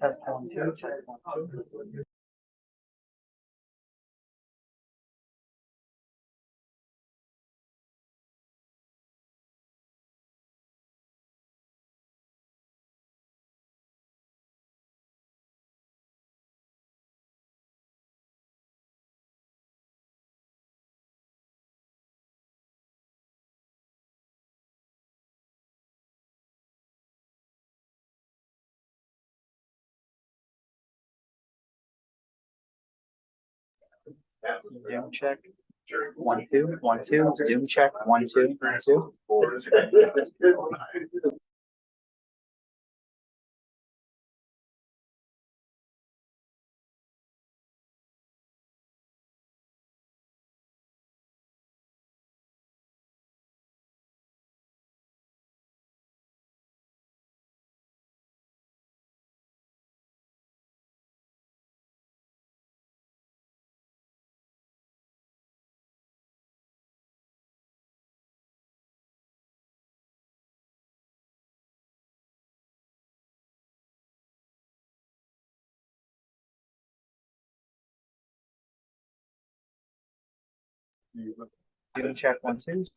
Test one, two, test one, two. Zoom check. 1 2 1 2. Zoom check. 1 2 1 2. Zoom check. 1 2.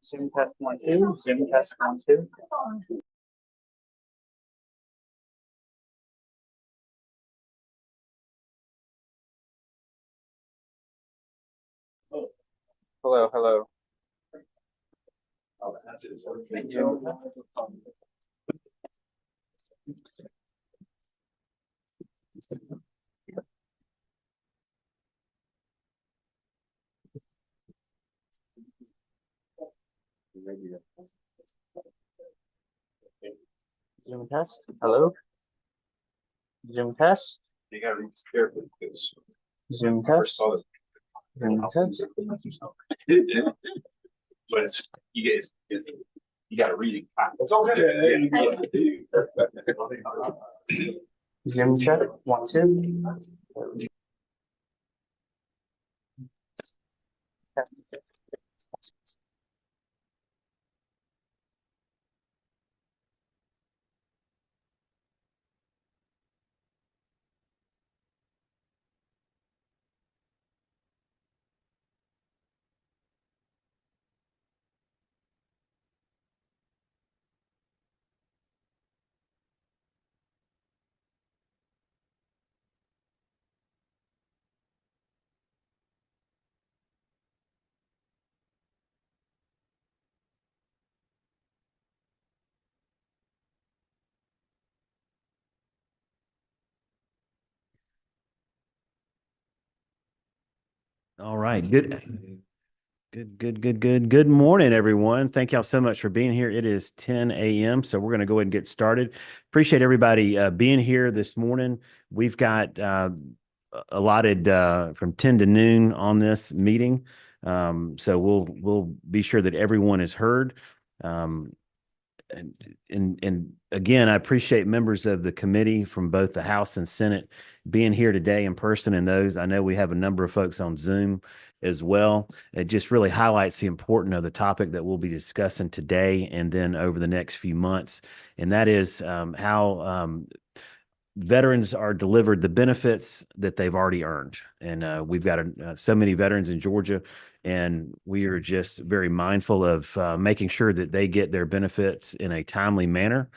Zoom test 1 2. Zoom test 1 2. Hello, hello. Thank you. Zoom test. Hello. Zoom test. You gotta read this carefully because Zoom I test. saw this. Zoom test. But it's, you gotta read it. Zoom check. 1 2. All right. Good morning, everyone. Thank y'all so much for being here. It is 10 a.m., so we're going to go ahead and get started. Appreciate everybody being here this morning. We've got allotted from 10 to noon on this meeting, so we'll be sure that everyone is heard. and again, I appreciate members of the committee from both the House and Senate being here today in person, and those, I know we have a number of folks on Zoom as well. It just really highlights the importance of the topic that we'll be discussing today and then over the next few months. And that is how veterans are delivered the benefits that they've already earned. And we've got so many veterans in Georgia, and we are just very mindful of making sure that they get their benefits in a timely manner.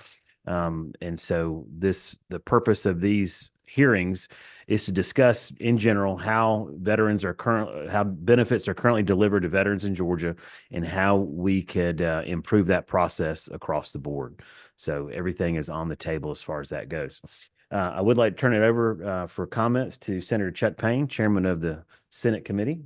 And so the purpose of these hearings is to discuss in general how benefits are currently delivered to veterans in Georgia and how we could improve that process across the board. So everything is on the table as far as that goes. I would like to turn it over for comments to Senator Chuck Payne, Chairman of the Senate Committee.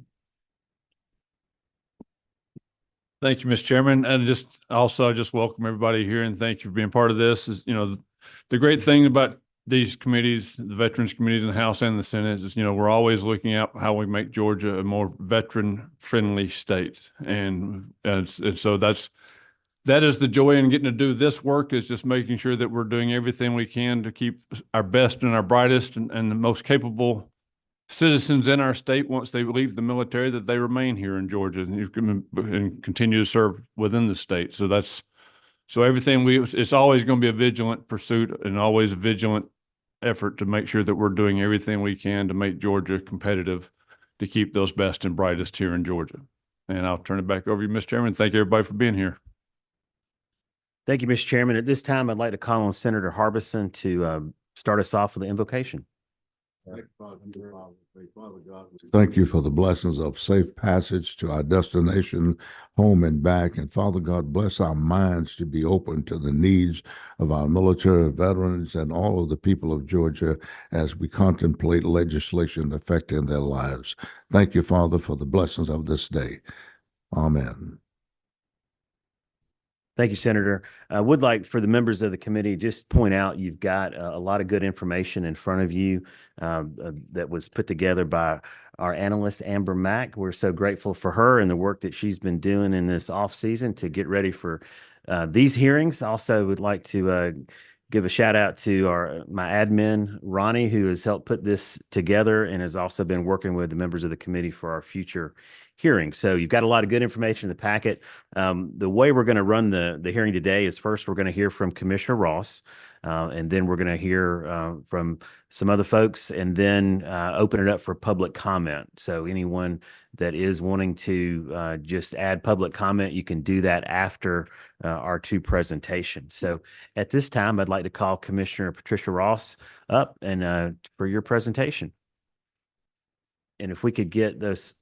Thank you, Mr. Chairman. And I just welcome everybody here and thank you for being part of this. The great thing about these committees, the Veterans Committees in the House and the Senate, is, we're always looking at how we make Georgia a more veteran-friendly state. And so that is the joy in getting to do this work, is just making sure that we're doing everything we can to keep our best and our brightest and the most capable citizens in our state, once they leave the military, that they remain here in Georgia and continue to serve within the state. So everything it's always going to be a vigilant pursuit and always a vigilant effort to make sure that we're doing everything we can to make Georgia competitive, to keep those best and brightest here in Georgia. And I'll turn it back over to you, Mr. Chairman. Thank you, everybody, for being here. Thank you, Mr. Chairman. At this time, I'd like to call on Senator Harbison to start us off with the invocation. Thank you for the blessings of safe passage to our destination, home and back. And Father God, bless our minds to be open to the needs of our military veterans and all of the people of Georgia as we contemplate legislation affecting their lives. Thank you, Father, for the blessings of this day. Amen. Thank you, Senator. I would like for the members of the committee just point out you've got a lot of good information in front of you that was put together by our analyst, Amber Mack. We're so grateful for her and the work that she's been doing in this off season to get ready for these hearings. Also would like to give a shout out to my admin, Ronnie, who has helped put this together and has also been working with the members of the committee for our future hearing. So you've got a lot of good information in the packet. The way we're going to run the hearing today is first we're going to hear from Commissioner Ross, and then we're going to hear from some other folks, and then open it up for public comment. So anyone that is wanting to just add public comment, you can do that after our two presentations. So at this time, I'd like to call Commissioner Patricia Ross up and for your presentation. And if we could get those.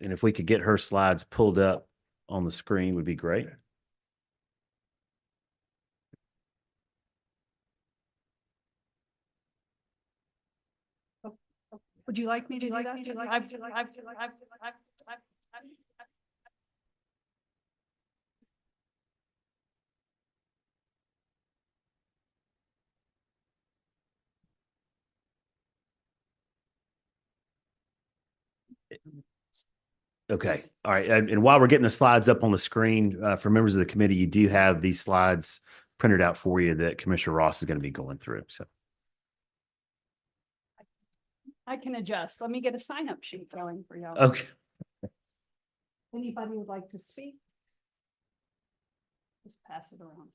And if we could get her slides pulled up on the screen, would be great. Would you like me to do that? Okay. All right. And while we're getting the slides up on the screen, for members of the committee, you do have these slides printed out for you that Commissioner Ross is going to be going through. So I can adjust. Let me get a sign-up sheet going for y'all. okay. Anybody would like to speak? Just pass it around.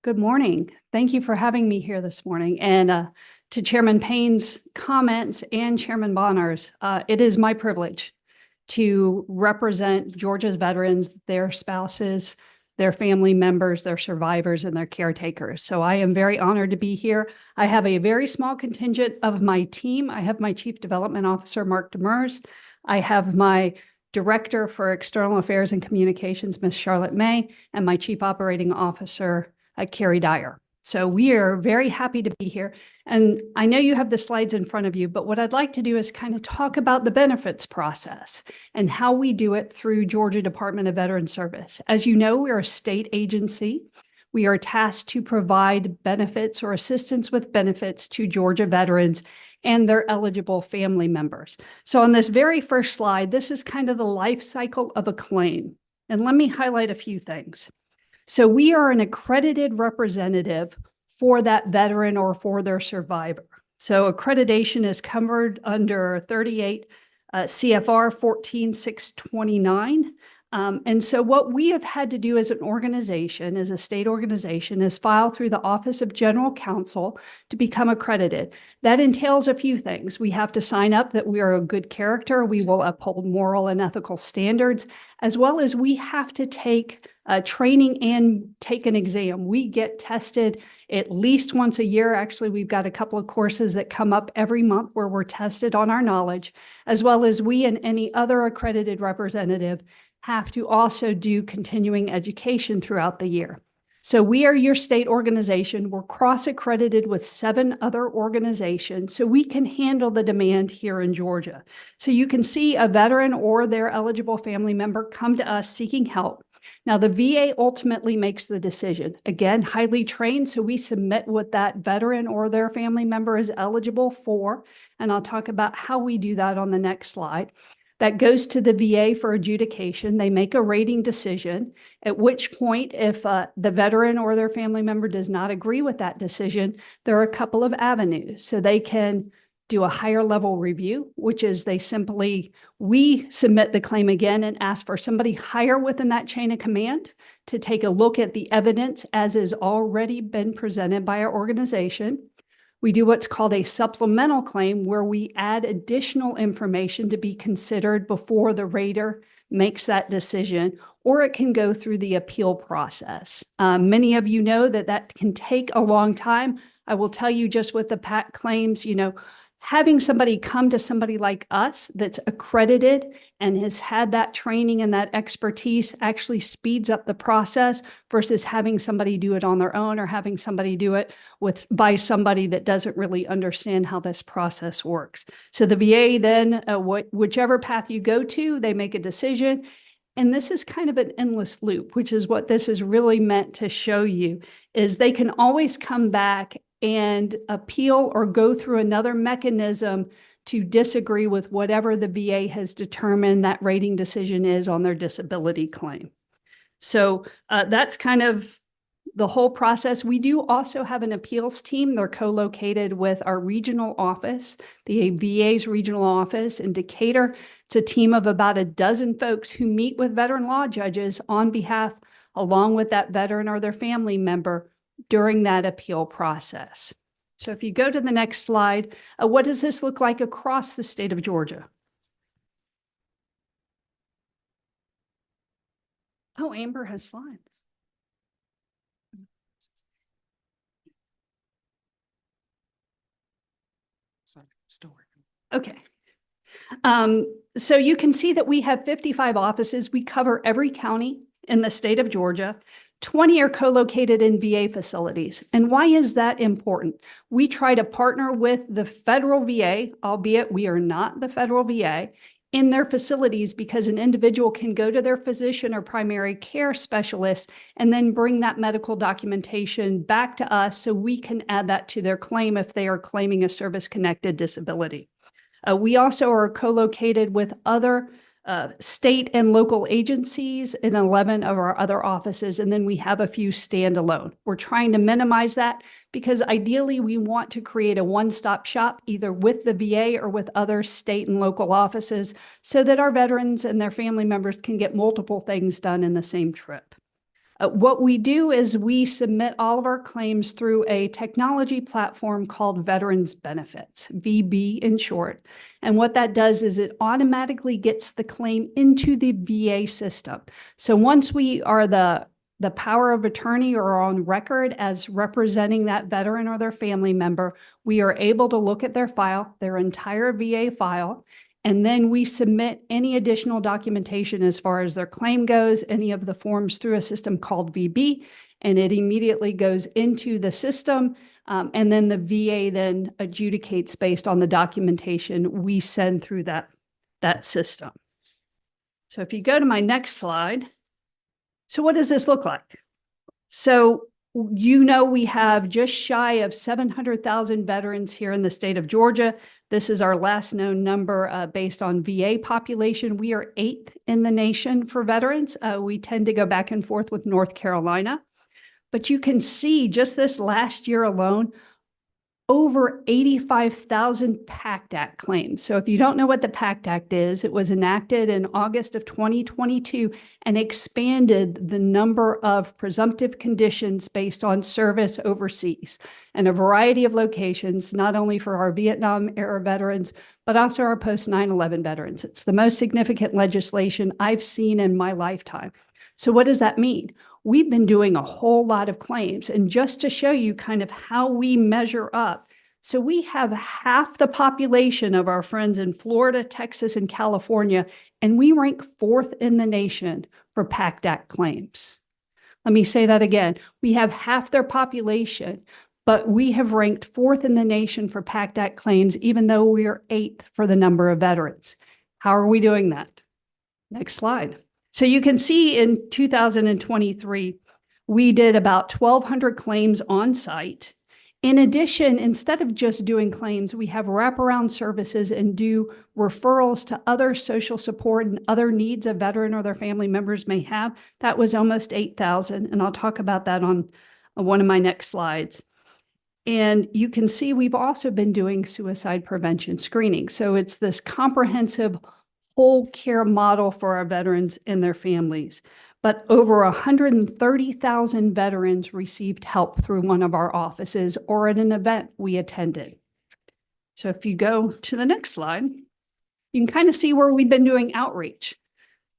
Good morning. Thank you for having me here this morning. And to Chairman Payne's comments and Chairman Bonner's, it is my privilege to represent Georgia's veterans, their spouses, their family members, their survivors, and their caretakers. So I am very honored to be here. I have a very small contingent of my team. I have my Chief Development Officer, Mark Demers. I have my Director for External Affairs and Communications, Ms. Charlotte May, and my Chief Operating Officer, Carrie Dyer. So we are very happy to be here. And I know you have the slides in front of you, but what I'd like to do is kind of talk about the benefits process and how we do it through Georgia Department of Veterans Service. As you know, we're a state agency. We are tasked to provide benefits or assistance with benefits to Georgia veterans and their eligible family members. So on this very first slide, this is kind of the life cycle of a claim. And let me highlight a few things. So we are an accredited representative for that veteran or for their survivor. So accreditation is covered under 38 CFR 14629. And so what we have had to do as an organization, as a state organization, is file through the Office of General Counsel to become accredited. That entails a few things. We have to sign up that we are a good character. We will uphold moral and ethical standards, as well as we have to take training and take an exam. We get tested at least once a year. Actually, we've got a couple of courses that come up every month where we're tested on our knowledge, as well as we and any other accredited representative have to also do continuing education throughout the year. So we are your state organization. We're cross-accredited with 7 other organizations, so we can handle the demand here in Georgia. So you can see a veteran or their eligible family member come to us seeking help. Now, the VA ultimately makes the decision. Again, highly trained, so we submit what that veteran or their family member is eligible for, and I'll talk about how we do that on the next slide. That goes to the VA for adjudication. They make a rating decision, at which point, if the veteran or their family member does not agree with that decision, there are a couple of avenues. So they can do a higher level review, which is we submit the claim again and ask for somebody higher within that chain of command to take a look at the evidence as has already been presented by our organization. We do what's called a supplemental claim, where we add additional information to be considered before the rater makes that decision, or it can go through the appeal process. Many of you know that can take a long time. I will tell you, just with the PAC claims, having somebody come to somebody like us that's accredited and has had that training and that expertise actually speeds up the process versus having somebody do it on their own, or having somebody do it by somebody that doesn't really understand how this process works. So the VA then, whichever path you go to, they make a decision. And this is kind of an endless loop, which is what this is really meant to show you, is they can always come back and appeal or go through another mechanism to disagree with whatever the VA has determined that rating decision is on their disability claim. So that's kind of the whole process. We do also have an appeals team. They're co-located with our regional office, the VA's regional office in Decatur. It's a team of about a dozen folks who meet with veteran law judges on behalf, along with that veteran or their family member, during that appeal process. So if you go to the next slide, what does this look like across the state of Georgia? Oh, Amber has slides. Okay. So you can see that we have 55 offices. We cover every county in the state of Georgia. 20 are co-located in VA facilities. And why is that important? We try to partner with the federal VA, albeit we are not the federal VA, in their facilities, because an individual can go to their physician or primary care specialist and then bring that medical documentation back to us so we can add that to their claim if they are claiming a service-connected disability. We also are co-located with other state and local agencies in 11 of our other offices, and then we have a few standalone. We're trying to minimize that because ideally we want to create a one-stop shop either with the VA or with other state and local offices so that our veterans and their family members can get multiple things done in the same trip. What we do is we submit all of our claims through a technology platform called Veterans Benefits, VB in short. And what that does is it automatically gets the claim into the VA system. So once we are the power of attorney or on record as representing that veteran or their family member, we are able to look at their file, their entire VA file, and then we submit any additional documentation as far as their claim goes, any of the forms through a system called VB, and it immediately goes into the system. And then the VA then adjudicates based on the documentation we send through that system. So if you go to my next slide, so what does this look like? So You know, we have just shy of 700,000 veterans here in the state of Georgia. This is our last known number based on VA population. We are 8th in the nation for veterans. We tend to go back and forth with North Carolina. But you can see just this last year alone, over 85,000 PACT Act claims. So if you don't know what the PACT Act is, it was enacted in August of 2022 and expanded the number of presumptive conditions based on service overseas and a variety of locations, not only for our Vietnam era veterans, but also our post 9/11 veterans. It's the most significant legislation I've seen in my lifetime. So what does that mean? We've been doing a whole lot of claims, and just to show you kind of how we measure up. So we have half the population of our friends in Florida, Texas, and California, and we rank 4th in the nation for PACT Act claims. Let me say that again. We have half their population, but we have ranked 4th in the nation for PACT Act claims, even though we are 8th for the number of veterans. How are we doing that? Next slide. So you can see in 2023, we did about 1,200 claims on site. In addition, instead of just doing claims, we have wraparound services and do referrals to other social support and other needs a veteran or their family members may have. That was almost 8,000, and I'll talk about that on one of my next slides. And you can see we've also been doing suicide prevention screening. So it's this comprehensive whole care model for our veterans and their families. But over 130,000 veterans received help through one of our offices or at an event we attended. So if you go to the next slide, you can kind of see where we've been doing outreach.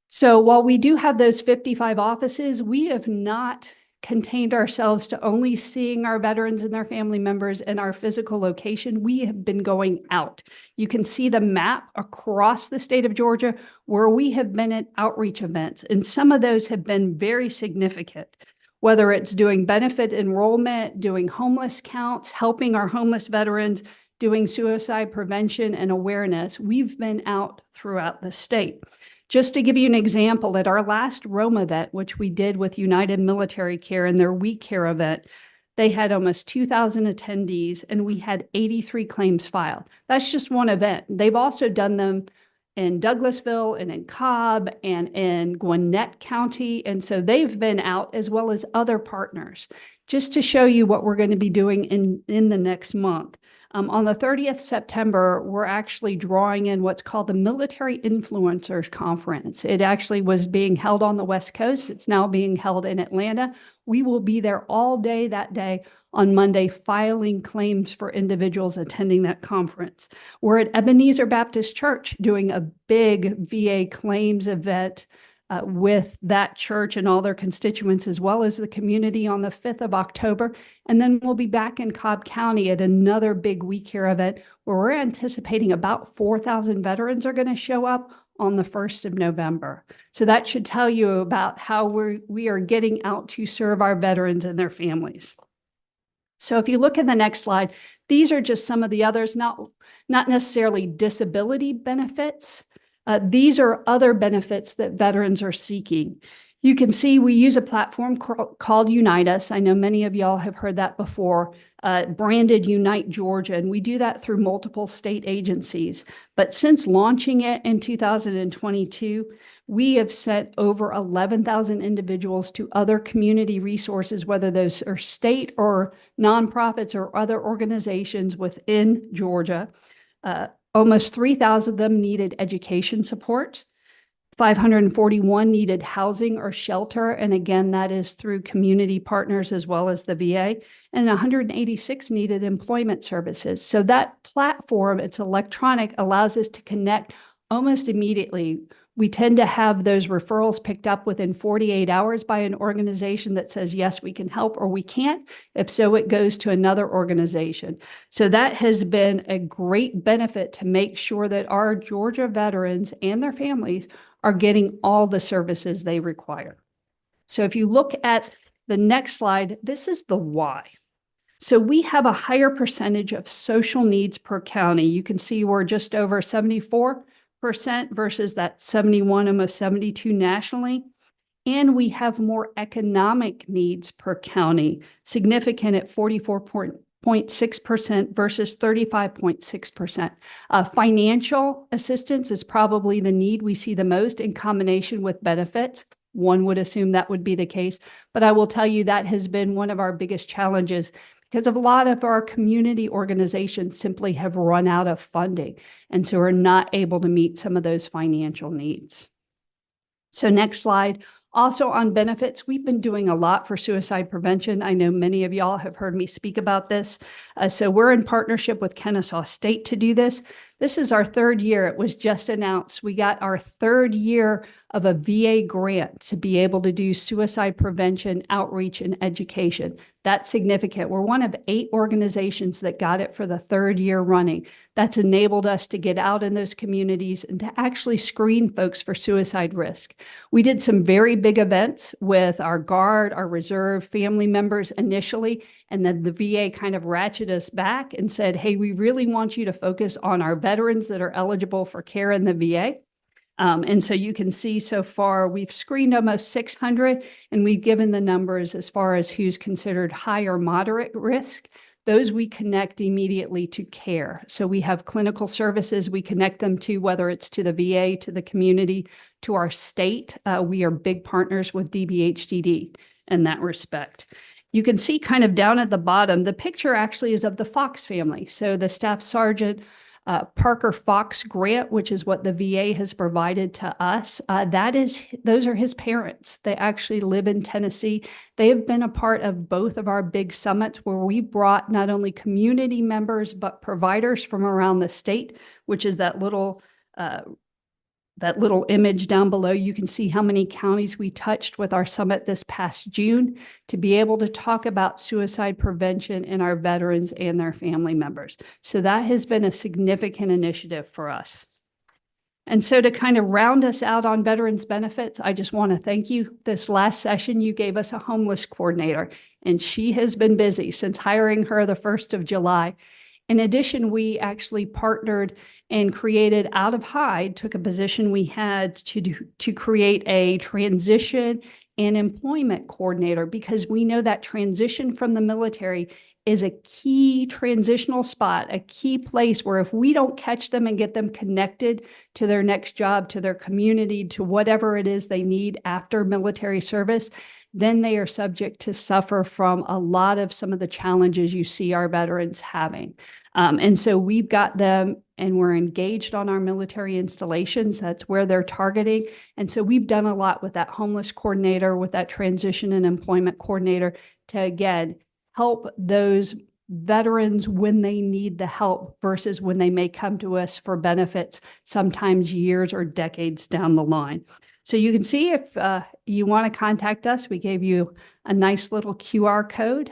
So while we do have those 55 offices, we have not contained ourselves to only seeing our veterans and their family members in our physical location. We have been going out. You can see the map across the state of Georgia where we have been at outreach events, and some of those have been very significant, whether it's doing benefit enrollment, doing homeless counts, helping our homeless veterans, doing suicide prevention and awareness. We've been out throughout the state. Just to give you an example, at our last Rome event, which we did with United Military Care and their We Care event, they had almost 2,000 attendees and we had 83 claims filed. That's just one event. They've also done them in Douglasville and in Cobb and in Gwinnett County. And so they've been out as well as other partners. Just to show you what we're going to be doing in the next month. On the 30th September, we're actually drawing in what's called the Military Influencers Conference. It actually was being held on the West Coast. It's now being held in Atlanta. We will be there all day that day on Monday, filing claims for individuals attending that conference. We're at Ebenezer Baptist Church doing a big VA claims event with that church and all their constituents, as well as the community on the 5th of October. And then we'll be back in Cobb County at another big We Care event where we're anticipating about 4,000 veterans are going to show up on the 1st of November. So that should tell you about how we are getting out to serve our veterans and their families. So if you look at the next slide, these are just some of the others, not necessarily disability benefits. These are other benefits that veterans are seeking. You can see we use a platform called Unite Us. I know many of y'all have heard that before, branded Unite Georgia, and we do that through multiple state agencies. But since launching it in 2022, we have sent over 11,000 individuals to other community resources, whether those are state or nonprofits or other organizations within Georgia. Almost 3,000 of them needed education support. 541 needed housing or shelter. And again, that is through community partners as well as the VA. And 186 needed employment services. So that platform, it's electronic, allows us to connect almost immediately. We tend to have those referrals picked up within 48 hours by an organization that says, yes, we can help, or we can't. If so, it goes to another organization. So that has been a great benefit to make sure that our Georgia veterans and their families are getting all the services they require. So if you look at the next slide, this is the why. So we have a higher percentage of social needs per county. You can see we're just over 74% versus that 71, almost 72 nationally. And we have more economic needs per county, significant at 44.6% versus 35.6%. Financial assistance is probably the need we see the most in combination with benefits. One would assume that would be the case, but I will tell you that has been one of our biggest challenges because of a lot of our community organizations simply have run out of funding and so are not able to meet some of those financial needs. So next slide. Also on benefits, we've been doing a lot for suicide prevention. I know many of y'all have heard me speak about this. So we're in partnership with Kennesaw State to do this. This is our third year. It was just announced. We got our third year of a VA grant to be able to do suicide prevention, outreach, and education. That's significant. We're one of 8 organizations that got it for the third year running. That's enabled us to get out in those communities and to actually screen folks for suicide risk. We did some very big events with our Guard, our Reserve family members initially, and then the VA kind of ratcheted us back and said, hey, we really want you to focus on our veterans that are eligible for care in the VA. And so you can see so far we've screened almost 600 and we've given the numbers as far as who's considered high or moderate risk. Those we connect immediately to care. So we have clinical services we connect them to, whether it's to the VA, to the community, to our state. We are big partners with DBHDD in that respect. You can see kind of down at the bottom, the picture actually is of the Fox family. So the Staff Sergeant Parker Fox grant, which is what the VA has provided to us, those are his parents. They actually live in Tennessee. They have been a part of both of our big summits where we brought not only community members, but providers from around the state, which is that little image down below. You can see how many counties we touched with our summit this past June to be able to talk about suicide prevention in our veterans and their family members. So that has been a significant initiative for us. And so to kind of round us out on veterans benefits, I just want to thank you. This last session, you gave us a homeless coordinator, and she has been busy since hiring her the 1st of July. In addition, we actually partnered and created out of Hyde, took a position we had to create a transition and employment coordinator because we know that transition from the military is a key transitional spot, a key place where if we don't catch them and get them connected to their next job, to their community, to whatever it is they need after military service, then they are subject to suffer from a lot of some of the challenges you see our veterans having. And so we've got them and we're engaged on our military installations. That's where they're targeting. And so we've done a lot with that homeless coordinator, with that transition and employment coordinator to, again, help those veterans when they need the help versus when they may come to us for benefits, sometimes years or decades down the line. So you can see if you want to contact us, we gave you a nice little QR code.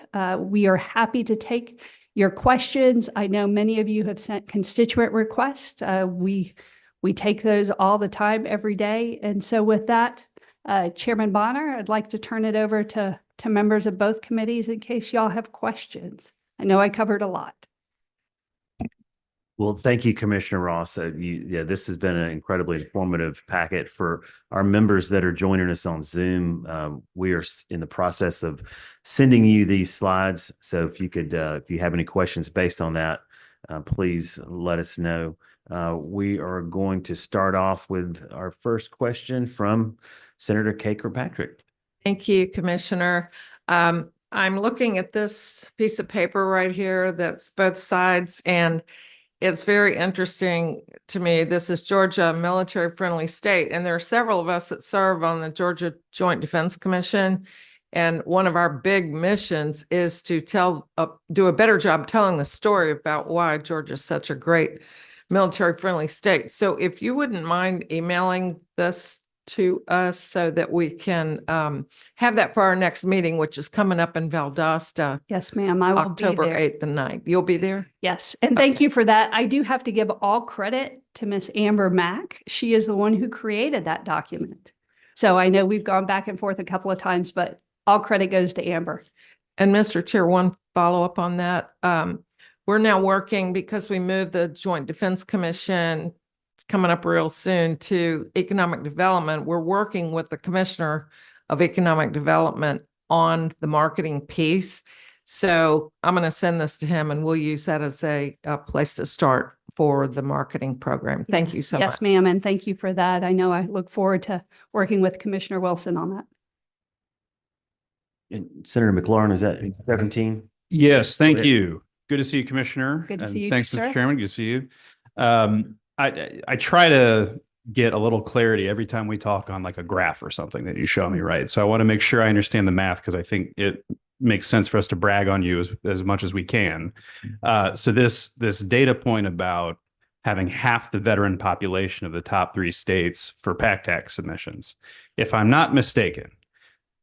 We are happy to take your questions. I know many of you have sent constituent requests. We take those all the time, every day. And so with that, Chairman Bonner, I'd like to turn it over to members of both committees in case y'all have questions. I know I covered a lot. Well, thank you, Commissioner Ross. This has been an incredibly informative packet for our members that are joining us on Zoom. We are in the process of sending you these slides. So if you could, if you have any questions based on that, please let us know. We are going to start off with our first question from Senator Kay Kirkpatrick. Thank you, Commissioner. I'm looking at this piece of paper right here that's both sides, and it's very interesting to me. This is Georgia, military-friendly state, and there are several of us that serve on the Georgia Joint Defense Commission, and one of our big missions is to do a better job telling the story about why Georgia is such a great military-friendly state. So if you wouldn't mind emailing this to us so that we can have that for our next meeting, which is coming up in Valdosta. Yes, ma'am. I will October be there. 8th and 9th. You'll be there? Yes. And thank you for that. I do have to give all credit to Miss Amber Mack. She is the one who created that document. So I know we've gone back and forth a couple of times, but all credit goes to Amber. And Mr. Chair, one follow-up on that. We're now working, because we moved the Joint Defense Commission, it's coming up real soon, to economic development. We're working with the commissioner of Economic Development on the marketing piece. So I'm going to send this to him and we'll use that as a place to start for the marketing program. Thank you so much. Yes, ma'am, and thank you for that. I know I look forward to working with Commissioner Wilson on that. And Senator McLaurin, is that 17? Yes, thank ahead. you. Good to see you, Commissioner. Good to and see you, Thanks, sir. Mr. Chairman. Good to see you. I try to get a little clarity every time we talk on like a graph or something that you show me, right? So I want to make sure I understand the math because I think it makes sense for us to brag on you as much as we can. So this data point about having half the veteran population of the top 3 states for PAC tax submissions, if I'm not mistaken,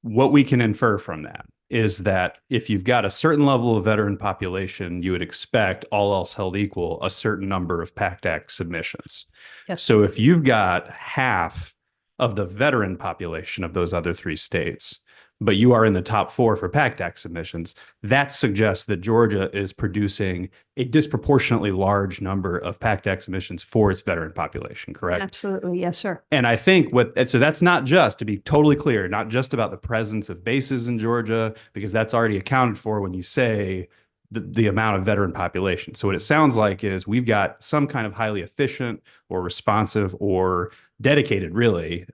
what we can infer from that is that if you've got a certain level of veteran population, you would expect, all else held equal, a certain number of PAC tax submissions. Yes. So if you've got half of the veteran population of those other 3 states, but you are in the top 4 for PAC tax submissions, that suggests that Georgia is producing a disproportionately large number of PAC tax submissions for its veteran population, correct? Absolutely. Yes, sir. And I think so that's not just, to be totally clear, not just about the presence of bases in Georgia, because that's already accounted for when you say the amount of veteran population. So what it sounds like is we've got some kind of highly efficient or responsive or dedicated, really,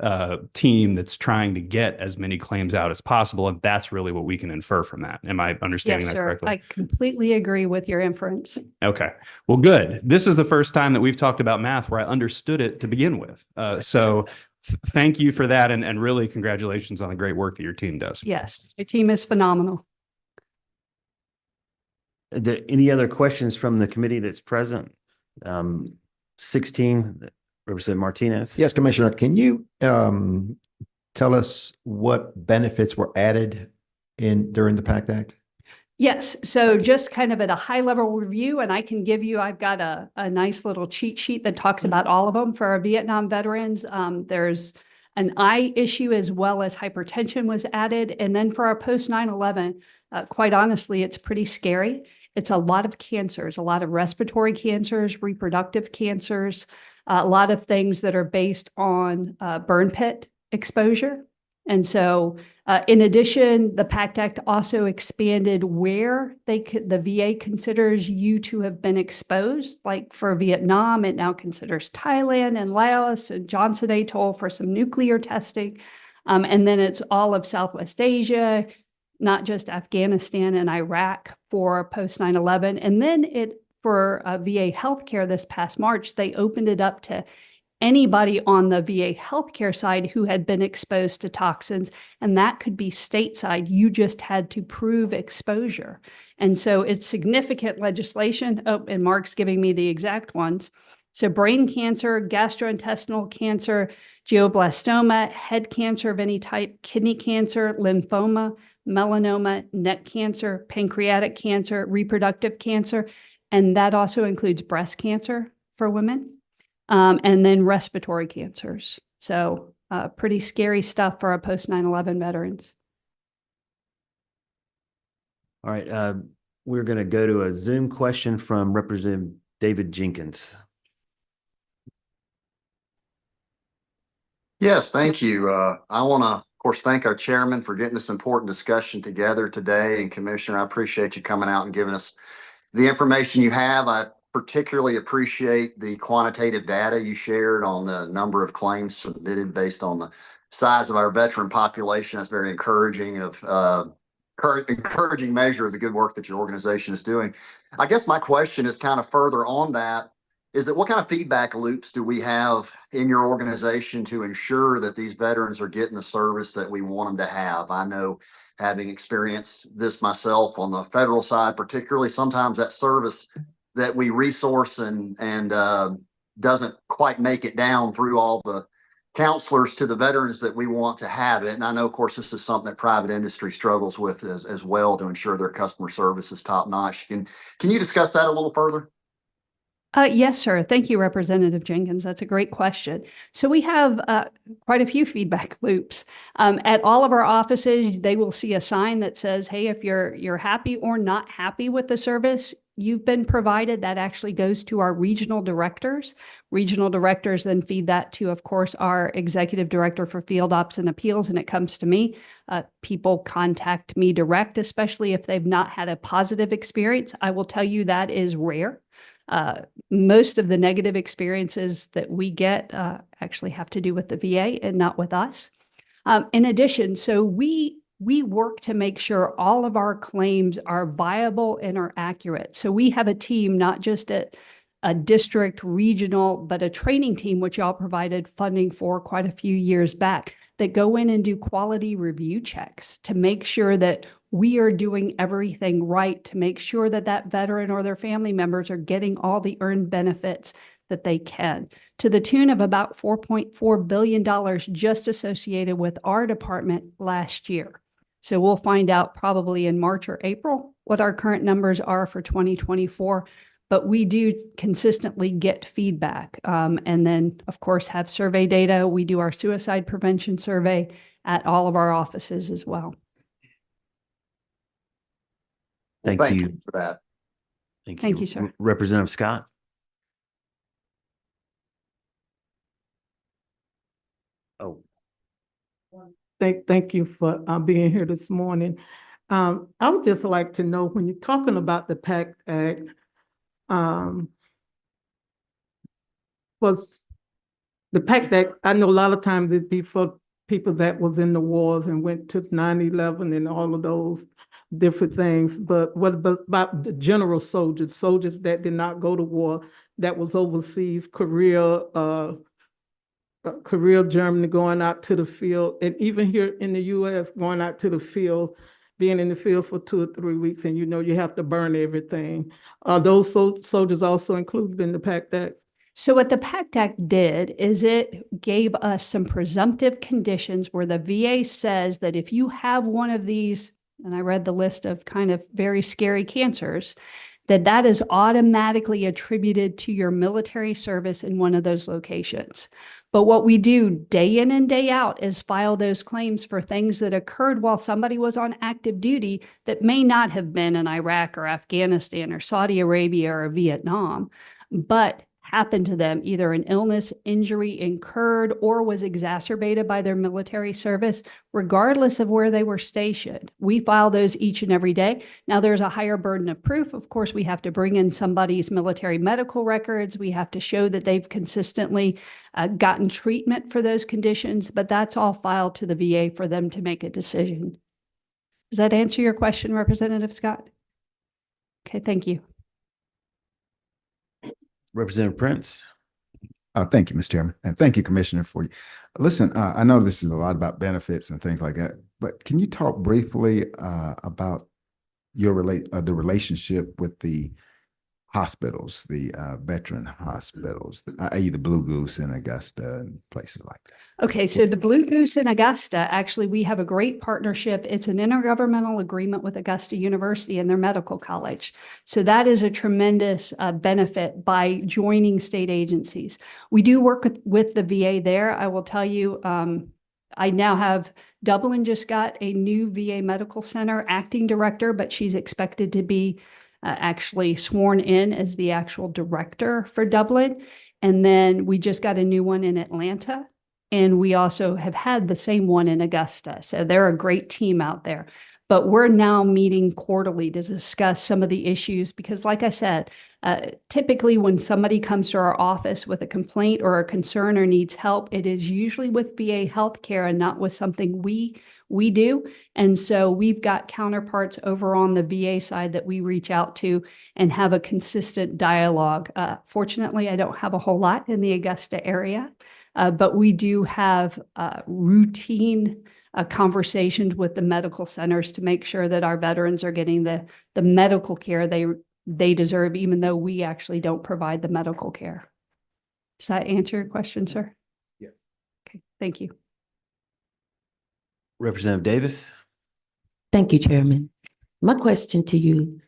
team that's trying to get as many claims out as possible. And that's really what we can infer from that. Am I understanding Yes, that sir. correctly? I completely agree with your inference. Okay. Well, good. This is the first time that we've talked about math where I understood it to begin with. So thank you for that. And really congratulations on the great work that your team does. Yes, your team is phenomenal. Are there any other questions from the committee that's present? 16, Representative Martinez. Yes, Commissioner, can you tell us what benefits were added during the PACT Act? Yes, so just kind of at a high level review, and I can give you, I've got a nice little cheat sheet that talks about all of them for our Vietnam veterans. There's an eye issue as well as hypertension was added. And then for our post 9/11, quite honestly, it's pretty scary. It's a lot of cancers, a lot of respiratory cancers, reproductive cancers, a lot of things that are based on burn pit exposure. And so in addition, the PACT Act also expanded where the VA considers you to have been exposed. Like for Vietnam, it now considers Thailand and Laos and Johnson Atoll for some nuclear testing. And then it's all of Southwest Asia, not just Afghanistan and Iraq for post 9/11. And then for VA healthcare this past March, they opened it up to anybody on the VA healthcare side who had been exposed to toxins, and that could be stateside. You just had to prove exposure. And so it's significant legislation. Oh, and Mark's giving me the exact ones. So brain cancer, gastrointestinal cancer, glioblastoma, head cancer of any type, kidney cancer, lymphoma, melanoma, neck cancer, pancreatic cancer, reproductive cancer, and that also includes breast cancer for women. And then respiratory cancers. So pretty scary stuff for our post 9/11 veterans. All right. We're going to go to a Zoom question from Representative David Jenkins. Yes, thank you. I want to, of course, thank our chairman for getting this important discussion together today. And Commissioner, I appreciate you coming out and giving us the information you have. I particularly appreciate the quantitative data you shared on the number of claims submitted based on the size of our veteran population. That's very encouraging encouraging measure of the good work that your organization is doing. I guess my question is kind of further on that, is that what kind of feedback loops do we have in your organization to ensure that these veterans are getting the service that we want them to have? I know, having experienced this myself on the federal side, particularly, sometimes that service that we resource and doesn't quite make it down through all the counselors to the veterans that we want to have it. And I know, of course, this is something that private industry struggles with as well to ensure their customer service is top notch. Can you discuss that a little further? Yes, sir. Thank you, Representative Jenkins. That's a great question. So we have quite a few feedback loops. At all of our offices, they will see a sign that says, hey, if you're happy or not happy with the service you've been provided, that actually goes to our regional directors. Regional directors then feed that to, of course, our executive director for field ops and appeals, and it comes to me. People contact me direct, especially if they've not had a positive experience. I will tell you that is rare. Most of the negative experiences that we get actually have to do with the VA and not with us. In addition, so we work to make sure all of our claims are viable and are accurate. So we have a team, not just at a district, regional, but a training team, which y'all provided funding for quite a few years back, that go in and do quality review checks to make sure that we are doing everything right, to make sure that that veteran or their family members are getting all the earned benefits that they can, to the tune of about $4.4 billion just associated with our department last year. So we'll find out probably in March or April what our current numbers are for 2024. But we do consistently get feedback. And then, of course, have survey data. We do our suicide prevention survey at all of our offices as well. Well, Thank you. for that. Thank you, sir. Representative Scott. Oh, Thank you for being here this morning. I would just like to know, when you're talking about the PACT Act, was the PACT Act, I know a lot of times it'd be for people that was in the wars and went to 9/11 and all of those different things, but what about the general soldiers that did not go to war, that was overseas, Korea, Germany, going out to the field, and even here in the US, going out to the field, being in the field for 2 or 3 weeks, and you have to burn everything. Are those soldiers also included in the PACT Act? So what the PACT Act did is it gave us some presumptive conditions where the VA says that if you have one of these, and I read the list of kind of very scary cancers, that is automatically attributed to your military service in one of those locations. But what we do day in and day out is file those claims for things that occurred while somebody was on active duty that may not have been in Iraq or Afghanistan or Saudi Arabia or Vietnam, but happened to them, either an illness, injury incurred, or was exacerbated by their military service, regardless of where they were stationed. We file those each and every day. Now, there's a higher burden of proof. Of course, we have to bring in somebody's military medical records. We have to show that they've consistently gotten treatment for those conditions, but that's all filed to the VA for them to make a decision. Does that answer your question, Representative Scott? Okay, thank you. Representative Prince. Thank you, Mr. Chairman, and thank you, Commissioner, for you. Listen, I know this is a lot about benefits and things like that, but can you talk briefly about the relationship with the hospitals, the veteran hospitals, i.e. the Blue Goose in Augusta and places like that? Okay, so the Blue Goose in Augusta, actually, we have a great partnership. It's an intergovernmental agreement with Augusta University and their medical college. So that is a tremendous benefit by joining state agencies. We do work with the VA there. I will tell you, I now have Dublin just got a new VA medical center acting director, but she's expected to be actually sworn in as the actual director for Dublin. And then we just got a new one in Atlanta. And we also have had the same one in Augusta. So they're a great team out there. But we're now meeting quarterly to discuss some of the issues because, like I said, typically when somebody comes to our office with a complaint or a concern or needs help, it is usually with VA healthcare and not with something we do. And so we've got counterparts over on the VA side that we reach out to and have a consistent dialogue. Fortunately, I don't have a whole lot in the Augusta area, but we do have routine conversations with the medical centers to make sure that our veterans are getting the medical care they deserve, even though we actually don't provide the medical care. Does that answer your question, sir? Yeah. Okay, thank you. Representative Davis. Thank you, Chairman. My question to you,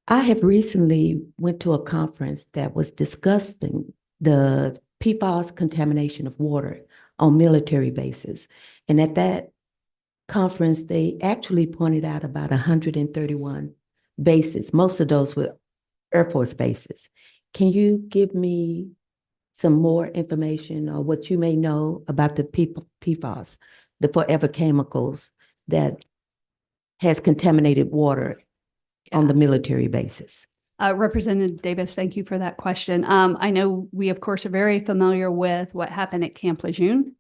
I have recently went to a conference that was discussing the PFAS contamination of water on military bases. And at that conference, they actually pointed out about 131 bases. Most of those were Air Force bases. Can you give me some more information or what you may know about the PFAS, the forever chemicals that has contaminated water on the military bases? Representative Davis, thank you for that question. I know we, of course, are very familiar with what happened at Camp Lejeune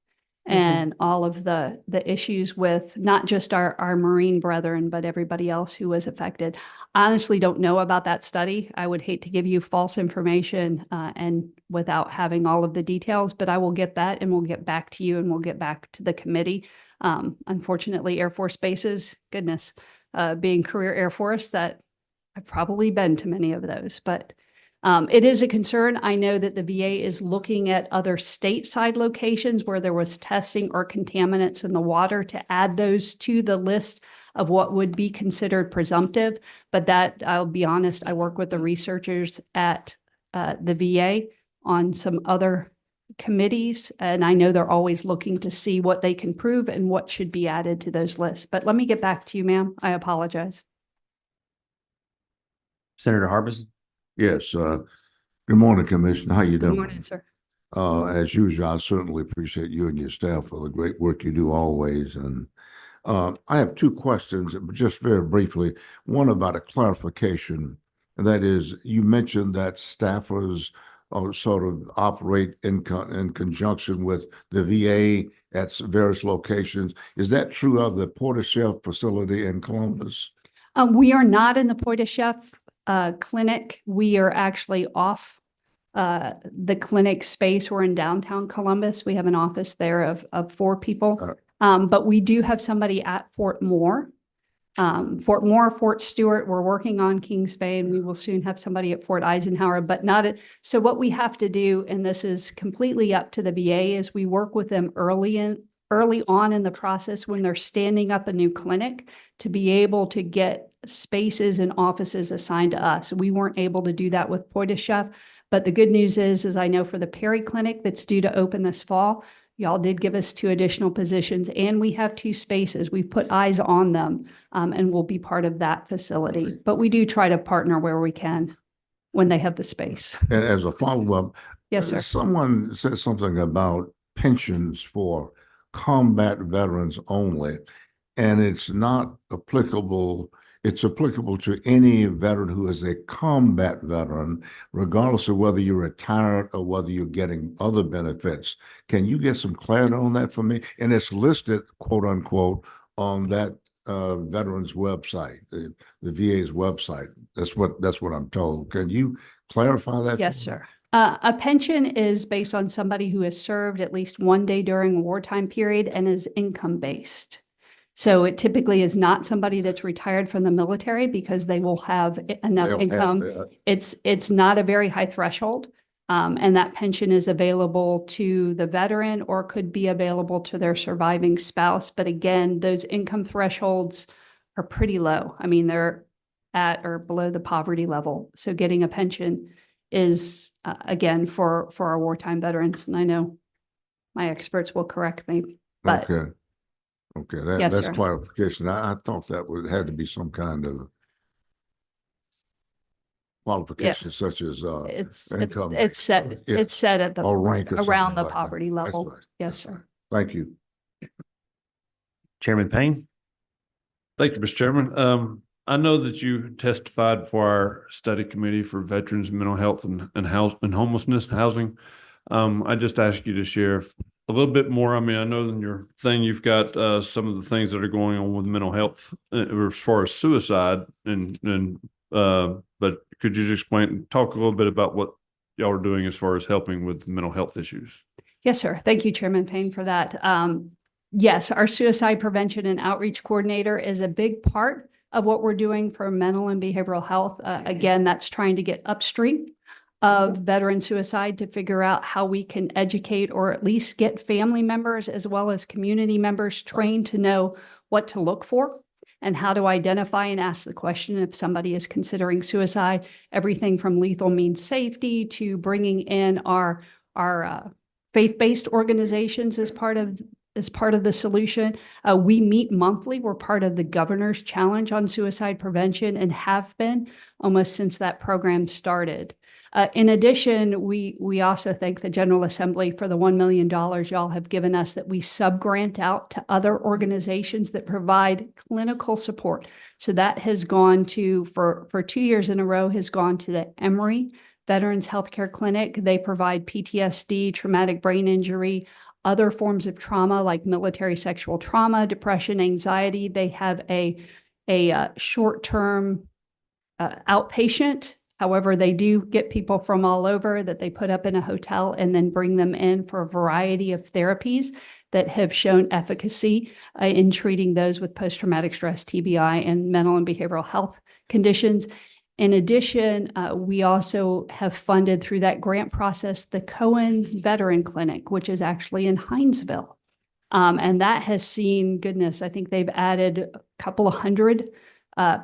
and all of the issues with not just our Marine brethren, but everybody else who was affected. I honestly don't know about that study. I would hate to give you false information and without having all of the details, but I will get that and we'll get back to you and we'll get back to the committee. Unfortunately, Air Force bases, goodness, being career Air Force, that I've probably been to many of those, but it is a concern. I know that the VA is looking at other stateside locations where there was testing or contaminants in the water to add those to the list of what would be considered presumptive. But that, I'll be honest, I work with the researchers at the VA on some other committees, and I know they're always looking to see what they can prove and what should be added to those lists. But let me get back to you, ma'am. I apologize. Senator Harbison? Yes, good morning, Commissioner. How you Good doing? morning, sir. As usual, I certainly appreciate you and your staff for the great work you do always. And I have two questions, just very briefly. One about a clarification, and that is, you mentioned that staffers sort of operate in conjunction with the VA at various locations. Is that true of the Porter-Chef facility in Columbus? We are not in the Pointe-a-Chef clinic. We are actually off the clinic space. We're in downtown Columbus. We have an office there of 4 people. But we do have somebody at Fort Moore. Fort Stewart, we're working on Kings Bay, and we will soon have somebody at Fort Eisenhower, but not at, so what we have to do, and this is completely up to the VA, is we work with them early on in the process when they're standing up a new clinic to be able to get spaces and offices assigned to us. We weren't able to do that with Pointe-a-Chef, but the good news is I know for the Perry Clinic that's due to open this fall, y'all did give us 2 additional positions, and we have 2 spaces. We put eyes on them, and we'll be part of that facility. But we do try to partner where we can when they have the space. And as a follow-up, Yes, sir. someone said something about pensions for combat veterans only, and it's not applicable. It's applicable to any veteran who is a combat veteran, regardless of whether you're retired or whether you're getting other benefits. Can you get some clarity on that for me? And it's listed, quote unquote, on that veterans website, the VA's website. That's what I'm told. Can you clarify that? Yes, sir. A pension is based on somebody who has served at least 1 day during a wartime period and is income-based. So it typically is not somebody that's retired from the military because they will have enough income. It's not a very high threshold. And that pension is available to the veteran or could be available to their surviving spouse. But again, those income thresholds are pretty low. I mean, they're at or below the poverty level. So getting a pension is, again, for our wartime veterans. And I know my experts will correct me, but Okay, Yes, that's sir. clarification. I thought that had to be some kind of qualification such as income. it's set at the or rank or around something the like that. poverty That's level. right. Yes, sir. Thank you. Chairman Payne? Thank you, Mr. Chairman. I know that you testified for our study committee for veterans, mental health and homelessness housing. I just ask you to share a little bit more. I mean, I know in your thing, you've got some of the things that are going on with mental health as far as suicide but could you just talk a little bit about what y'all are doing as far as helping with mental health issues? Yes, sir. Thank you, Chairman Payne, for that. Yes, our suicide prevention and outreach coordinator is a big part of what we're doing for mental and behavioral health. Again, that's trying to get upstream of veteran suicide to figure out how we can educate or at least get family members as well as community members trained to know what to look for and how to identify and ask the question if somebody is considering suicide, everything from lethal means safety to bringing in our faith-based organizations as part of the solution. We meet monthly. We're part of the Governor's Challenge on Suicide Prevention and have been almost since that program started. In addition, we also thank the General Assembly for the $1 million y'all have given us that we subgrant out to other organizations that provide clinical support. So that has gone to, for 2 years in a row, has gone to the Emory Veterans Healthcare Clinic. They provide PTSD, traumatic brain injury, other forms of trauma like military sexual trauma, depression, anxiety. They have a short-term outpatient. However, they do get people from all over that they put up in a hotel and then bring them in for a variety of therapies that have shown efficacy in treating those with post-traumatic stress, TBI, and mental and behavioral health conditions. In addition, we also have funded through that grant process the Cohen Veteran Clinic, which is actually in Hinesville. And that has seen, goodness, I think they've added a couple of hundred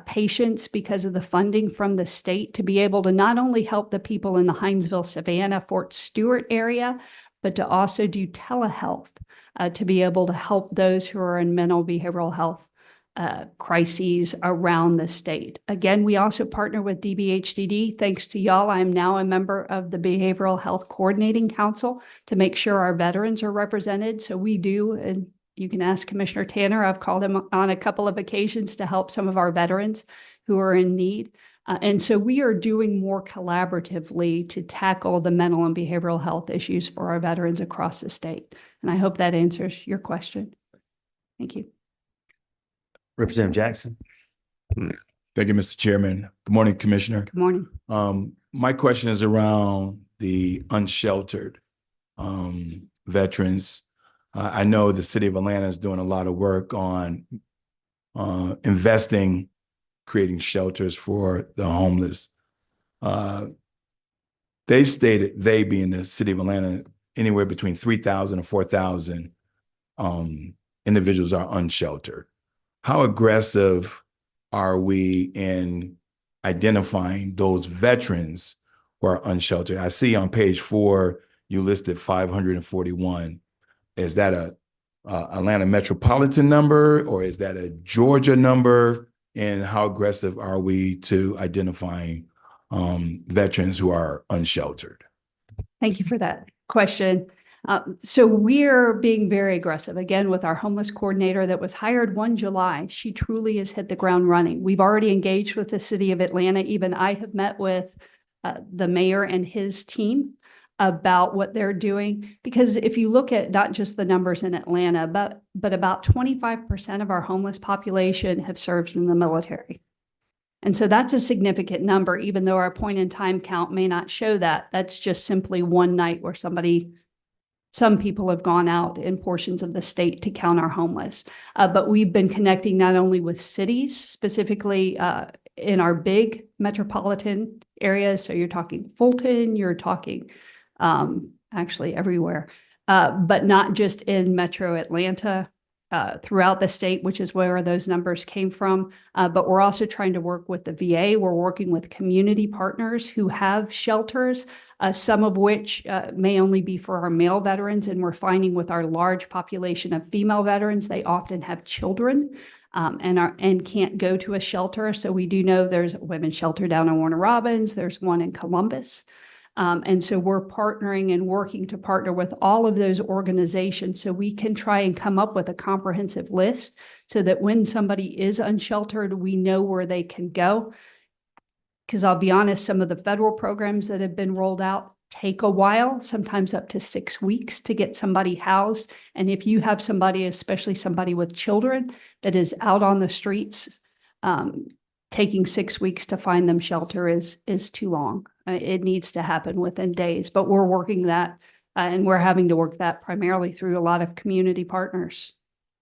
patients because of the funding from the state to be able to not only help the people in the Hinesville, Savannah, Fort Stewart area, but to also do telehealth to be able to help those who are in mental behavioral health crises around the state. Again, we also partner with DBHDD. Thanks to y'all, I'm now a member of the Behavioral Health Coordinating Council to make sure our veterans are represented. So we do, and you can ask Commissioner Tanner, I've called him on a couple of occasions to help some of our veterans who are in need. And so we are doing more collaboratively to tackle the mental and behavioral health issues for our veterans across the state. And I hope that answers your question. Thank you. Representative Jackson. Thank you, Mr. Chairman. Good morning, Commissioner. Good morning. My question is around the unsheltered veterans. I know the city of Atlanta is doing a lot of work on investing, creating shelters for the homeless. They stated, they being the city of Atlanta, anywhere between 3,000 and 4,000 individuals are unsheltered. How aggressive are we in identifying those veterans who are unsheltered? I see on page 4, you listed 541. Is that a Atlanta metropolitan number, or is that a Georgia number? And how aggressive are we to identifying veterans who are unsheltered? Thank you for that question. So we're being very aggressive, again, with our homeless coordinator that was hired 1 July. She truly has hit the ground running. We've already engaged with the city of Atlanta. Even I have met with the mayor and his team about what they're doing. Because if you look at not just the numbers in Atlanta, but about 25% of our homeless population have served in the military. And so that's a significant number, even though our point in time count may not show that. That's just simply one night where some people have gone out in portions of the state to count our homeless. But we've been connecting not only with cities, specifically in our big metropolitan areas. So you're talking Fulton, you're talking actually everywhere, but not just in Metro Atlanta, throughout the state, which is where those numbers came from. But we're also trying to work with the VA. We're working with community partners who have shelters, some of which may only be for our male veterans. And we're finding with our large population of female veterans, they often have children and can't go to a shelter. So we do know there's a women's shelter down in Warner Robins. There's one in Columbus. And so we're partnering and working to partner with all of those organizations so we can try and come up with a comprehensive list so that when somebody is unsheltered, we know where they can go. Because I'll be honest, some of the federal programs that have been rolled out take a while, sometimes up to 6 weeks to get somebody housed. And if you have somebody, especially somebody with children, that is out on the streets, taking 6 weeks to find them shelter is too long. It needs to happen within days, but we're working that and we're having to work that primarily through a lot of community partners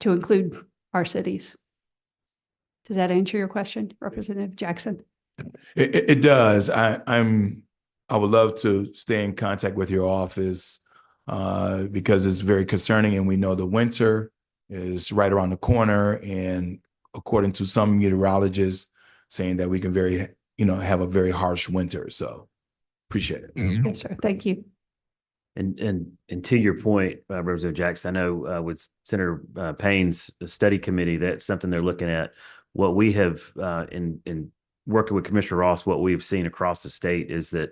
to include our cities. Does that answer your question, Representative Jackson? It does. I would love to stay in contact with your office because it's very concerning, and we know the winter is right around the corner, and according to some meteorologists, saying that we can have a very harsh winter. So appreciate it. Yes, sir. Thank you. And to your point, Representative Jackson, I know with Senator Payne's study committee, that's something they're looking at. What we have in working with Commissioner Ross, what we've seen across the state is that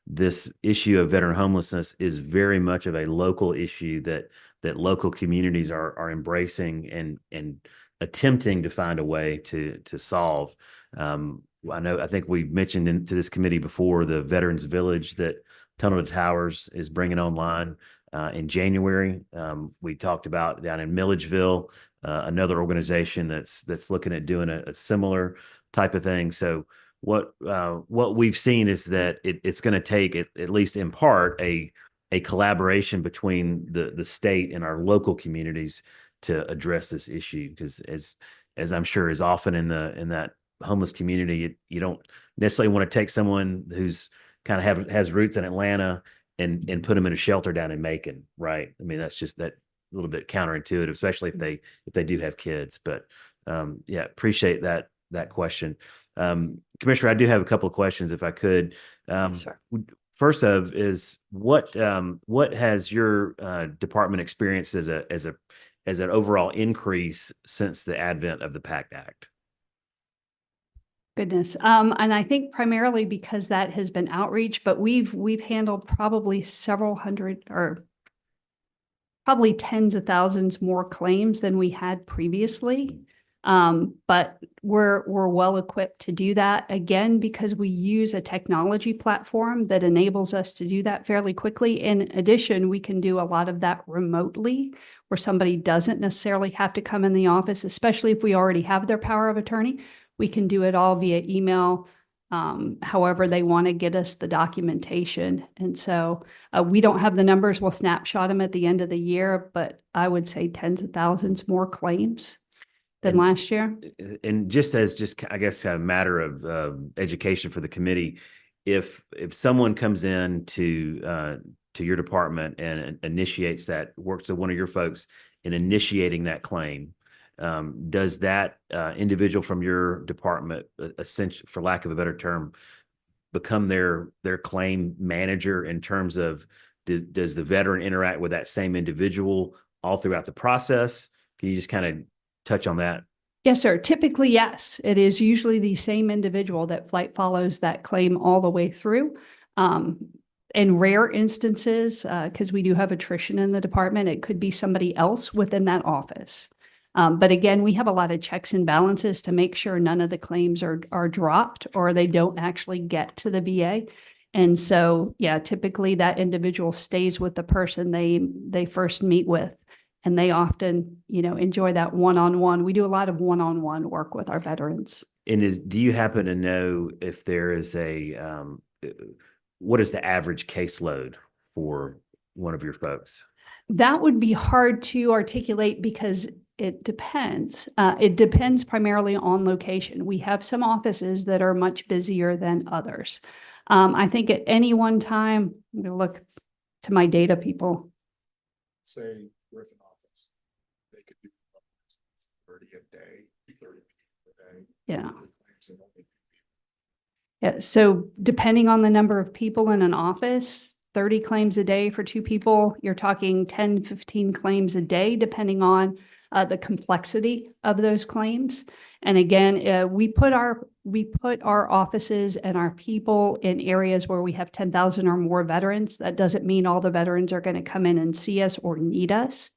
this issue of veteran homelessness is very much of a local issue that local communities are embracing and attempting to find a way to solve. I think we've mentioned into this committee before the Veterans Village that Tunnel to Towers is bringing online in January. We talked about down in Milledgeville, another organization that's looking at doing a similar type of thing. So what we've seen is that it's going to take, at least in part, a collaboration between the state and our local communities to address this issue. Because as I'm sure is often in that homeless community, you don't necessarily want to take someone who's kind of has roots in Atlanta and put them in a shelter down in Macon, right? I mean, that's just that little bit counterintuitive, especially if they do have kids. But yeah, appreciate that question. Commissioner, I do have a couple of questions if I could. Yes, sir. First of is what has your department experienced as an overall increase since the advent of the PACT Act? Goodness. And I think primarily because that has been outreach, but we've handled probably several hundred or probably tens of thousands more claims than we had previously. But we're well equipped to do that, again, because we use a technology platform that enables us to do that fairly quickly. In addition, we can do a lot of that remotely, where somebody doesn't necessarily have to come in the office, especially if we already have their power of attorney. We can do it all via email, however they want to get us the documentation. And so we don't have the numbers. We'll snapshot them at the end of the year, but I would say tens of thousands more claims than last year. And just I guess a matter of education for the committee, if someone comes in to your department and initiates that, works with one of your folks in initiating that claim, does that individual from your department, essentially, for lack of a better term, become their claim manager in terms of does the veteran interact with that same individual all throughout the process? Can you just kind of touch on that? Yes, sir. Typically, yes. It is usually the same individual that flight follows that claim all the way through. In rare instances, because we do have attrition in the department, it could be somebody else within that office. But again, we have a lot of checks and balances to make sure none of the claims are dropped or they don't actually get to the VA. And so, yeah, typically that individual stays with the person they first meet with. And they often, enjoy that one-on-one. We do a lot of one-on-one work with our veterans. And do you happen to know if there is what is the average caseload for one of your folks? That would be hard to articulate because it depends. It depends primarily on location. We have some offices that are much busier than others. I think at any one time, I'm going to look to my data people. Say Griffin office, they could do 30 a day, 30 people a day. Yeah. Yeah. So depending on the number of people in an office, 30 claims a day for 2 people, you're talking 10, 15 claims a day, depending on the complexity of those claims. And again, we put our offices and our people in areas where we have 10,000 or more veterans. That doesn't mean all the veterans are going to come in and see us or need us.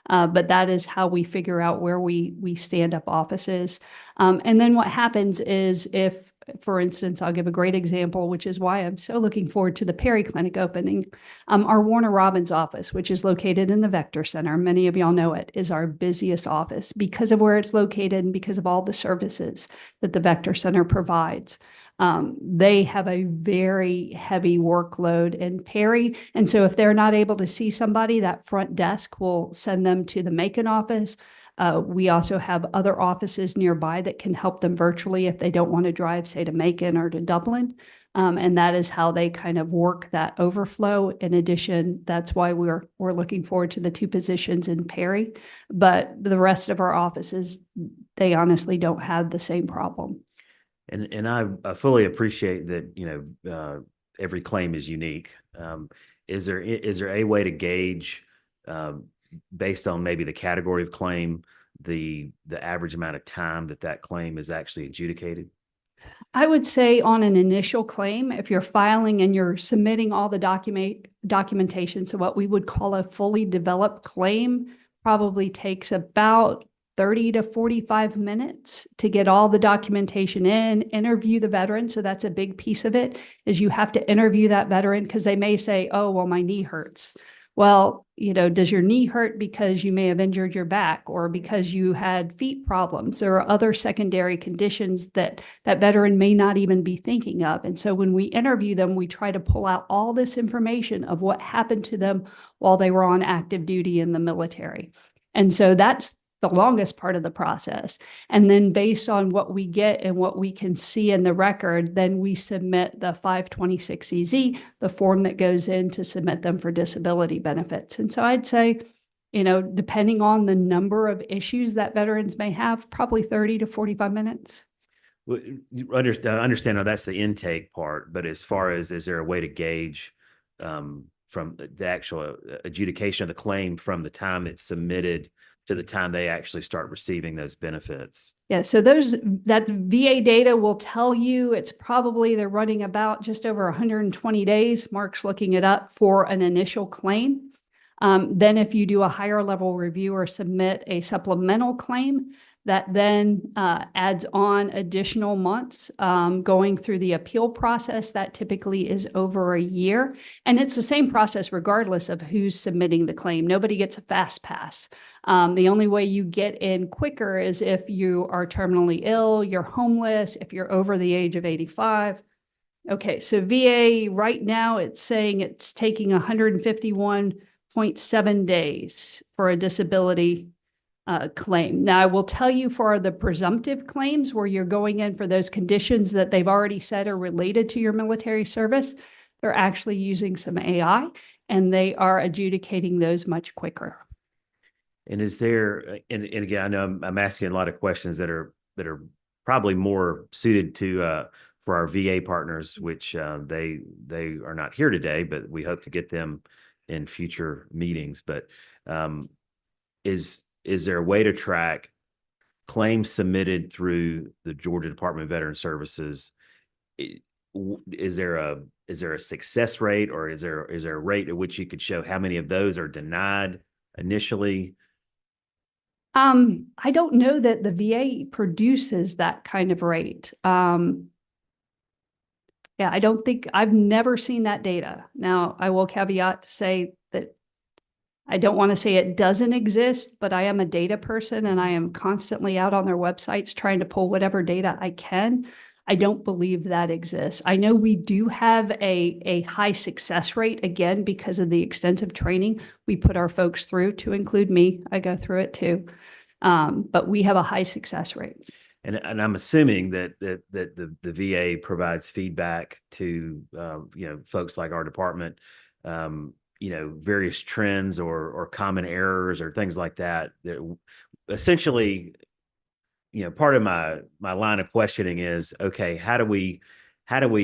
But that is how we figure out where we stand up offices. And then what happens is if, for instance, I'll give a great example, which is why I'm so looking forward to the Perry Clinic opening. Our Warner Robins office, which is located in the Vector Center, many of y'all know it, is our busiest office because of where it's located and because of all the services that the Vector Center provides. They have a very heavy workload in Perry. And so if they're not able to see somebody, that front desk will send them to the Macon office. We also have other offices nearby that can help them virtually if they don't want to drive, say, to Macon or to Dublin. And that is how they kind of work that overflow. In addition, that's why we're looking forward to the 2 positions in Perry. But the rest of our offices, they honestly don't have the same problem. And I fully appreciate that, every claim is unique. Is there a way to gauge, based on maybe the category of claim, the average amount of time that claim is actually adjudicated? I would say on an initial claim, if you're filing and you're submitting all the documentation, so what we would call a fully developed claim probably takes about 30 to 45 minutes to get all the documentation in, interview the veteran. So that's a big piece of it, is you have to interview that veteran because they may say, oh, well, my knee hurts. Well, does your knee hurt because you may have injured your back or because you had feet problems or other secondary conditions that that veteran may not even be thinking of? And so when we interview them, we try to pull out all this information of what happened to them while they were on active duty in the military. And so that's the longest part of the process. And then based on what we get and what we can see in the record, then we submit the 526EZ, the form that goes in to submit them for disability benefits. And so I'd say, depending on the number of issues that veterans may have, probably 30 to 45 minutes. Well, understand, that's the intake part, but as far as, is there a way to gauge, from the actual adjudication of the claim from the time it's submitted to the time they actually start receiving those benefits? Yeah, so that VA data will tell you they're running about just over 120 days. Mark's looking it up for an initial claim. Then if you do a higher level review or submit a supplemental claim, that then adds on additional months going through the appeal process. That typically is over a year. And it's the same process regardless of who's submitting the claim. Nobody gets a fast pass. The only way you get in quicker is if you are terminally ill, you're homeless, if you're over the age of 85. Okay, so VA right now, it's saying it's taking 151.7 days for a disability claim. Now, I will tell you for the presumptive claims where you're going in for those conditions that they've already said are related to your military service, they're actually using some AI and they are adjudicating those much quicker. And is there, and again, I know I'm asking a lot of questions that are probably more suited to for our VA partners, which they are not here today, but we hope to get them in future meetings. But is there a way to track claims submitted through the Georgia Department of Veteran Services? Is there a success rate, or is there a rate at which you could show how many of those are denied initially? I don't know that the VA produces that kind of rate. Yeah, I've never seen that data. Now, I will caveat to say that I don't want to say it doesn't exist, but I am a data person and I am constantly out on their websites trying to pull whatever data I can. I don't believe that exists. I know we do have a high success rate, again, because of the extensive training we put our folks through, to include me. I go through it too. But we have a high success rate. And I'm assuming that the VA provides feedback to folks like our department, various trends or common errors or things like that. That essentially, part of my line of questioning is, okay, how do we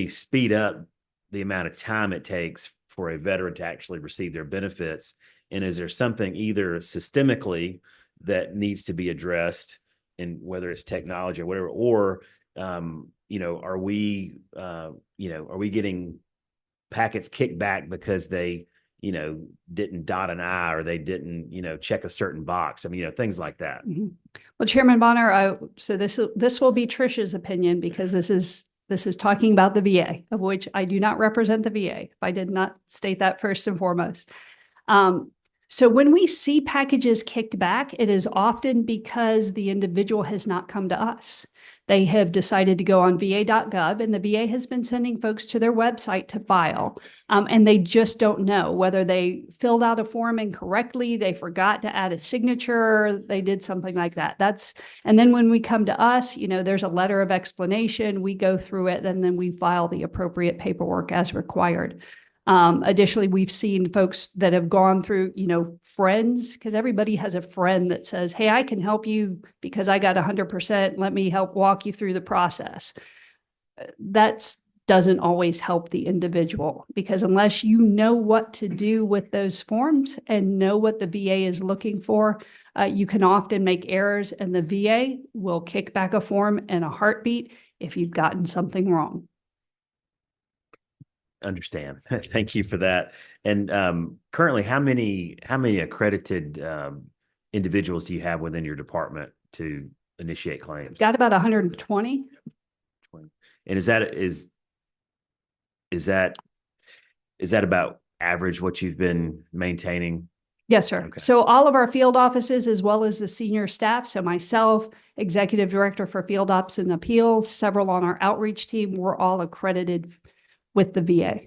speed up the amount of time it takes for a veteran to actually receive their benefits? And is there something either systemically that needs to be addressed, and whether it's technology or whatever, or are we getting packets kicked back because they didn't dot an I, or they didn't check a certain box? I mean, things like that. Mm-hmm. Well, Chairman Bonner, so this will be Trish's opinion, because this is talking about the VA, of which I do not represent the VA. If I did not state that first and foremost. So when we see packages kicked back, it is often because the individual has not come to us. They have decided to go on va.gov, and the VA has been sending folks to their website to file. And they just don't know whether they filled out a form incorrectly, they forgot to add a signature, they did something like that. And then when we come to us, there's a letter of explanation, we go through it, and then we file the appropriate paperwork as required. Additionally, we've seen folks that have gone through, friends, because everybody has a friend that says, hey, I can help you because I got 100%. Let me help walk you through the process. That doesn't always help the individual, because unless you know what to do with those forms and know what the VA is looking for, you can often make errors, and the VA will kick back a form in a heartbeat if you've gotten something wrong. Understand. Thank you for that. And currently, how many accredited individuals do you have within your department to initiate claims? Got about 120. And is that about average what you've been maintaining? Yes, sir. Okay. So all of our field offices, as well as the senior staff, so myself, Executive Director for Field Ops and Appeals, several on our outreach team, we're all accredited with the VA.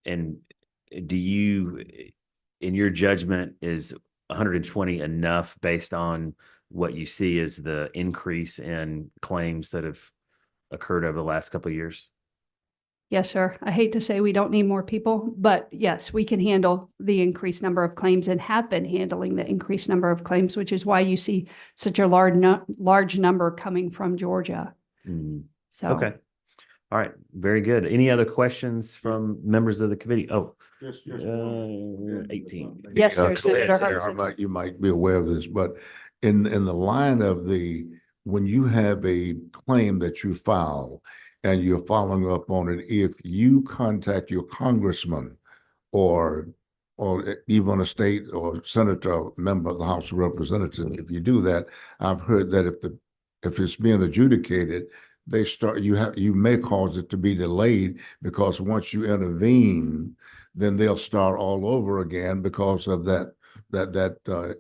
And do you, in your judgment, is 120 enough based on what you see as the increase in claims that have occurred over the last couple of years? Yes, sir. I hate to say we don't need more people, but yes, we can handle the increased number of claims and have been handling the increased number of claims, which is why you see such a large number coming from Georgia. So. Okay. All right. Very good. Any other questions from members of the committee? Oh, 18. Yes, sir. Senator Senator Hardison. You might be aware of this, but in the line of when you have a claim that you file and you're following up on it, if you contact your congressman or even a state or senator member of the House of Representatives, if you do that, I've heard that if it's being adjudicated, you may cause it to be delayed, because once you intervene, then they'll start all over again because of that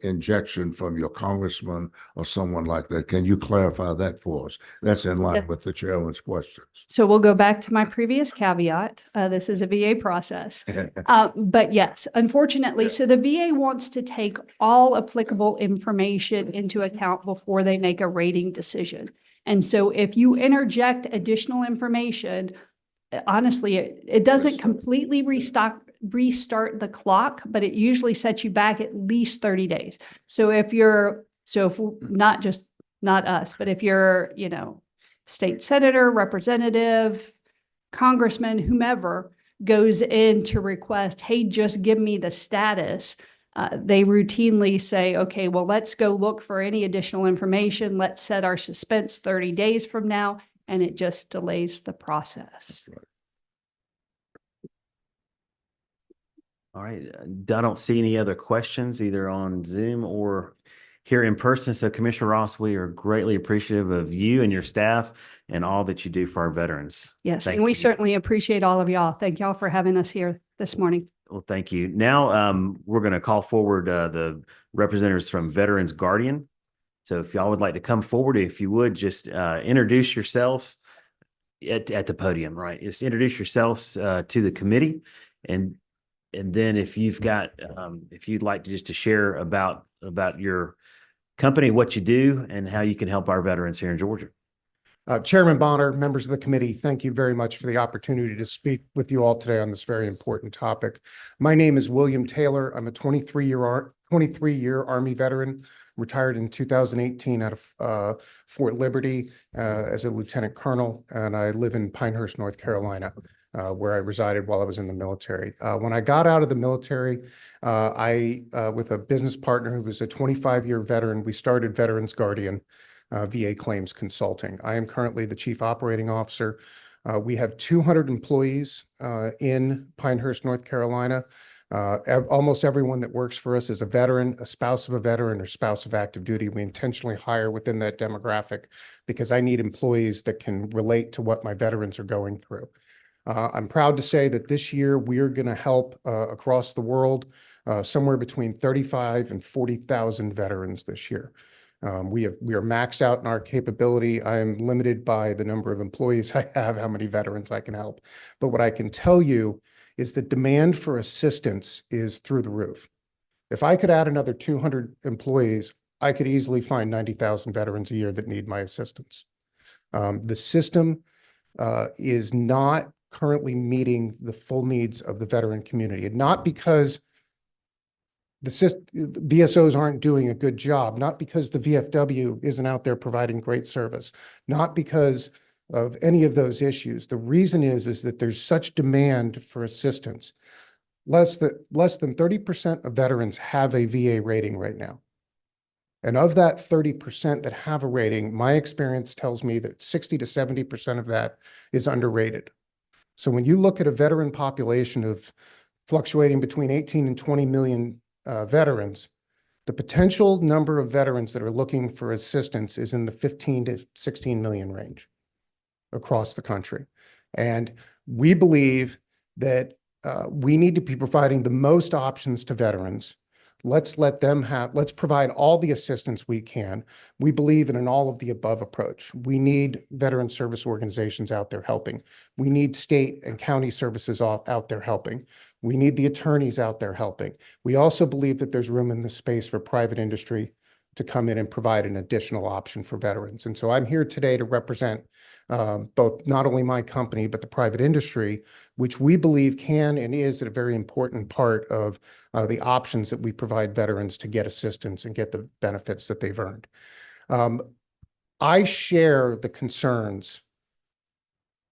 injection from your congressman or someone like that. Can you clarify that for us? That's in line with the chairman's questions. So we'll go back to my previous caveat. This is a VA process. But yes, unfortunately, so the VA wants to take all applicable information into account before they make a rating decision. And so if you interject additional information, honestly, it doesn't completely restart the clock, but it usually sets you back at least 30 days. So if not us, but if you're, state senator, representative, congressman, whomever goes in to request, hey, just give me the status. They routinely say, okay, well, let's go look for any additional information. Let's set our suspense 30 days from now. And it just delays the process. All right. I don't see any other questions either on Zoom or here in person. So Commissioner Ross, we are greatly appreciative of you and your staff and all that you do for our veterans. Yes, Thank and we you. certainly appreciate all of y'all. Thank y'all for having us here this morning. Well, thank you. Now we're going to call forward the representatives from Veterans Guardian. So if y'all would like to come forward, if you would just introduce yourselves at the podium, right? Just introduce yourselves to the committee, and then if you've got if you'd like to share about your company, what you do, and how you can help our veterans here in Georgia. Chairman Bonner, members of the committee, thank you very much for the opportunity to speak with you all today on this very important topic. My name is William Taylor. I'm a 23-year Army veteran, retired in 2018 out of Fort Liberty as a lieutenant colonel, and I live in Pinehurst, North Carolina, where I resided while I was in the military. When I got out of the military, with a business partner who was a 25-year veteran, we started Veterans Guardian, VA Claims Consulting. I am currently the Chief Operating Officer. We have 200 employees in Pinehurst, North Carolina. Almost everyone that works for us is a veteran, a spouse of a veteran, or spouse of active duty. We intentionally hire within that demographic because I need employees that can relate to what my veterans are going through. I'm proud to say that this year we are going to help across the world somewhere between 35 and 40,000 veterans this year. We are maxed out in our capability. I am limited by the number of employees I have, how many veterans I can help. But what I can tell you is the demand for assistance is through the roof. If I could add another 200 employees, I could easily find 90,000 veterans a year that need my assistance. The system is not currently meeting the full needs of the veteran community, and not because the VSOs aren't doing a good job, not because the VFW isn't out there providing great service, not because of any of those issues. The reason is that there's such demand for assistance. Less than 30% of veterans have a VA rating right now. And of that 30% that have a rating, my experience tells me that 60 to 70% of that is underrated. So when you look at a veteran population of fluctuating between 18 and 20 million veterans, the potential number of veterans that are looking for assistance is in the 15 to 16 million range across the country. And we believe that we need to be providing the most options to veterans. Let's provide all the assistance we can. We believe in an all of the above approach. We need veteran service organizations out there helping. We need state and county services out there helping. We need the attorneys out there helping. We also believe that there's room in the space for private industry to come in and provide an additional option for veterans. And so I'm here today to represent both not only my company, but the private industry, which we believe can and is a very important part of the options that we provide veterans to get assistance and get the benefits that they've earned. I share the concerns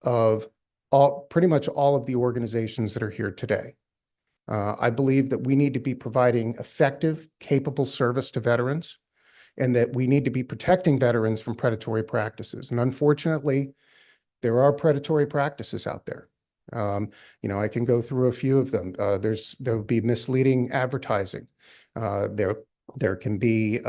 of pretty much all of the organizations that are here today. I believe that we need to be providing effective, capable service to veterans, and that we need to be protecting veterans from predatory practices. And unfortunately, there are predatory practices out there. I can go through a few of them. There will be misleading advertising. There can be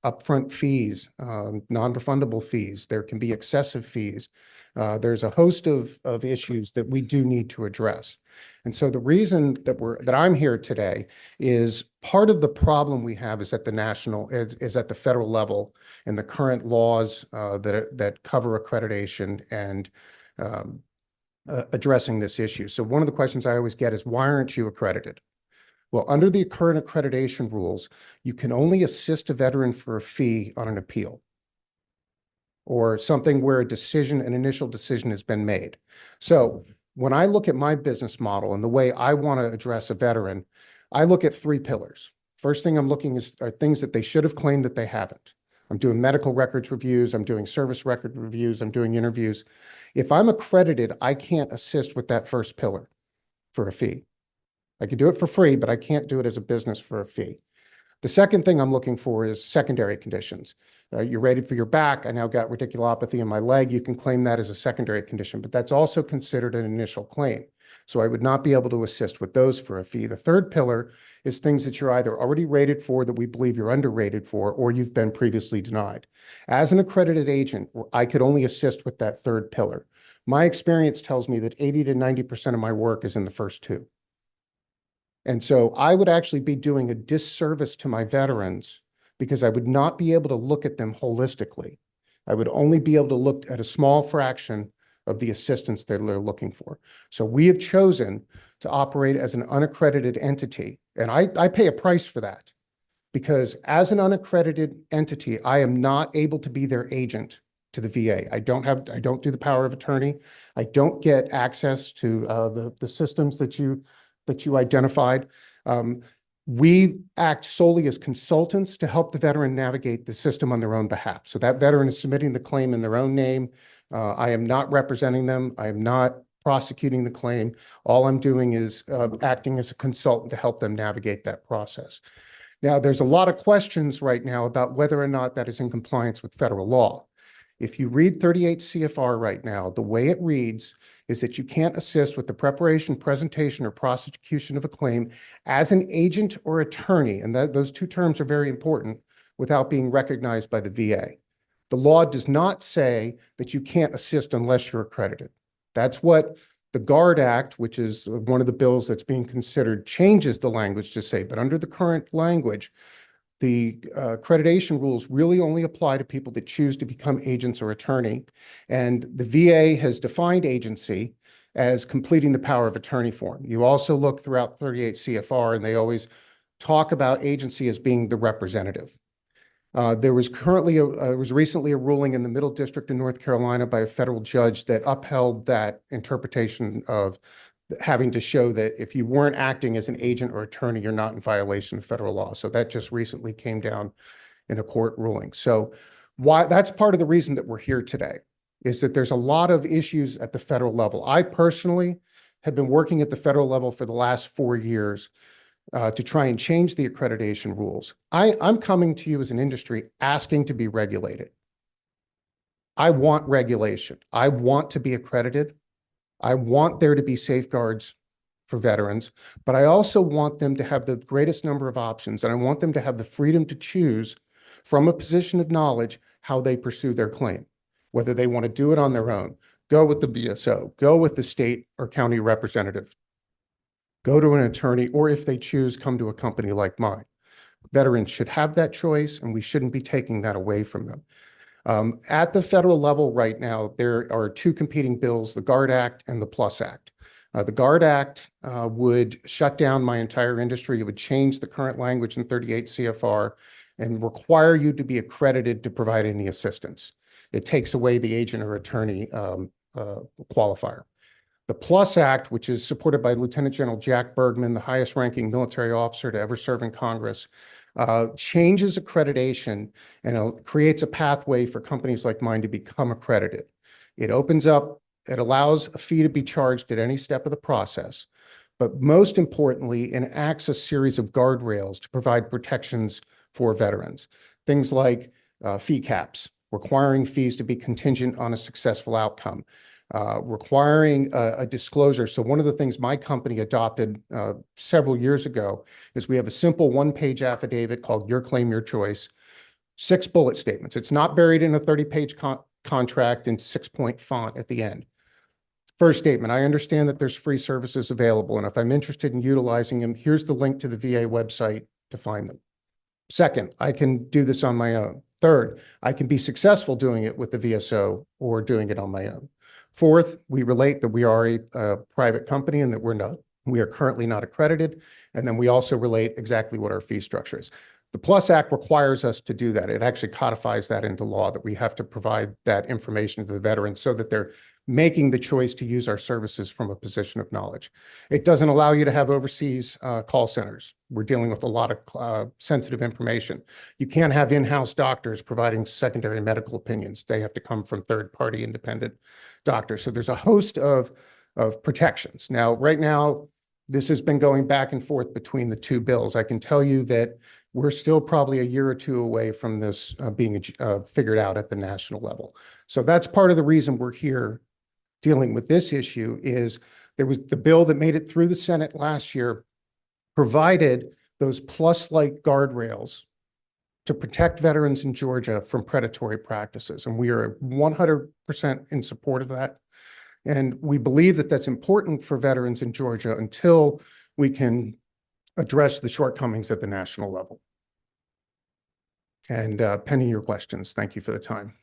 upfront fees, non-refundable fees. There can be excessive fees. There's a host of issues that we do need to address. And so the reason that I'm here today is part of the problem we have is at the federal level, and the current laws that cover accreditation and addressing this issue. So one of the questions I always get is, why aren't you accredited? Well, under the current accreditation rules, you can only assist a veteran for a fee on an appeal, or something where an initial decision has been made. So when I look at my business model and the way I want to address a veteran, I look at 3 pillars. First thing I'm looking are things that they should have claimed that they haven't. I'm doing medical records reviews. I'm doing service record reviews. I'm doing interviews. If I'm accredited, I can't assist with that first pillar for a fee. I could do it for free, but I can't do it as a business for a fee. The second thing I'm looking for is secondary conditions. You're rated for your back. I now got radiculopathy in my leg. You can claim that as a secondary condition, but that's also considered an initial claim. So I would not be able to assist with those for a fee. The third pillar is things that you're either already rated for that we believe you're underrated for, or you've been previously denied. As an accredited agent, I could only assist with that third pillar. My experience tells me that 80 to 90% of my work is in the first 2. And so I would actually be doing a disservice to my veterans because I would not be able to look at them holistically. I would only be able to look at a small fraction of the assistance that they're looking for. So we have chosen to operate as an unaccredited entity. And I pay a price for that, because as an unaccredited entity, I am not able to be their agent to the VA. I don't do the power of attorney. I don't get access to the systems that you identified. We act solely as consultants to help the veteran navigate the system on their own behalf. So that veteran is submitting the claim in their own name. I am not representing them. I am not prosecuting the claim. All I'm doing is acting as a consultant to help them navigate that process. Now, there's a lot of questions right now about whether or not that is in compliance with federal law. If you read 38 CFR right now, the way it reads is that you can't assist with the preparation, presentation, or prosecution of a claim as an agent or attorney, and those 2 terms are very important, without being recognized by the VA. The law does not say that you can't assist unless you're accredited. That's what The GUARD Act, which is one of the bills that's being considered, changes the language to say, but under the current language, the accreditation rules really only apply to people that choose to become agents or attorney. And the VA has defined agency as completing the power of attorney form. You also look throughout 38 CFR, and they always talk about agency as being the representative. There was recently a ruling in the Middle District of North Carolina by a federal judge that upheld that interpretation of having to show that if you weren't acting as an agent or attorney, you're not in violation of federal law. So that just recently came down in a court ruling. So that's part of the reason that we're here today, is that there's a lot of issues at the federal level. I personally have been working at the federal level for the last 4 years to try and change the accreditation rules. I'm coming to you as an industry asking to be regulated. I want regulation. I want to be accredited. I want there to be safeguards for veterans, but I also want them to have the greatest number of options, and I want them to have the freedom to choose from a position of knowledge how they pursue their claim, whether they want to do it on their own, go with the VSO, go with the state or county representative, go to an attorney, or if they choose, come to a company like mine. Veterans should have that choice, and we shouldn't be taking that away from them. At the federal level right now, there are 2 competing bills, the GUARD Act and the PLUS Act. The GUARD Act would shut down my entire industry. It would change the current language in 38 CFR and require you to be accredited to provide any assistance. It takes away the agent or attorney qualifier. The PLUS Act, which is supported by Lieutenant General Jack Bergman, the highest ranking military officer to ever serve in Congress, changes accreditation and creates a pathway for companies like mine to become accredited. It allows a fee to be charged at any step of the process, but most importantly, it enacts a series of guardrails to provide protections for veterans. Things like fee caps, requiring fees to be contingent on a successful outcome, requiring a disclosure. So one of the things my company adopted several years ago is we have a simple 1-page affidavit called Your Claim, Your Choice, 6 bullet statements. It's not buried in a 30-page contract in 6-point font at the end. First statement, I understand that there's free services available, and if I'm interested in utilizing them, here's the link to the VA website to find them. Second, I can do this on my own. Third, I can be successful doing it with the VSO or doing it on my own. Fourth, we relate that we are a private company and that we are currently not accredited. And then we also relate exactly what our fee structure is. The PLUS Act requires us to do that. It actually codifies that into law, that we have to provide that information to the veterans so that they're making the choice to use our services from a position of knowledge. It doesn't allow you to have overseas call centers. We're dealing with a lot of sensitive information. You can't have in-house doctors providing secondary medical opinions. They have to come from third-party independent doctors. So there's a host of protections. Now, right now, this has been going back and forth between the 2 bills. I can tell you that we're still probably a year or 2 away from this being figured out at the national level. So that's part of the reason we're here dealing with this issue. Is there was the bill that made it through the Senate last year provided those PLUS-like guardrails to protect veterans in Georgia from predatory practices. And we are 100% in support of that. And we believe that that's important for veterans in Georgia until we can address the shortcomings at the national level. And pending your questions, thank you for the time.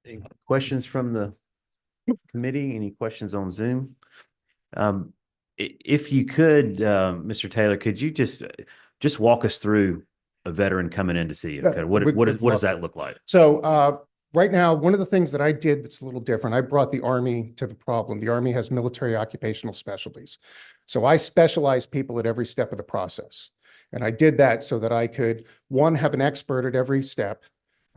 Any questions from the committee? Any questions on Zoom? If you could, Mr. Taylor, could you just walk us through a veteran coming in to see you? Okay. What does that look like? So right now, one of the things that I did that's a little different, I brought the Army to the problem. The Army has military occupational specialties. So I specialize people at every step of the process. And I did that so that I could, 1, have an expert at every step,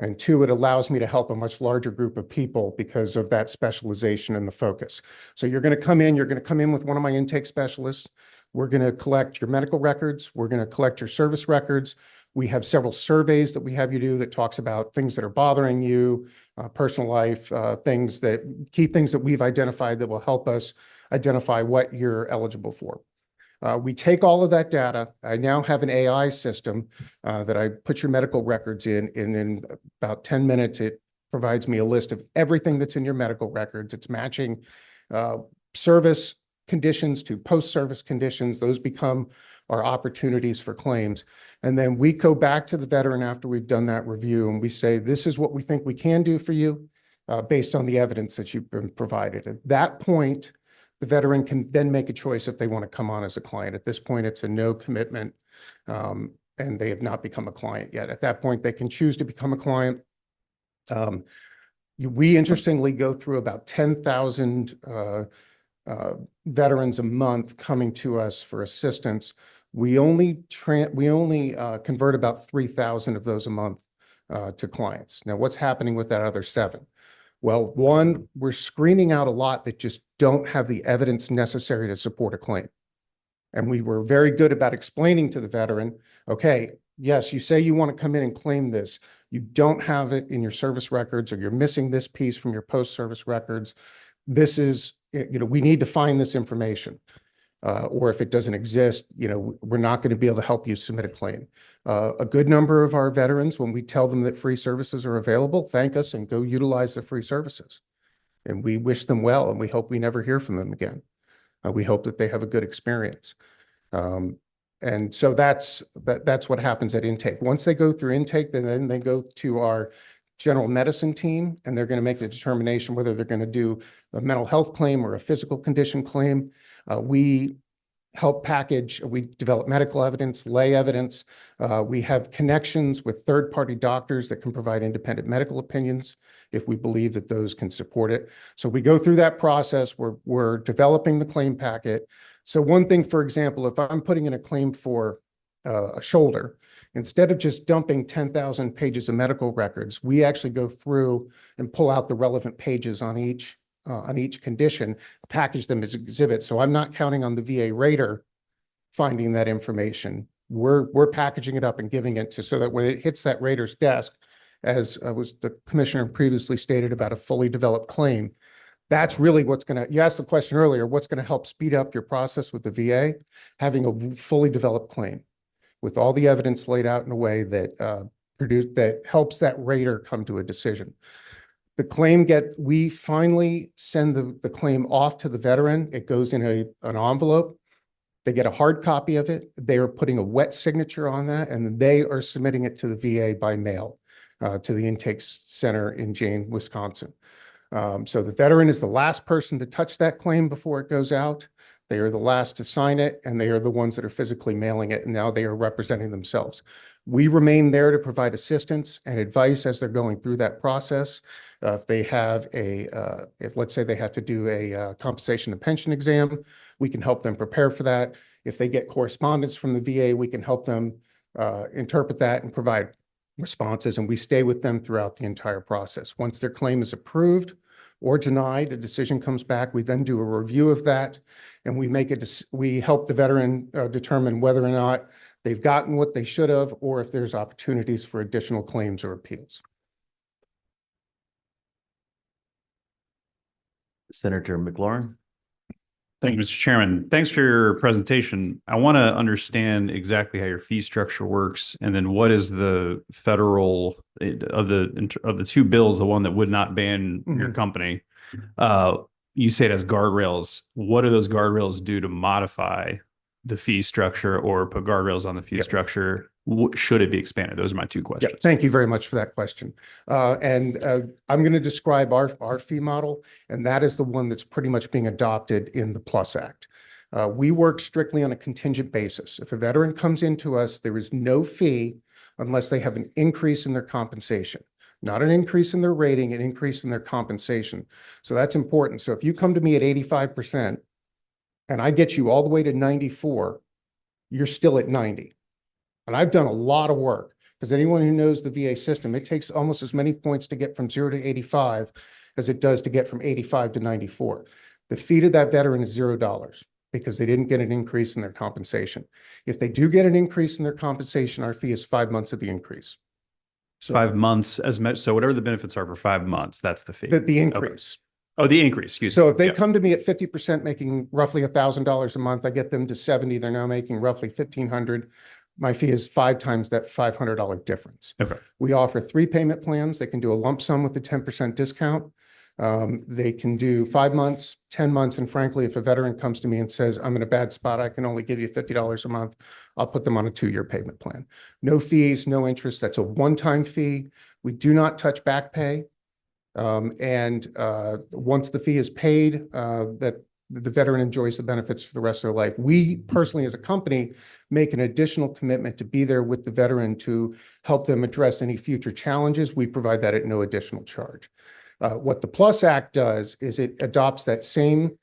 and 2, it allows me to help a much larger group of people because of that specialization and the focus. So you're going to come in with one of my intake specialists. We're going to collect your medical records. We're going to collect your service records. We have several surveys that we have you do that talks about things that are bothering you, personal life, key things that we've identified that will help us identify what you're eligible for. We take all of that data. I now have an AI system that I put your medical records in, and in about 10 minutes, it provides me a list of everything that's in your medical records. It's matching service conditions to post-service conditions. Those become our opportunities for claims. And then we go back to the veteran after we've done that review and we say, this is what we think we can do for you based on the evidence that you've been provided. At that point, the veteran can then make a choice if they want to come on as a client. At this point, it's a no commitment and they have not become a client yet. At that point, they can choose to become a client. We interestingly go through about 10,000 veterans a month coming to us for assistance. We only convert about 3,000 of those a month to clients. Now, what's happening with that other 7? Well, one, we're screening out a lot that just don't have the evidence necessary to support a claim. And we were very good about explaining to the veteran, okay, yes, you say you want to come in and claim this. You don't have it in your service records, or you're missing this piece from your post-service records. This is, we need to find this information. Or if it doesn't exist, we're not going to be able to help you submit a claim. A good number of our veterans, when we tell them that free services are available, thank us and go utilize the free services. And we wish them well, and we hope we never hear from them again. We hope that they have a good experience. And so that's what happens at intake. Once they go through intake, then they go to our general medicine team, and they're going to make the determination whether they're going to do a mental health claim or a physical condition claim. We help package, we develop medical evidence, lay evidence. We have connections with third-party doctors that can provide independent medical opinions if we believe that those can support it. So we go through that process. We're developing the claim packet. So one thing, for example, if I'm putting in a claim for a shoulder, instead of just dumping 10,000 pages of medical records, we actually go through and pull out the relevant pages on each condition, package them as exhibits. So I'm not counting on the VA rater finding that information. We're packaging it up and giving it to, so that when it hits that rater's desk, as was the commissioner previously stated about a fully developed claim, that's really what's going to, you asked the question earlier, what's going to help speed up your process with the VA? Having a fully developed claim with all the evidence laid out in a way that that helps that rater come to a decision. The claim we finally send the claim off to the veteran. It goes in an envelope. They get a hard copy of it. They are putting a wet signature on that, and they are submitting it to the VA by mail to the intake center in Jane, Wisconsin. So the veteran is the last person to touch that claim before it goes out. They are the last to sign it, and they are the ones that are physically mailing it, and now they are representing themselves. We remain there to provide assistance and advice as they're going through that process. If they have if let's say they have to do a compensation and pension exam, we can help them prepare for that. If they get correspondence from the VA, we can help them interpret that and provide responses, and we stay with them throughout the entire process. Once their claim is approved or denied, a decision comes back. We then do a review of that, and we help the veteran determine whether or not they've gotten what they should have, or if there's opportunities for additional claims or appeals. Senator McLaurin. Thank you, Mr. Chairman. Thanks for your presentation. I want to understand exactly how your fee structure works, and then what is the federal of the two bills, the one that would not ban your company. You say it has guardrails. What do those guardrails do to modify the fee structure or put guardrails on the fee structure? Should it be expanded? Those are my two questions. Thank you very much for that question. I'm going to describe our fee model, and that is the one that's pretty much being adopted in the PLUS Act. We work strictly on a contingent basis. If a veteran comes into us, there is no fee unless they have an increase in their compensation. Not an increase in their rating, an increase in their compensation. So that's important. So if you come to me at 85% and I get you all the way to 94, you're still at 90. And I've done a lot of work, because anyone who knows the VA system, it takes almost as many points to get from 0 to 85 as it does to get from 85 to 94. The fee to that veteran is $0 because they didn't get an increase in their compensation. If they do get an increase in their compensation, our fee is 5 months of the increase. So 5 months as much. So whatever the benefits are for 5 months, that's the fee. The increase. Okay. Oh, the increase. Excuse me. So if they come to me at 50%, making roughly $1,000 a month, I get them to 70. They're now making roughly $1,500. My fee is 5 times that $500 difference. Okay. We offer 3 payment plans. They can do a lump sum with a 10% discount. They can do 5 months, 10 months, and frankly, if a veteran comes to me and says, I'm in a bad spot, I can only give you $50 a month, I'll put them on a 2-year payment plan. No fees, no interest. That's a one-time fee. We do not touch back pay. Once the fee is paid, that the veteran enjoys the benefits for the rest of their life. We personally, as a company, make an additional commitment to be there with the veteran to help them address any future challenges. We provide that at no additional charge. What the PLUS Act does is it adopts that same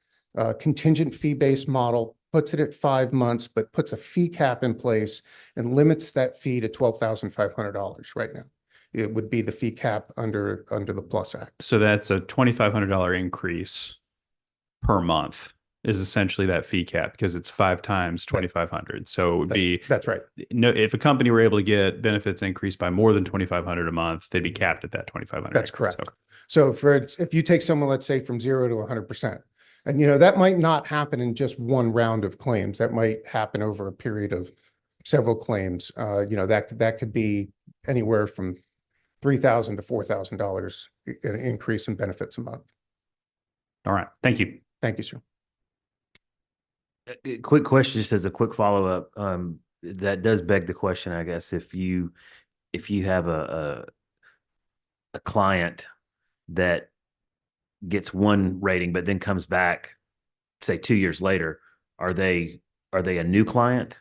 contingent fee-based model, puts it at 5 months, but puts a fee cap in place and limits that fee to $12,500 right now. It would be the fee cap under the PLUS Act. So that's a $2,500 increase per month is essentially that fee cap because it's 5 times 2,500. So it would be, That's right. no, if a company were able to get benefits increased by more than 2,500 a month, they'd be capped at that 2,500. That's correct. Okay. So if you take someone, let's say from 0 to 100%, and that might not happen in just one round of claims. That might happen over a period of several claims. That could be anywhere from $3,000 to $4,000 an increase in benefits a month. All right. Thank you. Thank you, sir. Quick question, just as a quick follow-up. That does beg the question, I guess, if you have a client that gets one rating, but then comes back, say 2 years later, are they a new client?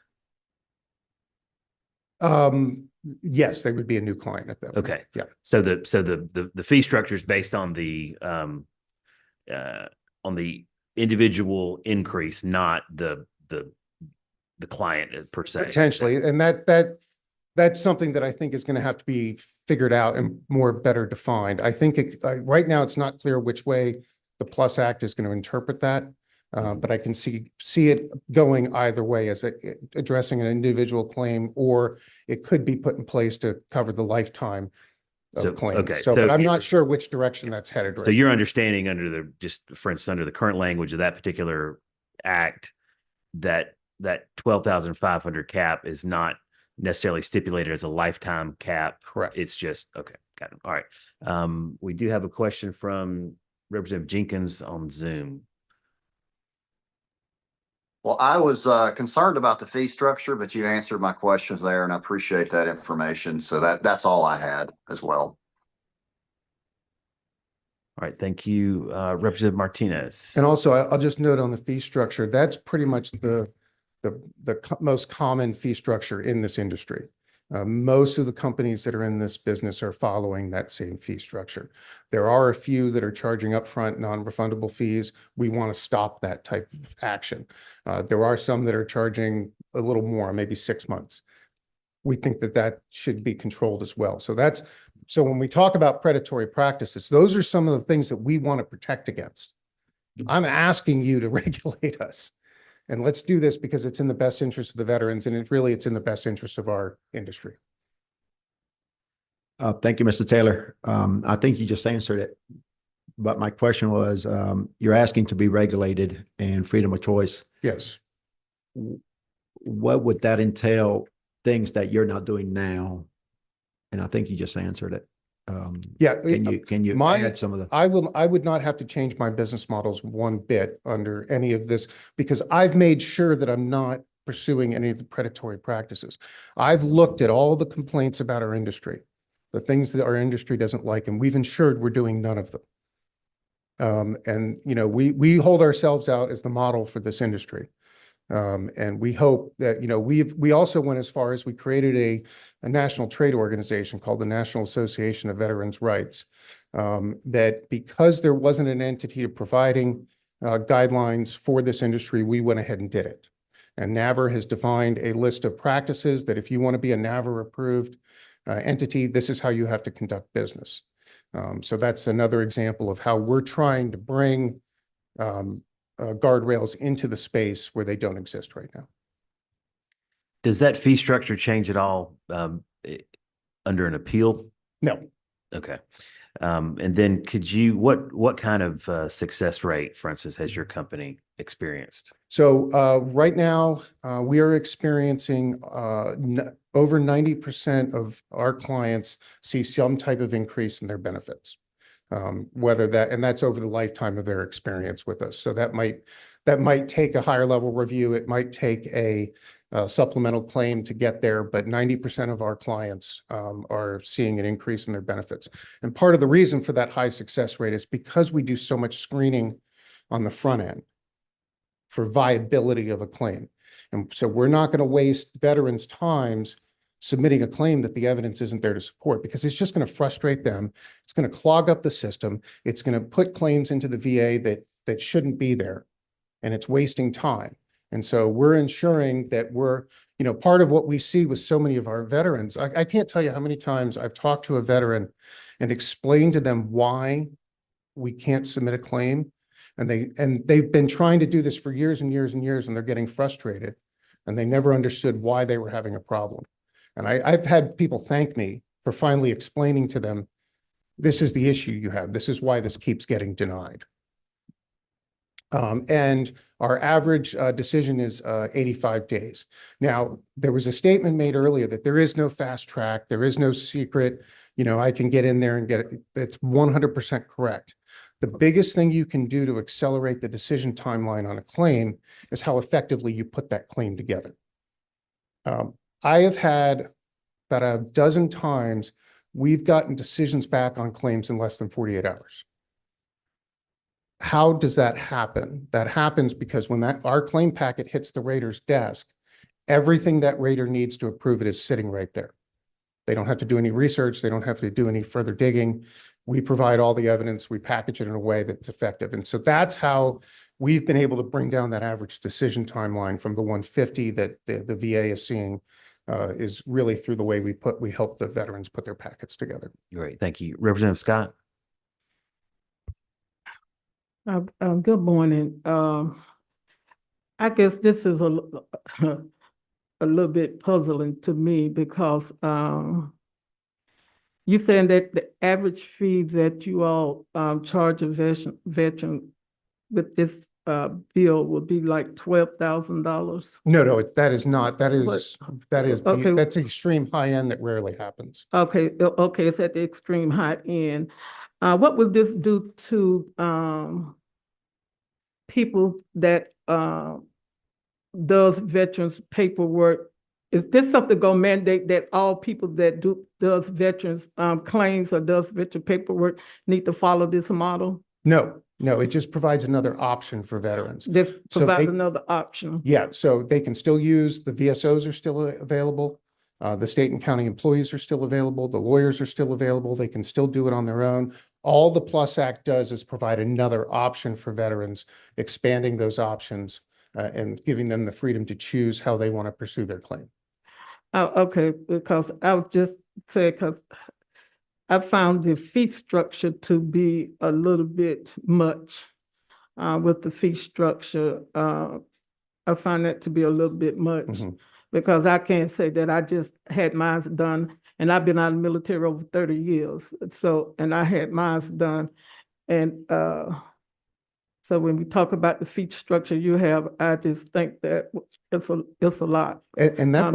Yes, they would be a new client at that point. Okay. Yeah. So the fee structure is based on the individual increase, not the client per se. Potentially. And that's something that I think is going to have to be figured out and better defined. I think right now it's not clear which way the PLUS Act is going to interpret that. But I can see it going either way as addressing an individual claim, or it could be put in place to cover the lifetime of claims. Okay. But I'm not sure which direction that's headed. So your understanding for instance, under the current language of that particular act, that 12,500 cap is not necessarily stipulated as a lifetime cap. Correct. It's just, okay, got it. All right. We do have a question from Representative Jenkins on Zoom. Well, I was concerned about the fee structure, but you answered my questions there, and I appreciate that information. So that's all I had as well. All right, thank you, Representative Martinez. And also, I'll just note on the fee structure, that's pretty much the most common fee structure in this industry. Most of the companies that are in this business are following that same fee structure. There are a few that are charging upfront non-refundable fees. We want to stop that type of action. There are some that are charging a little more, maybe 6 months. We think that should be controlled as well. So when we talk about predatory practices, those are some of the things that we want to protect against. I'm asking you to regulate us. And let's do this because it's in the best interest of the veterans, and it's in the best interest of our industry. Thank you, Mr. Taylor. I think you just answered it. But my question was, you're asking to be regulated and freedom of choice. Yes. What would that entail, things that you're not doing now? And I think you just answered it. Yeah. Can you add some of the? I would not have to change my business models one bit under any of this, because I've made sure that I'm not pursuing any of the predatory practices. I've looked at all the complaints about our industry, the things that our industry doesn't like, and we've ensured we're doing none of them. We hold ourselves out as the model for this industry. And we hope that, we also went as far as we created a national trade organization called the National Association of Veterans' Rights, that because there wasn't an entity providing guidelines for this industry, we went ahead and did it. And NAVR has defined a list of practices that if you want to be a NAVR approved entity, this is how you have to conduct business. So that's another example of how we're trying to bring guardrails into the space where they don't exist right now. Does that fee structure change at all under an appeal? No. Okay. And then what kind of success rate, for instance, has your company experienced? So right now we are experiencing over 90% of our clients see some type of increase in their benefits. Whether that, and that's over the lifetime of their experience with us. So that might take a higher level review. It might take a supplemental claim to get there, but 90% of our clients are seeing an increase in their benefits. And part of the reason for that high success rate is because we do so much screening on the front end for viability of a claim. And so we're not going to waste veterans' times submitting a claim that the evidence isn't there to support, because it's just going to frustrate them. It's going to clog up the system. It's going to put claims into the VA that shouldn't be there, and it's wasting time. And so we're ensuring that we're, part of what we see with so many of our veterans, I can't tell you how many times I've talked to a veteran and explained to them why we can't submit a claim. And they've been trying to do this for years and years and years, and they're getting frustrated, and they never understood why they were having a problem. And I've had people thank me for finally explaining to them, this is the issue you have. This is why this keeps getting denied. And our average decision is 85 days. Now, there was a statement made earlier that there is no fast track. There is no secret, I can get in there and get it. It's 100% correct. The biggest thing you can do to accelerate the decision timeline on a claim is how effectively you put that claim together. I have had about a dozen times we've gotten decisions back on claims in less than 48 hours. How does that happen? That happens because when our claim packet hits the rater's desk, everything that rater needs to approve it is sitting right there. They don't have to do any research. They don't have to do any further digging. We provide all the evidence. We package it in a way that's effective. And so that's how we've been able to bring down that average decision timeline from the 150 that the VA is seeing, is really through the way we help the veterans put their packets together. Great. Thank you. Representative Scott. Good morning. I guess this is a little bit puzzling to me because you're saying that the average fee that you all charge a veteran with this bill would be like $12,000. No, that is not. That's Okay. that's extreme high end that rarely happens. Okay, it's at the extreme high end. What would this do to people that does veterans paperwork? Is this something gonna mandate that all people that does veterans claims or does veteran paperwork need to follow this model? No, it just provides another option for veterans. This So provides they- another option. Yeah, so they can still use, the VSOs are still available. The state and county employees are still available. The lawyers are still available. They can still do it on their own. All the PLUS Act does is provide another option for veterans, expanding those options and giving them the freedom to choose how they want to pursue their claim. Okay, because I would just say, because I found the fee structure to be a little bit much. With the fee structure, I find that to be a little bit much. Mhm. Because I can't say that I just had mine done, and I've been out of the military over 30 years. So, and I had mine done. And so when we talk about the fee structure you have, I just think that it's a lot. And that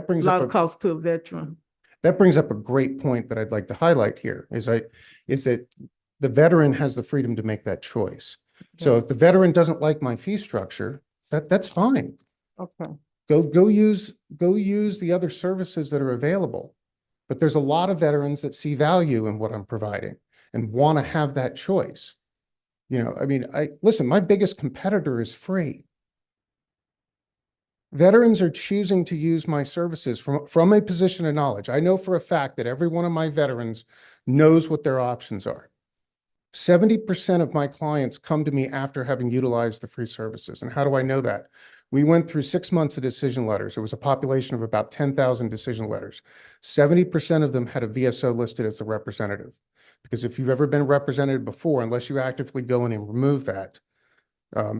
brings A up lot of cost to a veteran. that brings up a great point that I'd like to highlight here is that the veteran has the freedom to make that choice. So if the veteran doesn't like my fee structure, that's fine. Okay. Go use the other services that are available. But there's a lot of veterans that see value in what I'm providing and want to have that choice. Listen, my biggest competitor is free. Veterans are choosing to use my services from a position of knowledge. I know for a fact that every one of my veterans knows what their options are. 70% of my clients come to me after having utilized the free services. And how do I know that? We went through 6 months of decision letters. It was a population of about 10,000 decision letters. 70% of them had a VSO listed as a representative. Because if you've ever been represented before, unless you actively go in and remove that,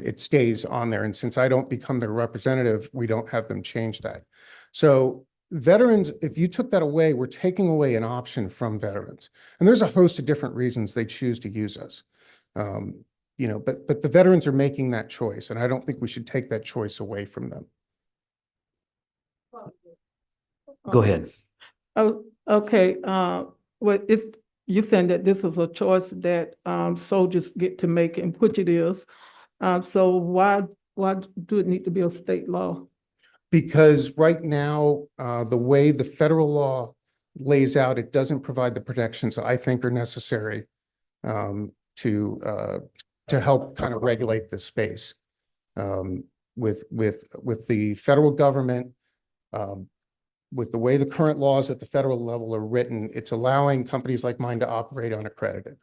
it stays on there. And since I don't become their representative, we don't have them change that. So veterans, if you took that away, we're taking away an option from veterans. And there's a host of different reasons they choose to use us. But the veterans are making that choice, and I don't think we should take that choice away from them. Go ahead. Oh, okay. Well, you saying that this is a choice that soldiers get to make, and which it is. So why do it need to be a state law? Because right now, the way the federal law lays out, it doesn't provide the protections I think are necessary to help kind of regulate this space. With the federal government, with the way the current laws at the federal level are written, it's allowing companies like mine to operate unaccredited.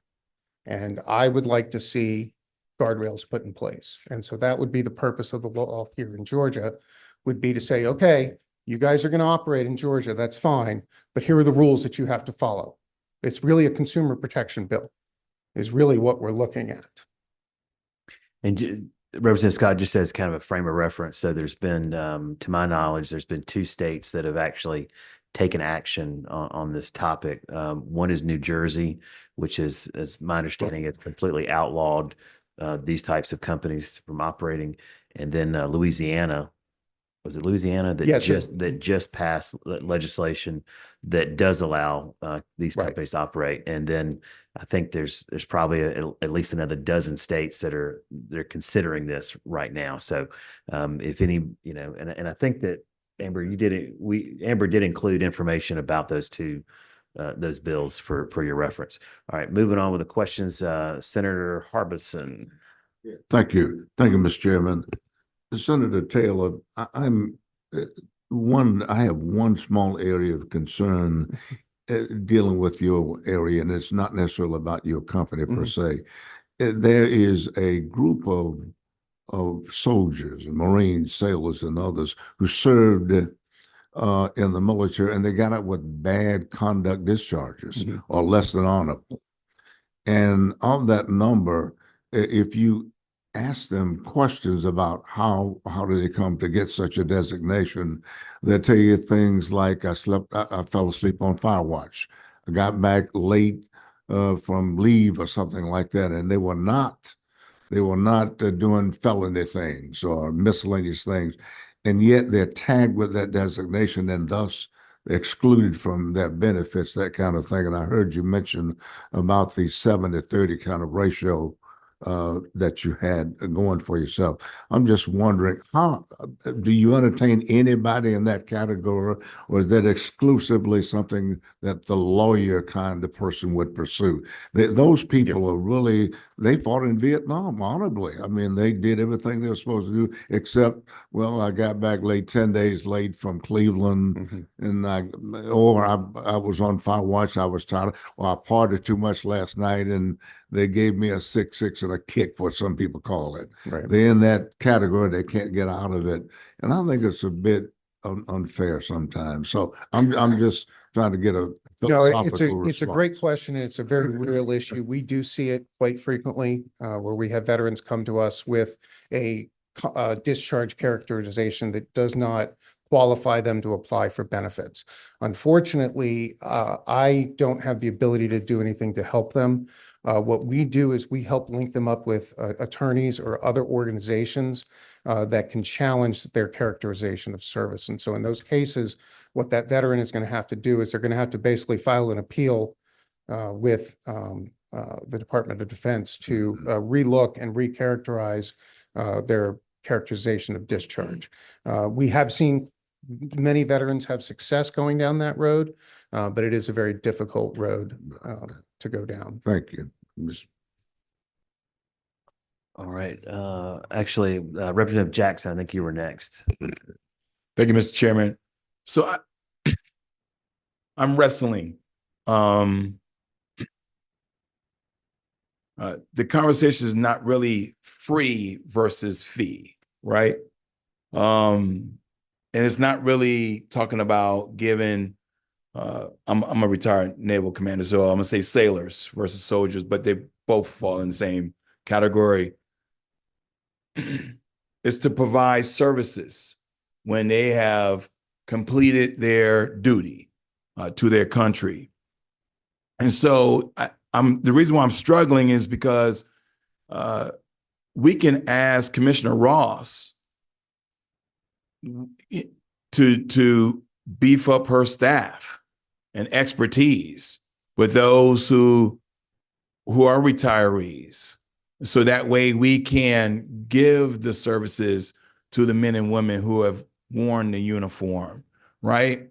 And I would like to see guardrails put in place. And so that would be the purpose of the law here in Georgia, would be to say, okay, you guys are going to operate in Georgia, that's fine, but here are the rules that you have to follow. It's really a consumer protection bill, is really what we're looking at. And Representative Scott, just as kind of a frame of reference, so there's been, to my knowledge, there's been 2 states that have actually taken action on this topic. One is New Jersey, which is, as my understanding, it's completely outlawed these types of companies from operating. And then Louisiana, was it Louisiana that Yes, just passed legislation that does allow these Right. companies to operate? And then I think there's probably at least another dozen states they're considering this right now. So if any, and I think that Amber did include information about those bills for your reference. All right, moving on with the questions. Senator Harbison. Thank you. Thank you, Mr. Chairman. Senator Taylor, I have one small area of concern dealing with your area, and it's not necessarily about your company per se. There is a group of soldiers and Marines, sailors, and others who served in the military, and they got out with bad conduct discharges or less than honorable. And of that number, if you ask them questions about how do they come to get such a designation, they'll tell you things like, I fell asleep on fire watch. I got back late from leave or something like that, and they were not doing felony things or miscellaneous things, and yet they're tagged with that designation and thus excluded from their benefits, that kind of thing. And I heard you mention about the 70-30 kind of ratio that you had going for yourself. I'm just wondering, how do you entertain anybody in that category, or is that exclusively something that the lawyer kind of person would pursue? Those people are really, they fought in Vietnam honorably. I mean, they did everything they were supposed to do, except, well, I got back late, 10 days late from Cleveland, and I was on fire watch, I was tired, or I partied too much last night, and they gave me a 6-6 and a kick, what some people call it. Right. They're in that category. They can't get out of it. And I think it's a bit unfair sometimes. So I'm just trying to get a No, philosophical it's a great question, and it's a very real issue. We do see it quite frequently where we have veterans come to us with a discharge characterization that does not qualify them to apply for benefits. Unfortunately, I don't have the ability to do anything to help them. What we do is we help link them up with attorneys or other organizations that can challenge their characterization of service. And so in those cases, what that veteran is going to have to do is they're going to have to basically file an appeal with the Department of Defense to relook and recharacterize their characterization of discharge. We have seen many veterans have success going down that road, but it is a very difficult road to go down. Thank you. All right. Actually, Representative Jackson, I think you were next. Thank you, Mr. Chairman. So I'm wrestling. The conversation is not really free versus fee, right? And it's not really talking about giving, I'm a retired naval commander, so I'm gonna say sailors versus soldiers, but they both fall in the same category. It's to provide services when they have completed their duty to their country. And so the reason why I'm struggling is because we can ask Commissioner Ross to beef up her staff and expertise with those who are retirees. So that way we can give the services to the men and women who have worn the uniform, right?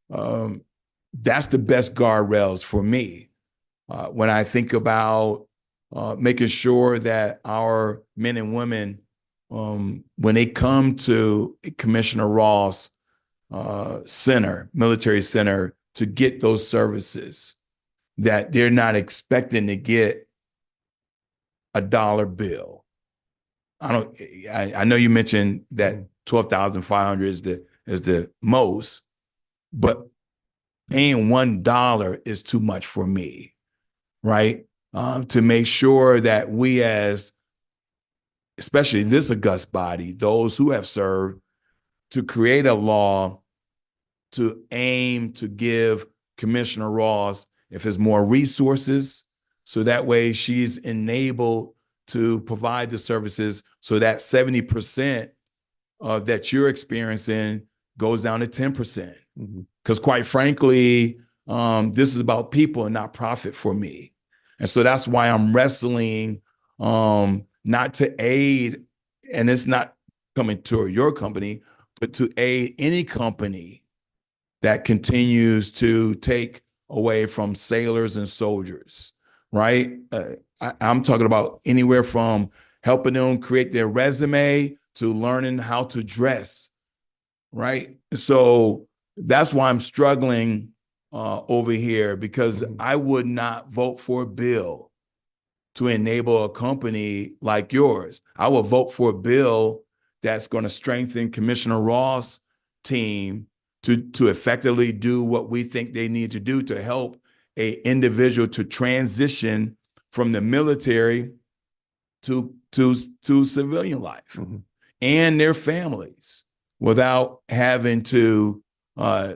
That's the best guardrails for me. When I think about making sure that our men and women, when they come to Commissioner Ross Center, military center, to get those services, that they're not expecting to get a dollar bill. I know you mentioned that 12,500 is the most, but paying $1 is too much for me, right? To make sure that we, as especially this august body, those who have served, to create a law to aim to give Commissioner Ross, if there's more resources, so that way she's enabled to provide the services, so that 70% of that you're experiencing goes down to 10%. Because quite frankly, this is about people and not profit for me. And so that's why I'm wrestling not to aid, and it's not coming to your company, but to aid any company that continues to take away from sailors and soldiers, right? I'm talking about anywhere from helping them create their resume to learning how to dress, right? So that's why I'm struggling over here, because I would not vote for a bill to enable a company like yours. I will vote for a bill that's going to strengthen Commissioner Ross' team to effectively do what we think they need to do to help a individual to transition from the military to civilian life and their families without having to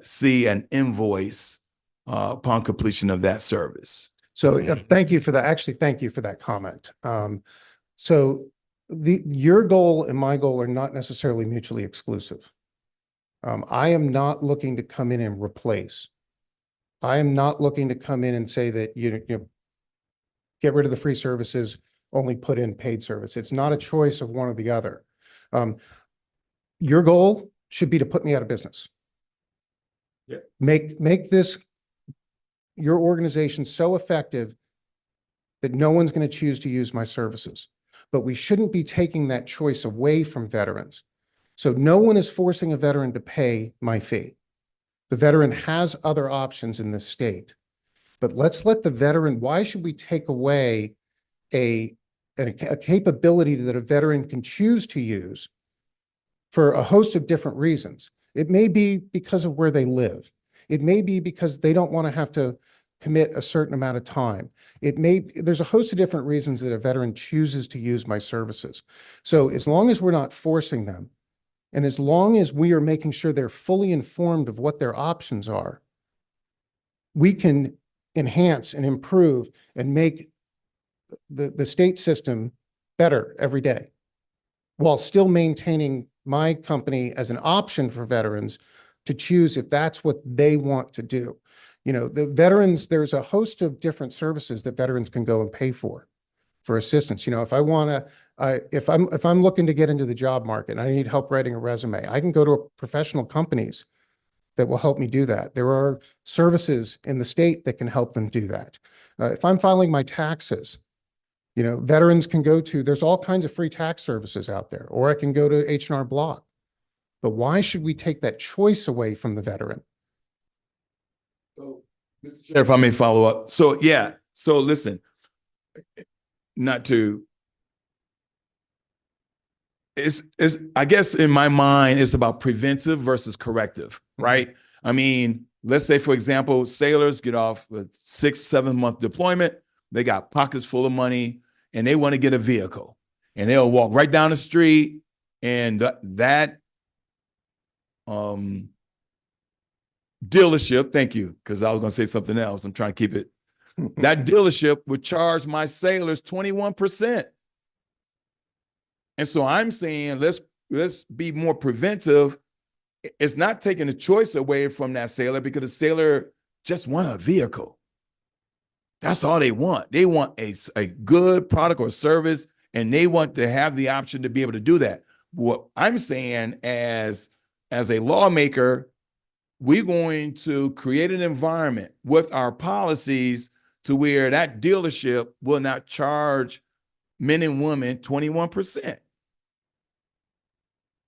see an invoice upon completion of that service. So thank you for that. Actually, thank you for that comment. So your goal and my goal are not necessarily mutually exclusive. I am not looking to come in and replace. I am not looking to come in and say that you get rid of the free services, only put in paid service. It's not a choice of one or the other. Your goal should be to put me out of business. Yeah. Make this, your organization, so effective that no one's going to choose to use my services. But we shouldn't be taking that choice away from veterans. So no one is forcing a veteran to pay my fee. The veteran has other options in this state. But let's let the veteran, why should we take away a capability that a veteran can choose to use for a host of different reasons? It may be because of where they live. It may be because they don't want to have to commit a certain amount of time. There's a host of different reasons that a veteran chooses to use my services. So as long as we're not forcing them, and as long as we are making sure they're fully informed of what their options are, we can enhance and improve and make the state system better every day, while still maintaining my company as an option for veterans to choose if that's what they want to do. You know, the veterans, there's a host of different services that veterans can go and pay for assistance. You know, if I want to, if I'm looking to get into the job market and I need help writing a resume, I can go to professional companies that will help me do that. There are services in the state that can help them do that. If I'm filing my taxes, you know, veterans can go to, there's all kinds of free tax services out there, or I can go to H&R Block. But why should we take that choice away from the veteran? So, Mr. Chair, if I may follow up. So, yeah. So listen, I guess in my mind, it's about preventive versus corrective, right? I mean, let's say, for example, sailors get off with 6-7 month deployment. They got pockets full of money and they want to get a vehicle, and they'll walk right down the street, and that dealership, thank you, because I was going to say something else. I'm trying to keep it. That dealership would charge my sailors 21%. And so I'm saying, let's be more preventive. It's not taking the choice away from that sailor, because the sailor just want a vehicle. That's all they want. They want a good product or service, and they want to have the option to be able to do that. What I'm saying as a lawmaker, we're going to create an environment with our policies to where that dealership will not charge men and women 21%.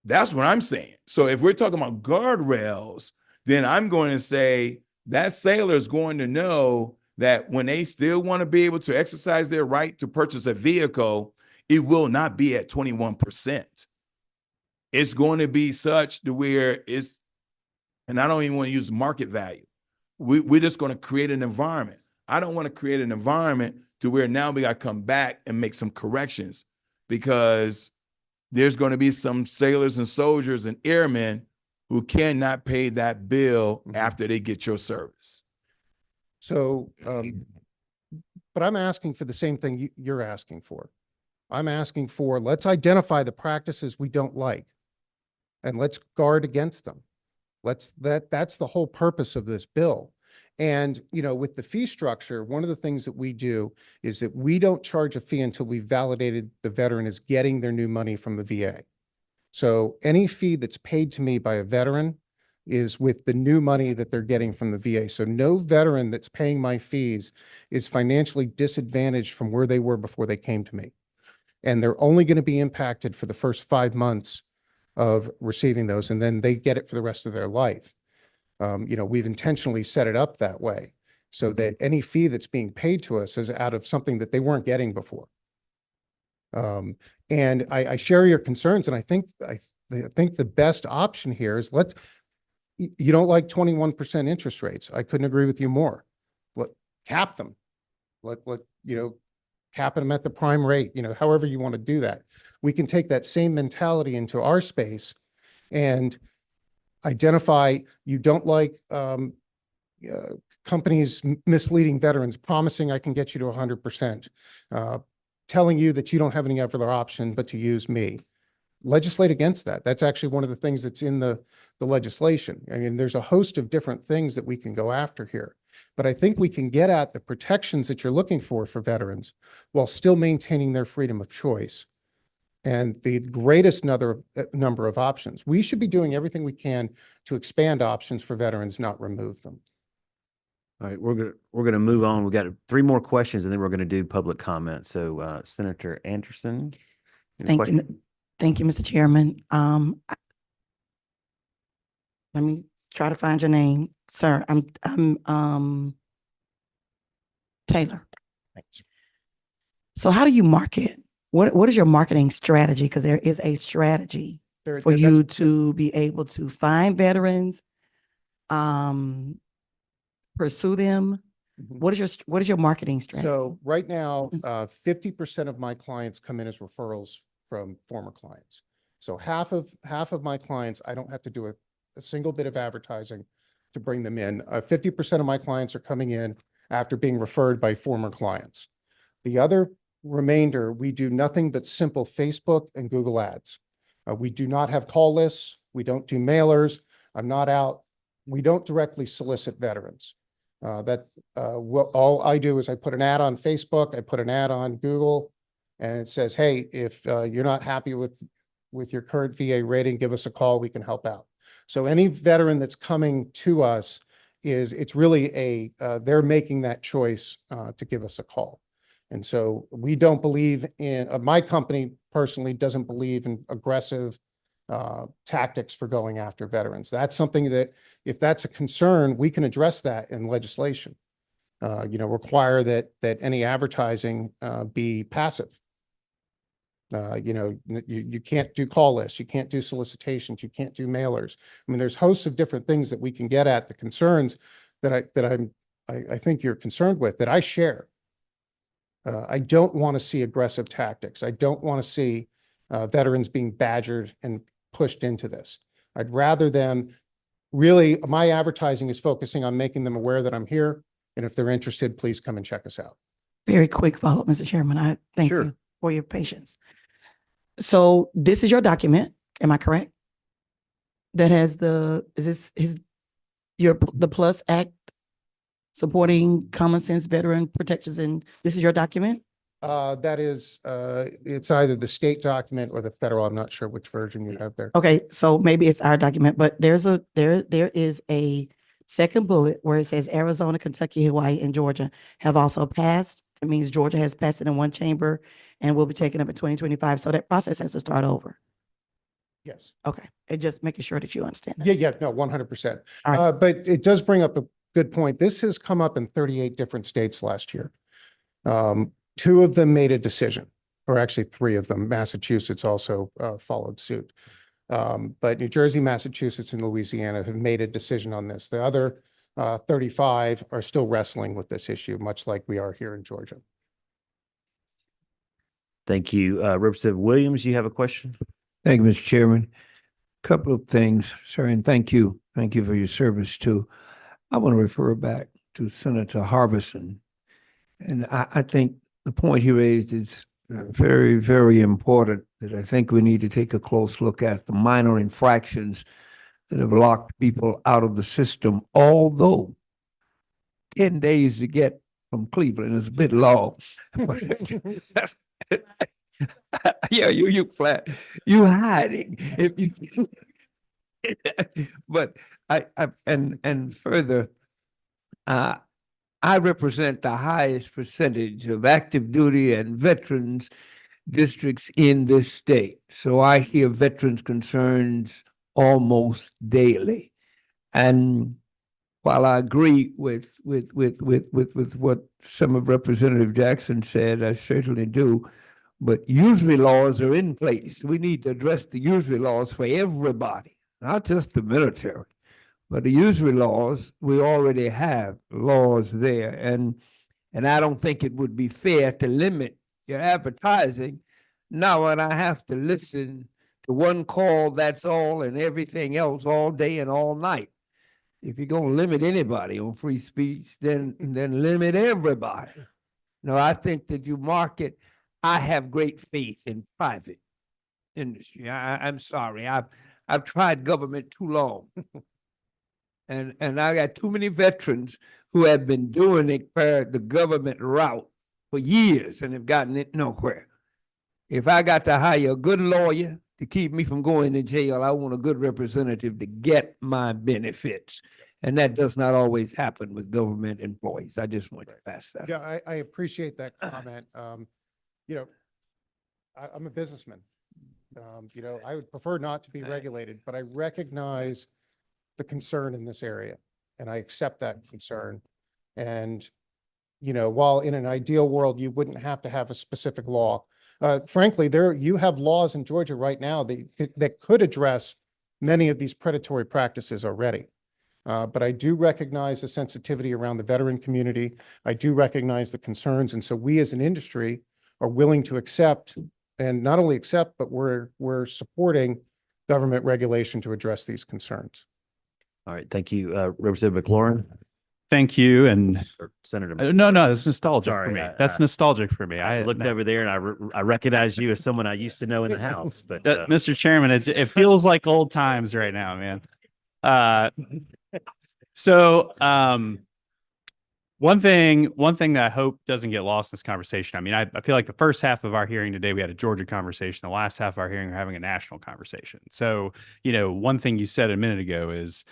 That's what I'm saying. So if we're talking about guardrails, then I'm going to say that sailor is going to know that when they still want to be able to exercise their right to purchase a vehicle, it will not be at 21%. It's going to be such to where it's, and I don't even want to use market value. We're just going to create an environment. I don't want to create an environment to where now we got to come back and make some corrections, because there's going to be some sailors and soldiers and airmen who cannot pay that bill after they get your service. So, but I'm asking for the same thing you're asking for. I'm asking for, let's identify the practices we don't like and let's guard against them. That's the whole purpose of this bill. And, you know, with the fee structure, one of the things that we do is that we don't charge a fee until we've validated the veteran is getting their new money from the VA. So any fee that's paid to me by a veteran is with the new money that they're getting from the VA. So no veteran that's paying my fees is financially disadvantaged from where they were before they came to me. And they're only going to be impacted for the first 5 months of receiving those, and then they get it for the rest of their life. You know, we've intentionally set it up that way so that any fee that's being paid to us is out of something that they weren't getting before. And I share your concerns, and I think the best option here is you don't like 21% interest rates. I couldn't agree with you more. Cap them. You know, capping them at the prime rate, you know, however you want to do that. We can take that same mentality into our space and identify you don't like companies misleading veterans, promising I can get you to 100%, telling you that you don't have any other option but to use me. Legislate against that. That's actually one of the things that's in the legislation. I mean, there's a host of different things that we can go after here. But I think we can get at the protections that you're looking for veterans while still maintaining their freedom of choice and the greatest number of options. We should be doing everything we can to expand options for veterans, not remove them. All right, we're gonna move on. We've got 3 more questions, and then we're gonna do public comment. So, Senator Anderson. Thank you, Mr. Chairman. Let me try to find your name, sir. I'm Taylor. So how do you market? What is your marketing strategy? Because there is a strategy for you to be able to find veterans, pursue them. What is your marketing strategy? So right now, 50% of my clients come in as referrals from former clients. So half of my clients, I don't have to do a single bit of advertising to bring them in. 50% of my clients are coming in after being referred by former clients. The other remainder, we do nothing but simple Facebook and Google ads. We do not have call lists. We don't do mailers. I'm not out. We don't directly solicit veterans. All I do is I put an ad on Facebook, I put an ad on Google, and it says, hey, if you're not happy with your current VA rating, give us a call, we can help out. So any veteran that's coming to us it's really they're making that choice to give us a call. And so we don't believe in, my company personally doesn't believe in aggressive tactics for going after veterans. That's something that, if that's a concern, we can address that in legislation. Require that any advertising be passive. You can't do call lists, you can't do solicitations, you can't do mailers. I mean, there's hosts of different things that we can get at the concerns that I think you're concerned with, that I share. I don't want to see aggressive tactics. I don't want to see veterans being badgered and pushed into this. I'd rather them my advertising is focusing on making them aware that I'm here. And if they're interested, please come and check us out. Very quick follow-up, Mr. Chairman. I thank you for your patience. So this is your document, am I correct? That has the PLUS Act supporting common sense veteran protections. And this is your document? That is, it's either the state document or the federal. I'm not sure which version you have there. Okay, so maybe it's our document, but there is a second bullet where it says Arizona, Kentucky, Hawaii, and Georgia have also passed. It means Georgia has passed it in one chamber and will be taken up in 2025. So that process has to start over. Yes. Okay, and just making sure that you understand that. Yeah, no, 100%. All right. But it does bring up a good point. This has come up in 38 different states last year. 2 of them made a decision, or actually 3 of them. Massachusetts also followed suit. But New Jersey, Massachusetts, and Louisiana have made a decision on this. The other 35 are still wrestling with this issue, much like we are here in Georgia. Thank you. Representative Williams, you have a question? Thank you, Mr. Chairman. Couple of things, sir, and thank you. Thank you for your service too. I want to refer back to Senator Harbison. And I think the point he raised is very, very important, that I think we need to take a close look at the minor infractions that have locked people out of the system, although 10 days to get from Cleveland is a bit long. Yeah, you flat, you hiding. If you, but and further, I represent the highest percentage of active duty and veterans districts in this state. So I hear veterans concerns almost daily. And while I agree with what some of Representative Jackson said, I certainly do, but usury laws are in place. We need to address the usury laws for everybody, not just the military. But the usury laws, we already have laws there. And I don't think it would be fair to limit your advertising. Now, when I have to listen to one call, that's all, and everything else all day and all night. If you're going to limit anybody on free speech, then limit everybody. No, I think that you market. I have great faith in private industry. I'm sorry. I've tried government too long. And I got too many veterans who have been doing it per the government route for years and have gotten it nowhere. If I got to hire a good lawyer to keep me from going to jail, I want a good representative to get my benefits. And that does not always happen with government employees. I just want to pass that. Yeah, I appreciate that comment. You know, I'm a businessman. You know, I would prefer not to be regulated, but I recognize the concern in this area, and I accept that concern. And, you know, while in an ideal world, you wouldn't have to have a specific law. Frankly, you have laws in Georgia right now that could address many of these predatory practices already. But I do recognize the sensitivity around the veteran community. I do recognize the concerns. And so we as an industry are willing to accept, and not only accept, but we're supporting government regulation to address these concerns. All right. Thank you. Representative McLaurin. Thank you. And Or Senator. no, that's nostalgic Sorry, for me. I- That's nostalgic for me. I looked over there and I recognize you as someone I used to know in the House. But Mr. Chairman, it feels like old times right now, man. So one thing that I hope doesn't get lost in this conversation. I mean, I feel like the first half of our hearing today, we had a Georgia conversation. The last half of our hearing, we're having a national conversation. So, you know, one thing you said a minute ago is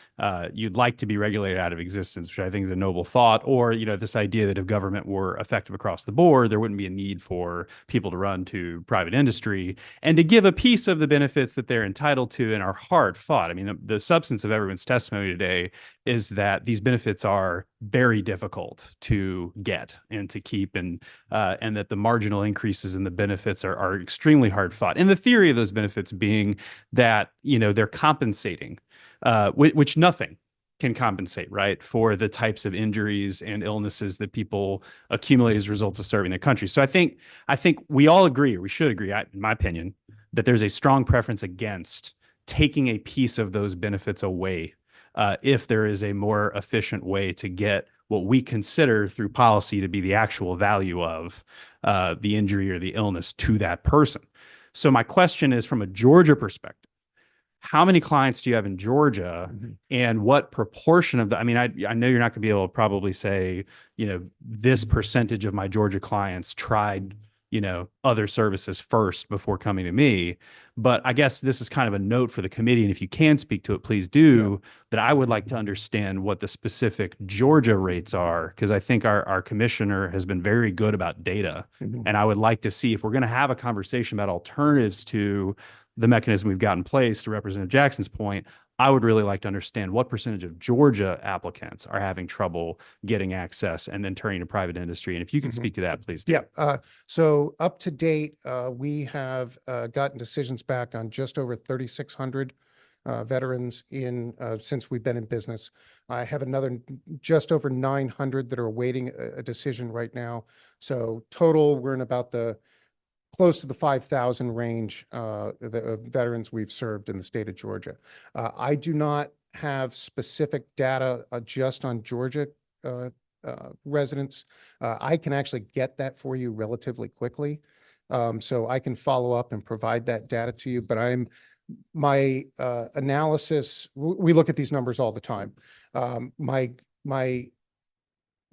you'd like to be regulated out of existence, which I think is a noble thought. Or, you know, this idea that if government were effective across the board, there wouldn't be a need for people to run to private industry and to give a piece of the benefits that they're entitled to and are hard fought. I mean, the substance of everyone's testimony today is that these benefits are very difficult to get and to keep, and that the marginal increases in the benefits are extremely hard fought. And the theory of those benefits being that, you know, they're compensating, which nothing can compensate, right, for the types of injuries and illnesses that people accumulate as a result of serving the country. So I think we all agree, or we should agree, in my opinion, that there's a strong preference against taking a piece of those benefits away if there is a more efficient way to get what we consider through policy to be the actual value of the injury or the illness to that person. So my question is, from a Georgia perspective, how many clients do you have in Georgia, and what proportion of the, I mean, I know you're not gonna be able to probably say, this percentage of my Georgia clients tried, other services first before coming to me. But I guess this is kind of a note for the committee, and if you can speak to it, please do, that I would like to understand what the specific Georgia rates are, because I think our commissioner has been very good about data. And I would like to see if we're going to have a conversation about alternatives to the mechanism we've got in place, to Representative Jackson's point, I would really like to understand what percentage of Georgia applicants are having trouble getting access and then turning to private industry. And if you can speak to that, please do. Yeah. So up to date, we have gotten decisions back on just over 3,600 veterans since we've been in business. I have another just over 900 that are awaiting a decision right now. So total, we're in about close to the 5,000 range, the veterans we've served in the state of Georgia. I do not have specific data just on Georgia residents. I can actually get that for you relatively quickly. So I can follow up and provide that data to you, but my analysis, we look at these numbers all the time. My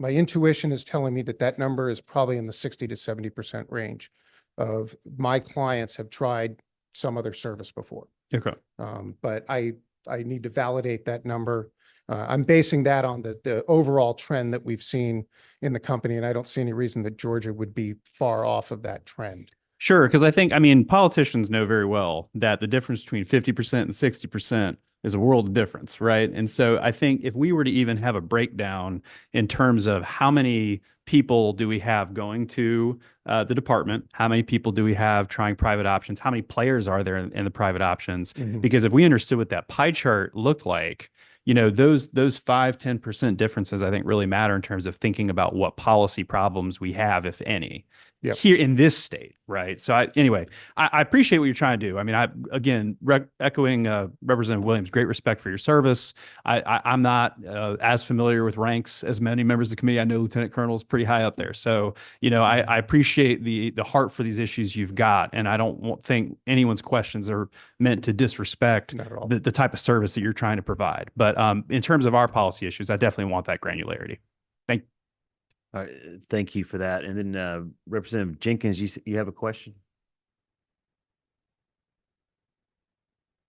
intuition is telling me that number is probably in the 60 to 70% range of my clients have tried some other service before. Okay. But I need to validate that number. I'm basing that on the overall trend that we've seen in the company, and I don't see any reason that Georgia would be far off of that trend. Sure, because politicians know very well that the difference between 50% and 60% is a world of difference, right? And so I think if we were to even have a breakdown in terms of how many people do we have going to the department, how many people do we have trying private options, how many players are there in the private options? Because if we understood what that pie chart looked like, those 5-10% differences, I think, really matter in terms of thinking about what policy problems we have, if any, here in this state, right? So I appreciate what you're trying to do. Again, echoing Representative Williams, great respect for your service. I'm not as familiar with ranks as many members of the committee. I know Lieutenant Colonel is pretty high up there. So, I appreciate the heart for these issues you've got, and I don't think anyone's questions are meant to disrespect the type of service that you're trying to provide. But in terms of our policy issues, I definitely want that granularity. Thank you. All right, thank you for that. And then Representative Jenkins, you have a question?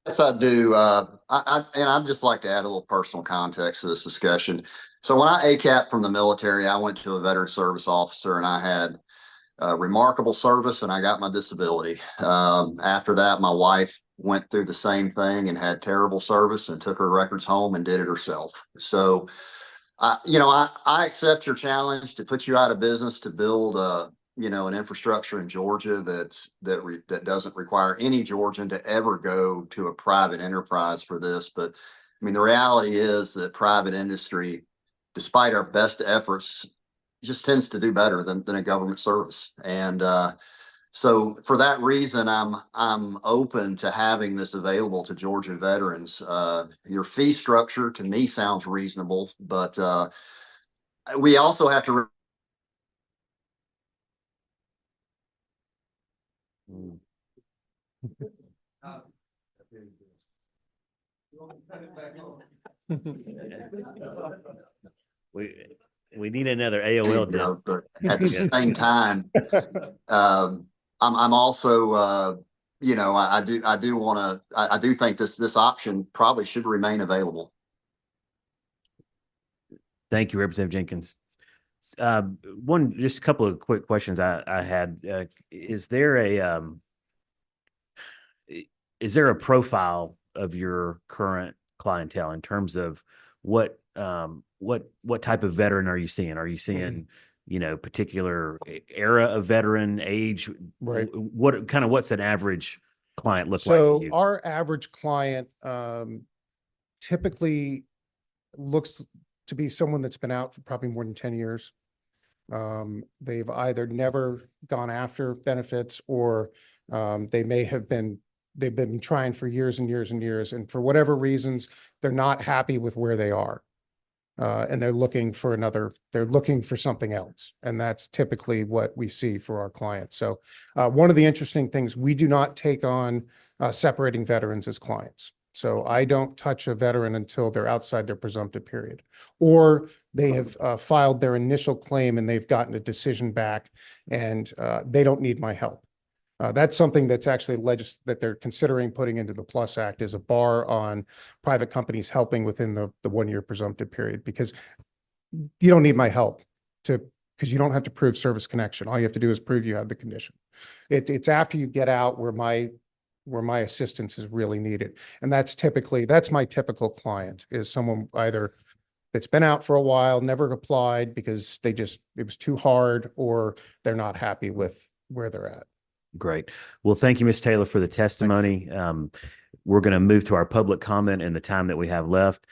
Yes, I do. I'd just like to add a little personal context to this discussion. So when I ACAP from the military, I went to a veteran service officer, and I had remarkable service, and I got my disability. After that, my wife went through the same thing and had terrible service and took her records home and did it herself. So I accept your challenge to put you out of business, to build an infrastructure in Georgia that doesn't require any Georgian to ever go to a private enterprise for this. But the reality is that private industry, despite our best efforts, just tends to do better than a government service. And so for that reason, I'm open to having this available to Georgia veterans. Your fee structure to me sounds reasonable, but we also have to we need another AOL disc. But at the same time, I'm also I do think this option probably should remain available. Thank you, Representative Jenkins. Just a couple of quick questions I had. Is there a profile of your current clientele in terms of what type of veteran are you seeing? Are you seeing, particular era of veteran, age? Right. What's an average client look like So to you? our average client typically looks to be someone that's been out for probably more than 10 years. They've either never gone after benefits, or they've been trying for years and years and years. And for whatever reasons, they're not happy with where they are. And they're looking for something else. And that's typically what we see for our clients. So one of the interesting things, we do not take on separating veterans as clients. So I don't touch a veteran until they're outside their presumptive period, or they have filed their initial claim and they've gotten a decision back and they don't need my help. That's something that's actually that they're considering putting into the PLUS Act, is a bar on private companies helping within the 1-year presumptive period, because you don't need my help because you don't have to prove service connection. All you have to do is prove you have the condition. It's after you get out where my assistance is really needed. And that's my typical client, is someone either that's been out for a while, never applied because it was too hard, or they're not happy with where they're at. Great. Well, thank you, Ms. Taylor, for the testimony. We're going to move to our public comment in the time that we have left.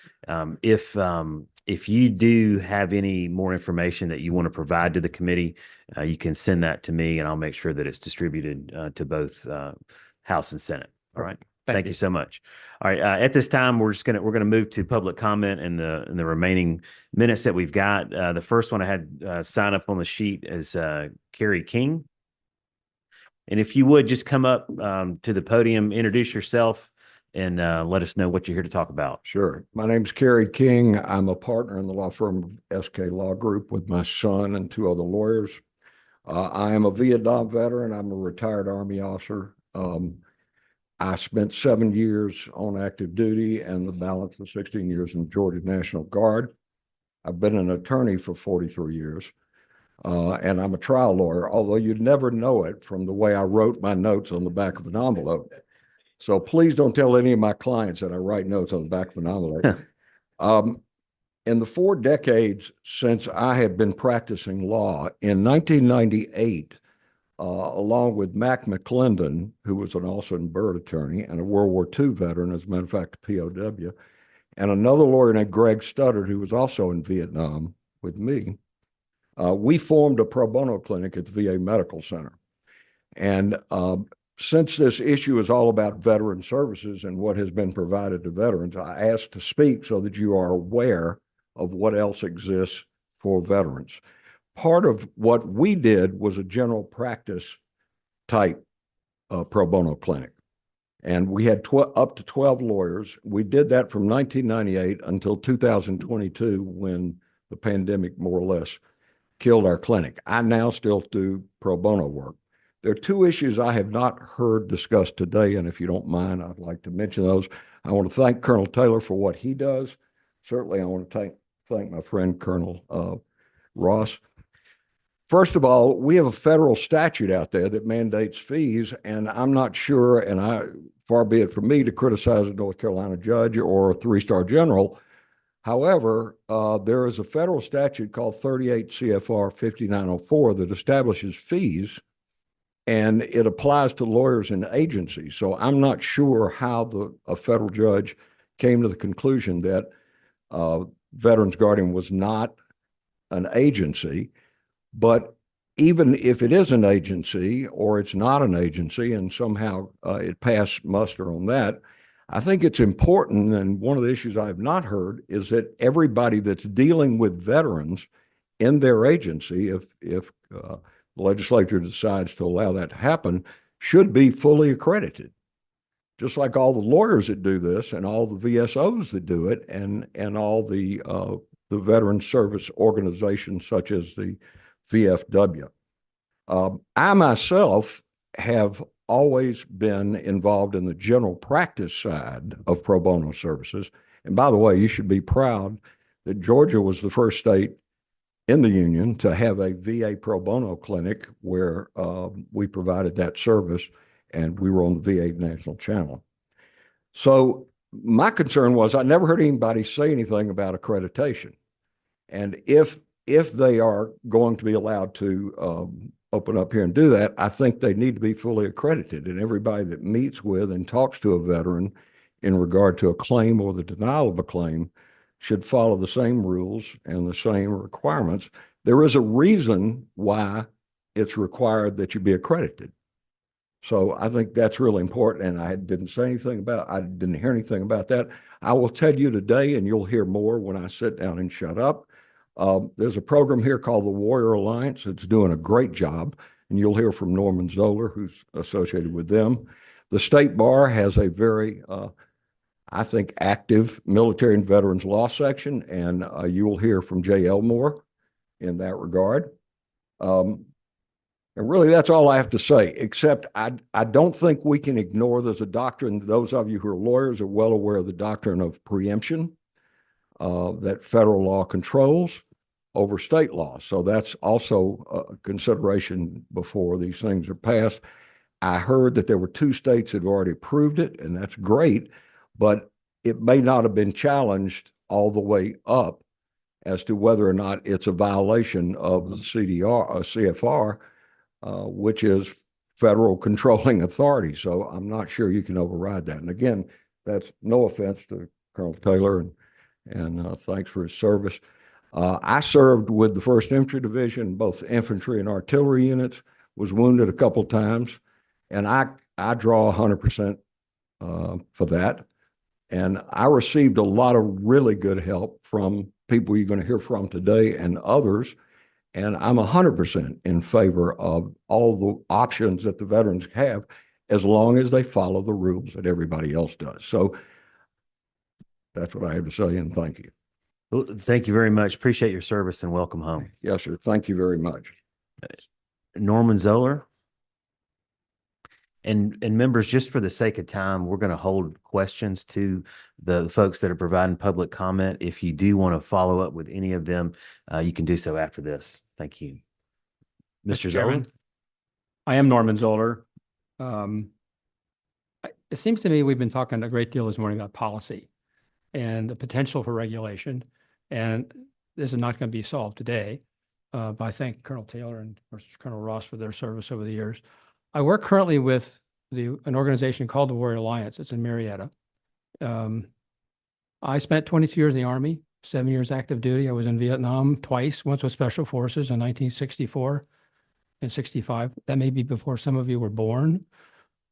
If you do have any more information that you want to provide to the committee, you can send that to me and I'll make sure that it's distributed to both House and Senate. All right. Thank you so much. All right. At this time, we're going to move to public comment in the remaining minutes that we've got. The first one I had sign up on the sheet is Carrie King. And if you would just come up to the podium, introduce yourself, and let us know what you're here to talk about. Sure. My name's Kerry King. I'm a partner in the law firm of SK Law Group with my son and 2 other lawyers. I am a Vietnam veteran. I'm a retired Army officer. I spent 7 years on active duty and the balance of 16 years in the Georgia National Guard. I've been an attorney for 43 years. And I'm a trial lawyer, although you'd never know it from the way I wrote my notes on the back of an envelope. So please don't tell any of my clients that I write notes on the back of an envelope. In the 4 decades since I have been practicing law, in 1998, along with Mac McClendon, who was an Alston Byrd attorney and a World War II veteran, as a matter of fact, a POW, and another lawyer named Greg Studdard, who was also in Vietnam with me, we formed a pro bono clinic at the VA Medical Center. And since this issue is all about veteran services and what has been provided to veterans, I asked to speak so that you are aware of what else exists for veterans. Part of what we did was a general practice type pro bono clinic. And we had up to 12 lawyers. We did that from 1998 until 2022, when the pandemic more or less killed our clinic. I now still do pro bono work. There are 2 issues I have not heard discussed today, and if you don't mind, I'd like to mention those. I want to thank Colonel Taylor for what he does. Certainly, I want to thank my friend Colonel Ross. First of all, we have a federal statute out there that mandates fees, and I'm not sure, and far be it from me to criticize a North Carolina judge or a 3-star general. However, there is a federal statute called 38 CFR 5904 that establishes fees, and it applies to lawyers and agencies. So I'm not sure how a federal judge came to the conclusion that Veterans Guardian was not an agency. But even if it is an agency or it's not an agency and somehow it passed muster on that, I think it's important, and one of the issues I have not heard is that everybody that's dealing with veterans in their agency, if the legislature decides to allow that to happen, should be fully accredited. Just like all the lawyers that do this and all the VSOs that do it and all the veteran service organizations such as the VFW. I myself have always been involved in the general practice side of pro bono services. And by the way, you should be proud that Georgia was the first state in the union to have a VA pro bono clinic where we provided that service, and we were on the VA National Channel. So my concern was I never heard anybody say anything about accreditation. And if they are going to be allowed to open up here and do that, I think they need to be fully accredited. And everybody that meets with and talks to a veteran in regard to a claim or the denial of a claim should follow the same rules and the same requirements. There is a reason why it's required that you be accredited. So I think that's really important, and I didn't hear anything about that. I will tell you today, and you'll hear more when I sit down and shut up. There's a program here called the Warrior Alliance. It's doing a great job, and you'll hear from Norman Zoller, who's associated with them. The State Bar has a very, I think, active military and veterans law section, and you will hear from Jay Elmore in that regard. And really, that's all I have to say, except I don't think we can ignore there's a doctrine. Those of you who are lawyers are well aware of the doctrine of preemption that federal law controls over state law. So that's also a consideration before these things are passed. I heard that there were 2 states that have already approved it, and that's great, but it may not have been challenged all the way up as to whether or not it's a violation of the CFR, which is federal controlling authority. So I'm not sure you can override that. And again, that's no offense to Colonel Taylor, and thanks for his service. I served with the 1st Infantry Division, both infantry and artillery units, was wounded a couple times, and I draw 100% for that. And I received a lot of really good help from people you're going to hear from today and others. And I'm 100% in favor of all the options that the veterans have, as long as they follow the rules that everybody else does. So that's what I have to say, and thank you. Well, thank you very much. Appreciate your service and welcome home. Yes, sir. Thank you very much. Norman Zoller. And members, just for the sake of time, we're going to hold questions to the folks that are providing public comment. If you do want to follow up with any of them, you can do so after this. Thank you. Mr. Zoller? I am Norman Zoller. It seems to me we've been talking a great deal this morning about policy and the potential for regulation. And this is not going to be solved today. But I thank Colonel Taylor and Colonel Ross for their service over the years. I work currently with an organization called the Warrior Alliance. It's in Marietta. I spent 22 years in the Army, 7 years active duty. I was in Vietnam twice, once with Special Forces in 1964 and 65. That may be before some of you were born.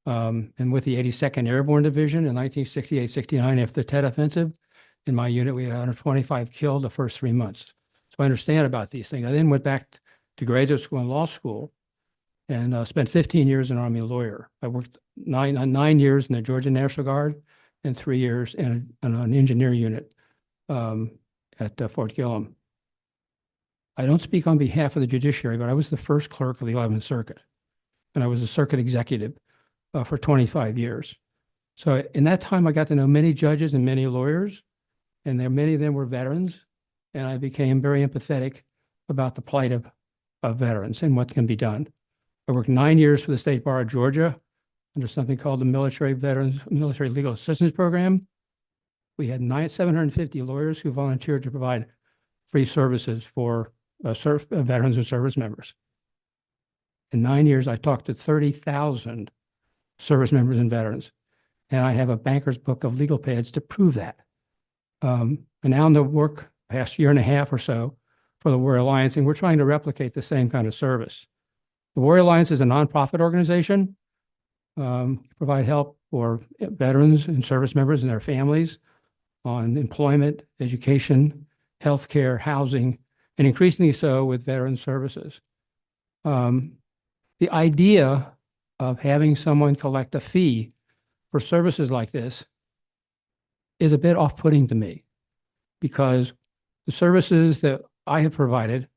And with the 82nd Airborne Division in 1968-69 after the Tet Offensive. In my unit, we had 125 killed the first 3 months. So I understand about these things. I then went back to graduate school and law school and spent 15 years as an Army lawyer. I worked 9 years in the Georgia National Guard and 3 years in an engineer unit at Fort Gillem. I don't speak on behalf of the judiciary, but I was the first clerk of the 11th Circuit, and I was a circuit executive for 25 years. So in that time, I got to know many judges and many lawyers, and many of them were veterans, and I became very empathetic about the plight of veterans and what can be done. I worked 9 years for the State Bar of Georgia under something called the Military Legal Assistance Program. We had 750 lawyers who volunteered to provide free services for veterans and service members. In 9 years, I talked to 30,000 service members and veterans, and I have a banker's book of legal pads to prove that. And now in the work past year and a half or so for the Warrior Alliance, and we're trying to replicate the same kind of service. The Warrior Alliance is a nonprofit organization, provide help for veterans and service members and their families on employment, education, healthcare, housing, and increasingly so with veteran services. The idea of having someone collect a fee for services like this is a bit off-putting to me, because the services that I have provided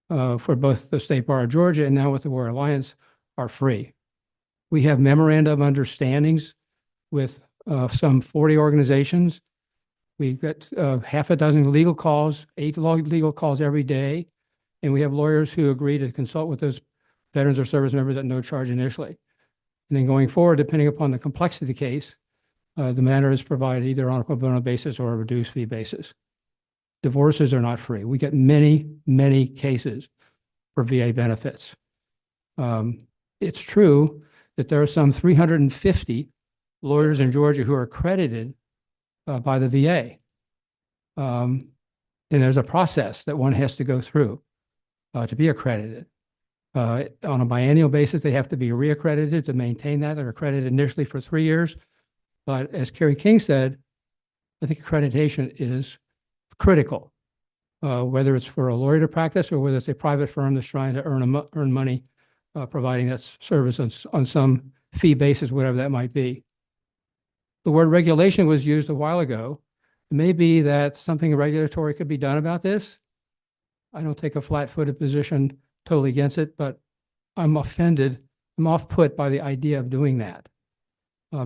for both the State Bar of Georgia and now with the Warrior Alliance are free. We have memoranda of understandings with some 40 organizations. We've got half a dozen legal calls, 8 legal calls every day, and we have lawyers who agree to consult with those veterans or service members at no charge initially. And then going forward, depending upon the complexity of the case, the matter is provided either on a pro bono basis or a reduced fee basis. Divorces are not free. We get many, many cases for VA benefits. It's true that there are some 350 lawyers in Georgia who are accredited by the VA. And there's a process that one has to go through to be accredited. On a biennial basis, they have to be reaccredited to maintain that. They're accredited initially for 3 years. But as Kerry King said, I think accreditation is critical, whether it's for a lawyer to practice or whether it's a private firm that's trying to earn money providing that service on some fee basis, whatever that might be. the word regulation was used a while ago. It may be that something regulatory could be done about this. I don't take a flat-footed position totally against it, but I'm offended, I'm off-put by the idea of doing that.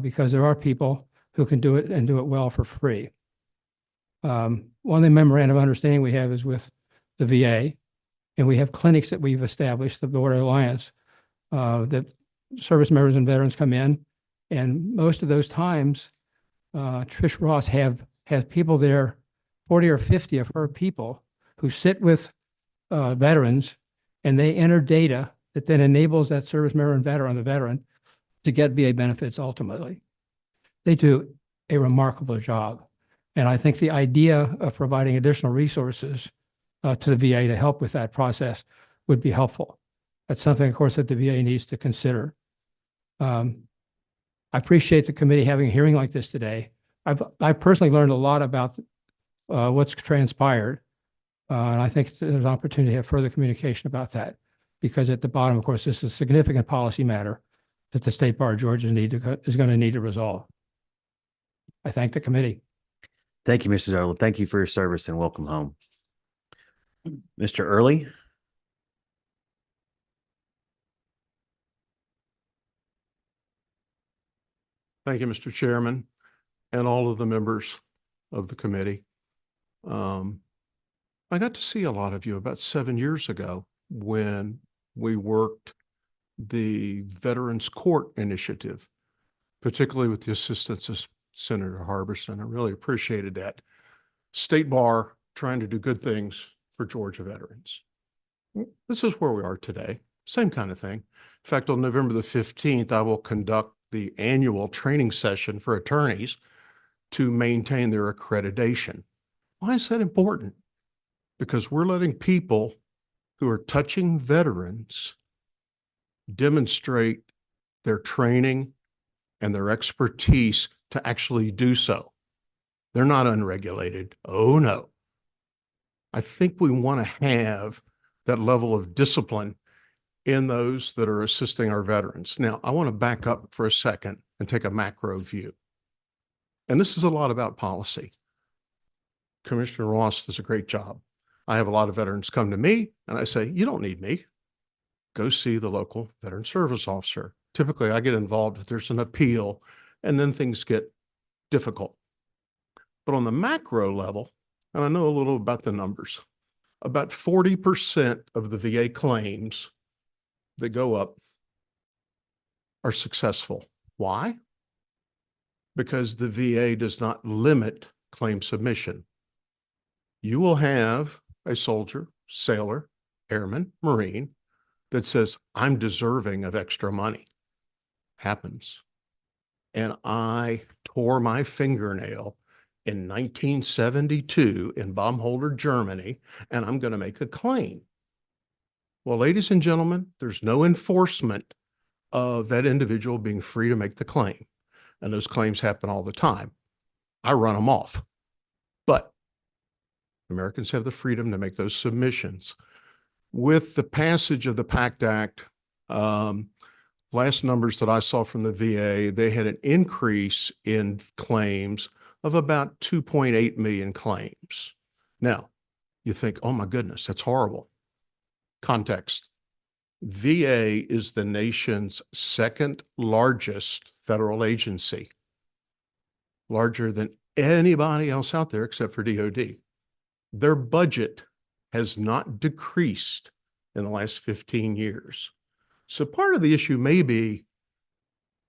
Because there are people who can do it and do it well for free. One of the memorandum of understanding we have is with the VA, and we have clinics that we've established, the Border Alliance, that service members and veterans come in. And most of those times, Trish Ross has people there, 40 or 50 of her people who sit with veterans, and they enter data that then enables that service member and the veteran to get VA benefits ultimately. They do a remarkable job. And I think the idea of providing additional resources to the VA to help with that process would be helpful. That's something, of course, that the VA needs to consider. I appreciate the committee having a hearing like this today. I personally learned a lot about what's transpired. And I think there's an opportunity to have further communication about that, because at the bottom, of course, this is a significant policy matter that the State Bar of Georgia is going to need to resolve. I thank the committee. Thank you, Mrs. Early. Thank you for your service and welcome home. Mr. Early? Thank you, Mr. Chairman, and all of the members of the committee. I got to see a lot of you about 7 years ago when we worked the Veterans Court Initiative, particularly with the assistance of Senator Harbison. I really appreciated that. State Bar trying to do good things for Georgia veterans. This is where we are today. Same kind of thing. In fact, on November the 15th, I will conduct the annual training session for attorneys to maintain their accreditation. Why is that important? Because we're letting people who are touching veterans demonstrate their training and their expertise to actually do so. They're not unregulated. Oh, no. I think we want to have that level of discipline in those that are assisting our veterans. Now, I want to back up for a second and take a macro view. And this is a lot about policy. Commissioner Ross does a great job. I have a lot of veterans come to me and I say, you don't need me. Go see the local veteran service officer. Typically, I get involved if there's an appeal, and then things get difficult. But on the macro level, and I know a little about the numbers, about 40% of the VA claims that go up are successful. Why? Because the VA does not limit claim submission. You will have a soldier, sailor, airman, Marine that says, I'm deserving of extra money. Happens. And I tore my fingernail in 1972 in Baumholder, Germany, and I'm going to make a claim. Well, ladies and gentlemen, there's no enforcement of that individual being free to make the claim. And those claims happen all the time. I run them off. But Americans have the freedom to make those submissions. With the passage of the PACT Act, last numbers that I saw from the VA, they had an increase in claims of about 2.8 million claims. Now, you think, oh my goodness, that's horrible. Context. VA is the nation's second largest federal agency, larger than anybody else out there except for DOD. Their budget has not decreased in the last 15 years. So part of the issue may be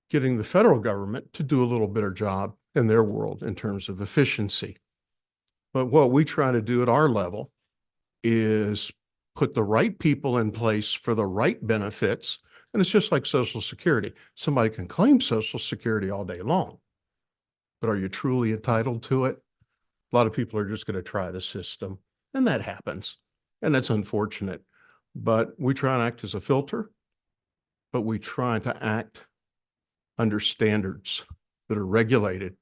getting the federal government to do a little better job in their world in terms of efficiency. But what we try to do at our level is put the right people in place for the right benefits. And it's just like Social Security. Somebody can claim Social Security all day long, but are you truly entitled to it? A lot of people are just going to try the system, and that happens. And that's unfortunate. But we try and act as a filter, but we try to act under standards that are regulated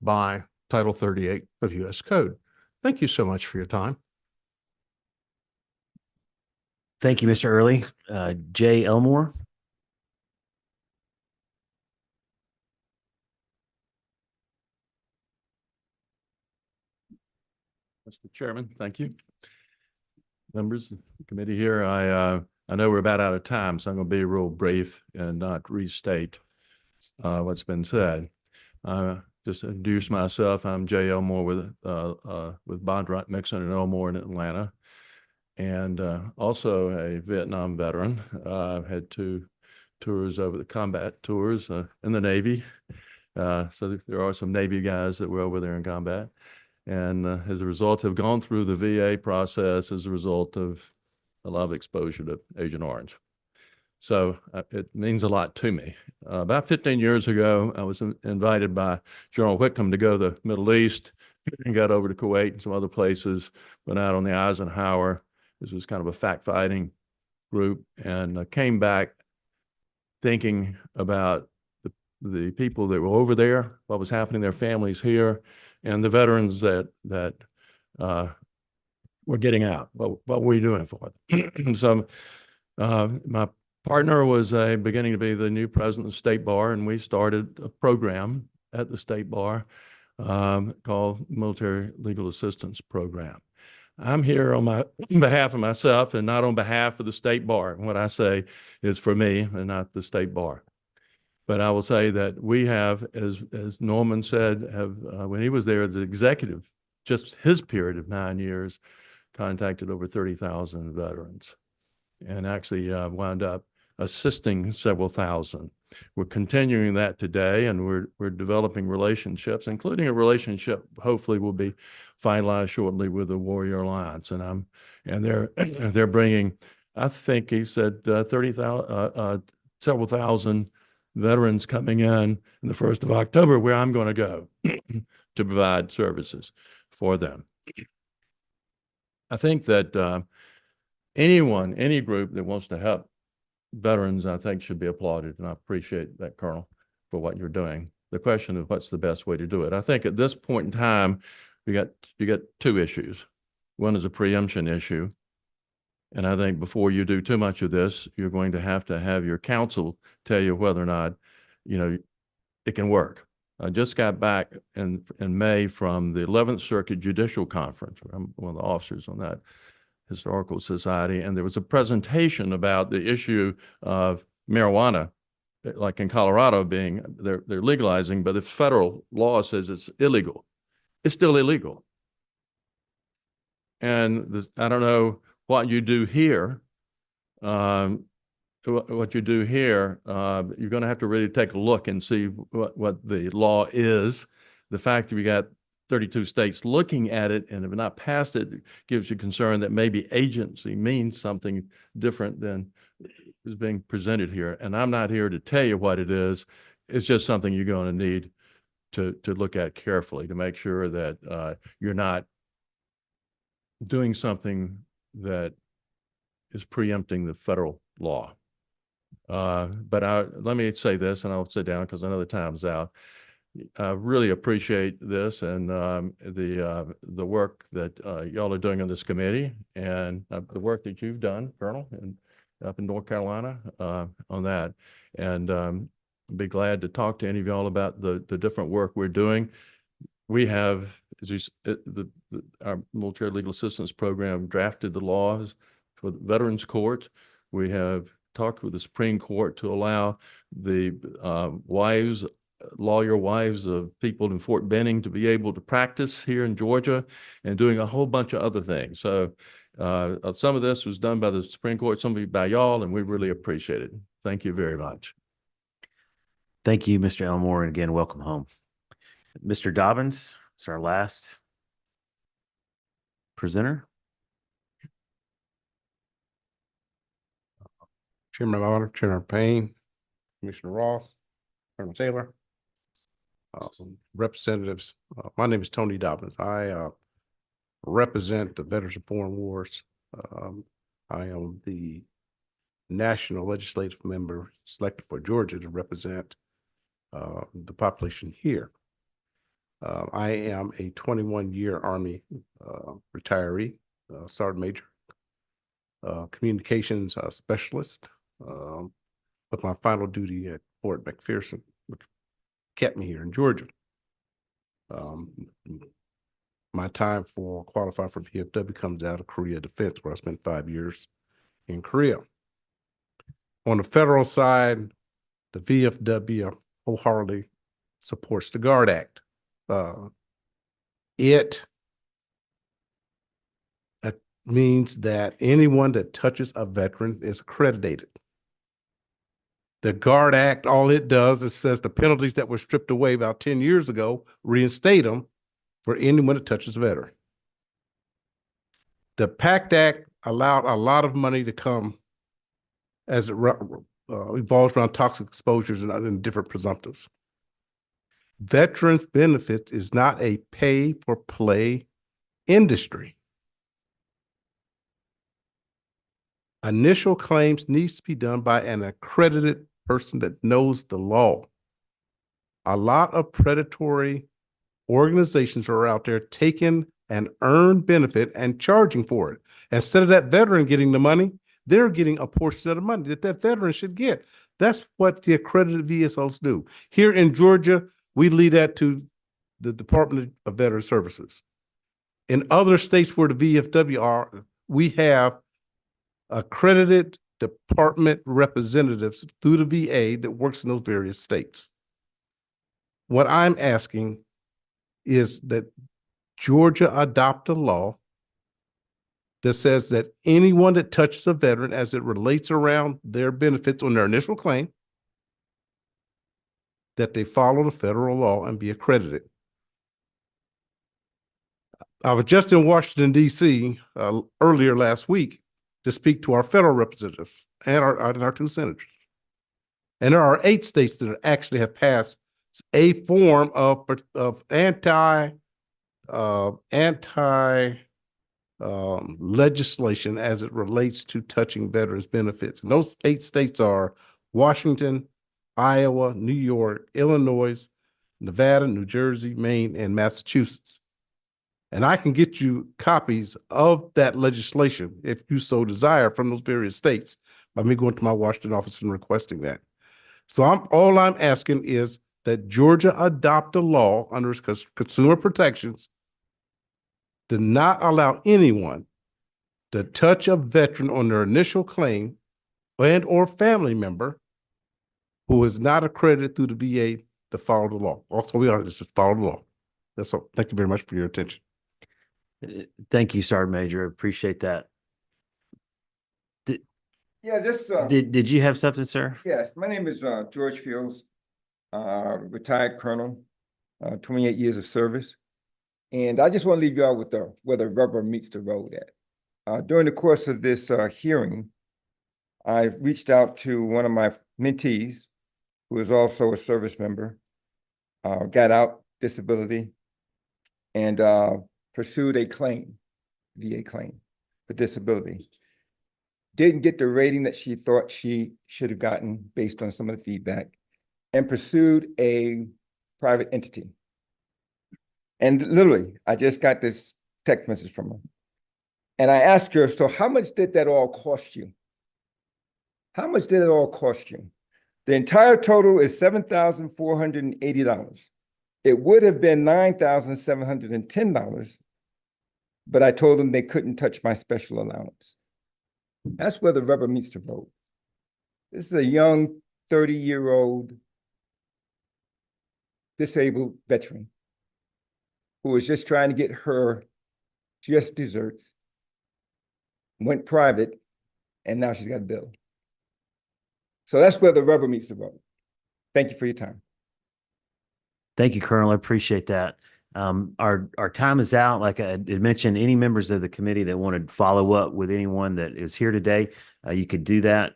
by Title 38 of U.S. Code. Thank you so much for your time. Thank you, Mr. Early. Jay Elmore. Mr. Chairman, thank you. Members of the committee here, I know we're about out of time, so I'm going to be real brief and not restate what's been said. Just to introduce myself, I'm Jay Elmore with Bondurant, Mixon and Elmore in Atlanta, and also a Vietnam veteran. I've had 2 tours over the combat tours in the Navy. So there are some Navy guys that were over there in combat. And as a result, have gone through the VA process as a result of a lot of exposure to Agent Orange. So it means a lot to me. About 15 years ago, I was invited by General Whitcomb to go to the Middle East and got over to Kuwait and some other places, went out on the Eisenhower. This was kind of a fact-fighting group, and came back thinking about the people that were over there, what was happening, their families here, and the veterans that were getting out. What were we doing for them? So my partner was beginning to be the new president of the State Bar, and we started a program at the State Bar called Military Legal Assistance Program. I'm here on behalf of myself and not on behalf of the State Bar. What I say is for me and not the State Bar. But I will say that we have, as Norman said, when he was there as executive, just his period of 9 years, contacted over 30,000 veterans and actually wound up assisting several thousand. We're continuing that today, and we're developing relationships, including a relationship hopefully will be finalized shortly with the Warrior Alliance. And they're bringing, I think he said 30,000, several thousand veterans coming in the 1st of October, where I'm going to go to provide services for them. I think that any group that wants to help veterans, I think should be applauded, and I appreciate that, Colonel, for what you're doing. The question of what's the best way to do it. I think at this point in time, you got 2 issues. One is a preemption issue. And I think before you do too much of this, you're going to have your counsel tell you whether or not, it can work. I just got back in May from the 11th Circuit Judicial Conference. I'm one of the officers on that historical society, and there was a presentation about the issue of marijuana, like in Colorado they're legalizing, but the federal law says it's illegal. It's still illegal. And I don't know what you do here. What you do here, you're going to have to really take a look and see what the law is. The fact that we got 32 states looking at it and have not passed it gives you concern that maybe agency means something different than is being presented here. And I'm not here to tell you what it is. It's just something you're going to need to look at carefully to make sure that you're not doing something that is preempting the federal law. But let me say this, and I'll sit down because I know the time's out. I really appreciate this and the work that y'all are doing on this committee, and the work that you've done, Colonel, up in North Carolina on that. And I'd be glad to talk to any of y'all about the different work we're doing. We have, our Military Legal Assistance Program drafted the laws for the Veterans Court. We have talked with the Supreme Court to allow the lawyer wives of people in Fort Benning to be able to practice here in Georgia, and doing a whole bunch of other things. So some of this was done by the Supreme Court, some of it by y'all, and we really appreciate it. Thank you very much. Thank you, Mr. Elmore, and again, welcome home. Mr. Dobbins is our last presenter. Chairman Bonner, Chairman Payne, Commissioner Ross, Colonel Taylor, representatives. My name is Tony Dobbins. I represent the Veterans of Foreign Wars. I am the national legislative member selected for Georgia to represent the population here. I am a 21-year Army retiree, Sergeant Major, communications specialist, with my final duty at Fort McPherson, which kept me here in Georgia. my time for qualifying for VFW comes out of Korea Defense, where I spent 5 years in Korea. On the federal side, the VFW wholeheartedly supports the GUARD Act. It means that anyone that touches a veteran is accredited. The GUARD Act, all it does is says the penalties that were stripped away about 10 years ago, reinstate them for anyone that touches a veteran. The PACT Act allowed a lot of money to come as it revolves around toxic exposures and different presumptives. Veterans benefits is not a pay-for-play industry. Initial claims needs to be done by an accredited person that knows the law. A lot of predatory organizations are out there taking an earned benefit and charging for it. Instead of that veteran getting the money, they're getting a portion of the money that veteran should get. That's what the accredited VSOs do. Here in Georgia, we lead that to the Department of Veteran Services. In other states where the VFW are, we have accredited department representatives through the VA that works in those various states. What I'm asking is that Georgia adopt a law that says that anyone that touches a veteran as it relates around their benefits on their initial claim, that they follow the federal law and be accredited. I was just in Washington, D.C. Earlier last week to speak to our federal representatives and our 2 senators. And there are 8 states that actually have passed a form of legislation as it relates to touching veterans benefits. And those 8 states are Washington, Iowa, New York, Illinois, Nevada, New Jersey, Maine, and Massachusetts. And I can get you copies of that legislation if you so desire from those various states by me going to my Washington office and requesting that. So all I'm asking is that Georgia adopt a law under consumer protections to not allow anyone to touch a veteran on their initial claim and or family member who is not accredited through the VA to follow the law. Also, we are just follow the law. That's all. Thank you very much for your attention. Thank you, Sergeant Major. I appreciate that. Yeah, just Did you have something, sir? yes. My name is George Fields, retired colonel, 28 years of service, and I just want to leave you out with where the rubber meets the road at. During the course of this hearing, I reached out to one of my mentees, who is also a service member, got out disability, and pursued a claim, VA claim for disability. Didn't get the rating that she thought she should have gotten based on some of the feedback, and pursued a private entity. And literally, I just got this text message from her. And I asked her, so how much did that all cost you? How much did it all cost you? The entire total is $7,480. It would have been $9,710, but I told them they couldn't touch my special allowance. That's where the rubber meets the road. This is a young 30-year-old disabled veteran who was just trying to get her just desserts, went private, and now she's got a bill. So that's where the rubber meets the road. Thank you for your time. Thank you, Colonel. I appreciate that. Our time is out. Like I had mentioned, any members of the committee that want to follow up with anyone that is here today, you could do that.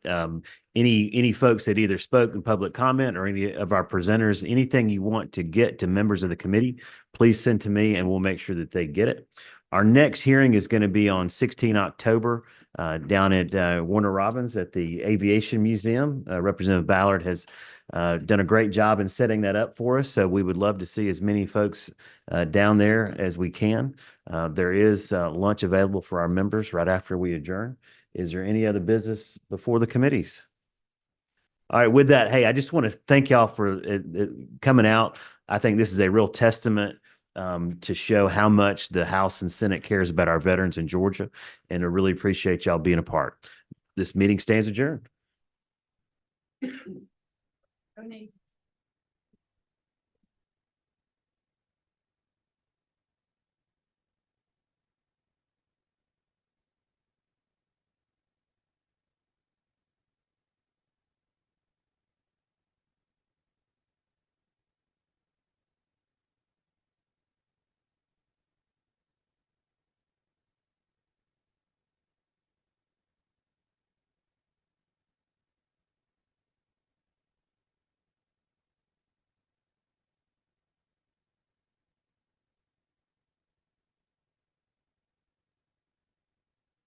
Any folks that either spoke in public comment or any of our presenters, anything you want to get to members of the committee, please send to me and we'll make sure that they get it. Our next hearing is going to be on 16 October down at Warner Robins at the Aviation Museum. Representative Ballard has done a great job in setting that up for us. So we would love to see as many folks down there as we can. There is lunch available for our members right after we adjourn. Is there any other business before the committees? All right, with that, hey, I just want to thank y'all for coming out. I think this is a real testament to show how much the House and Senate cares about our veterans in Georgia. And I really appreciate y'all being a part. This meeting stands adjourned.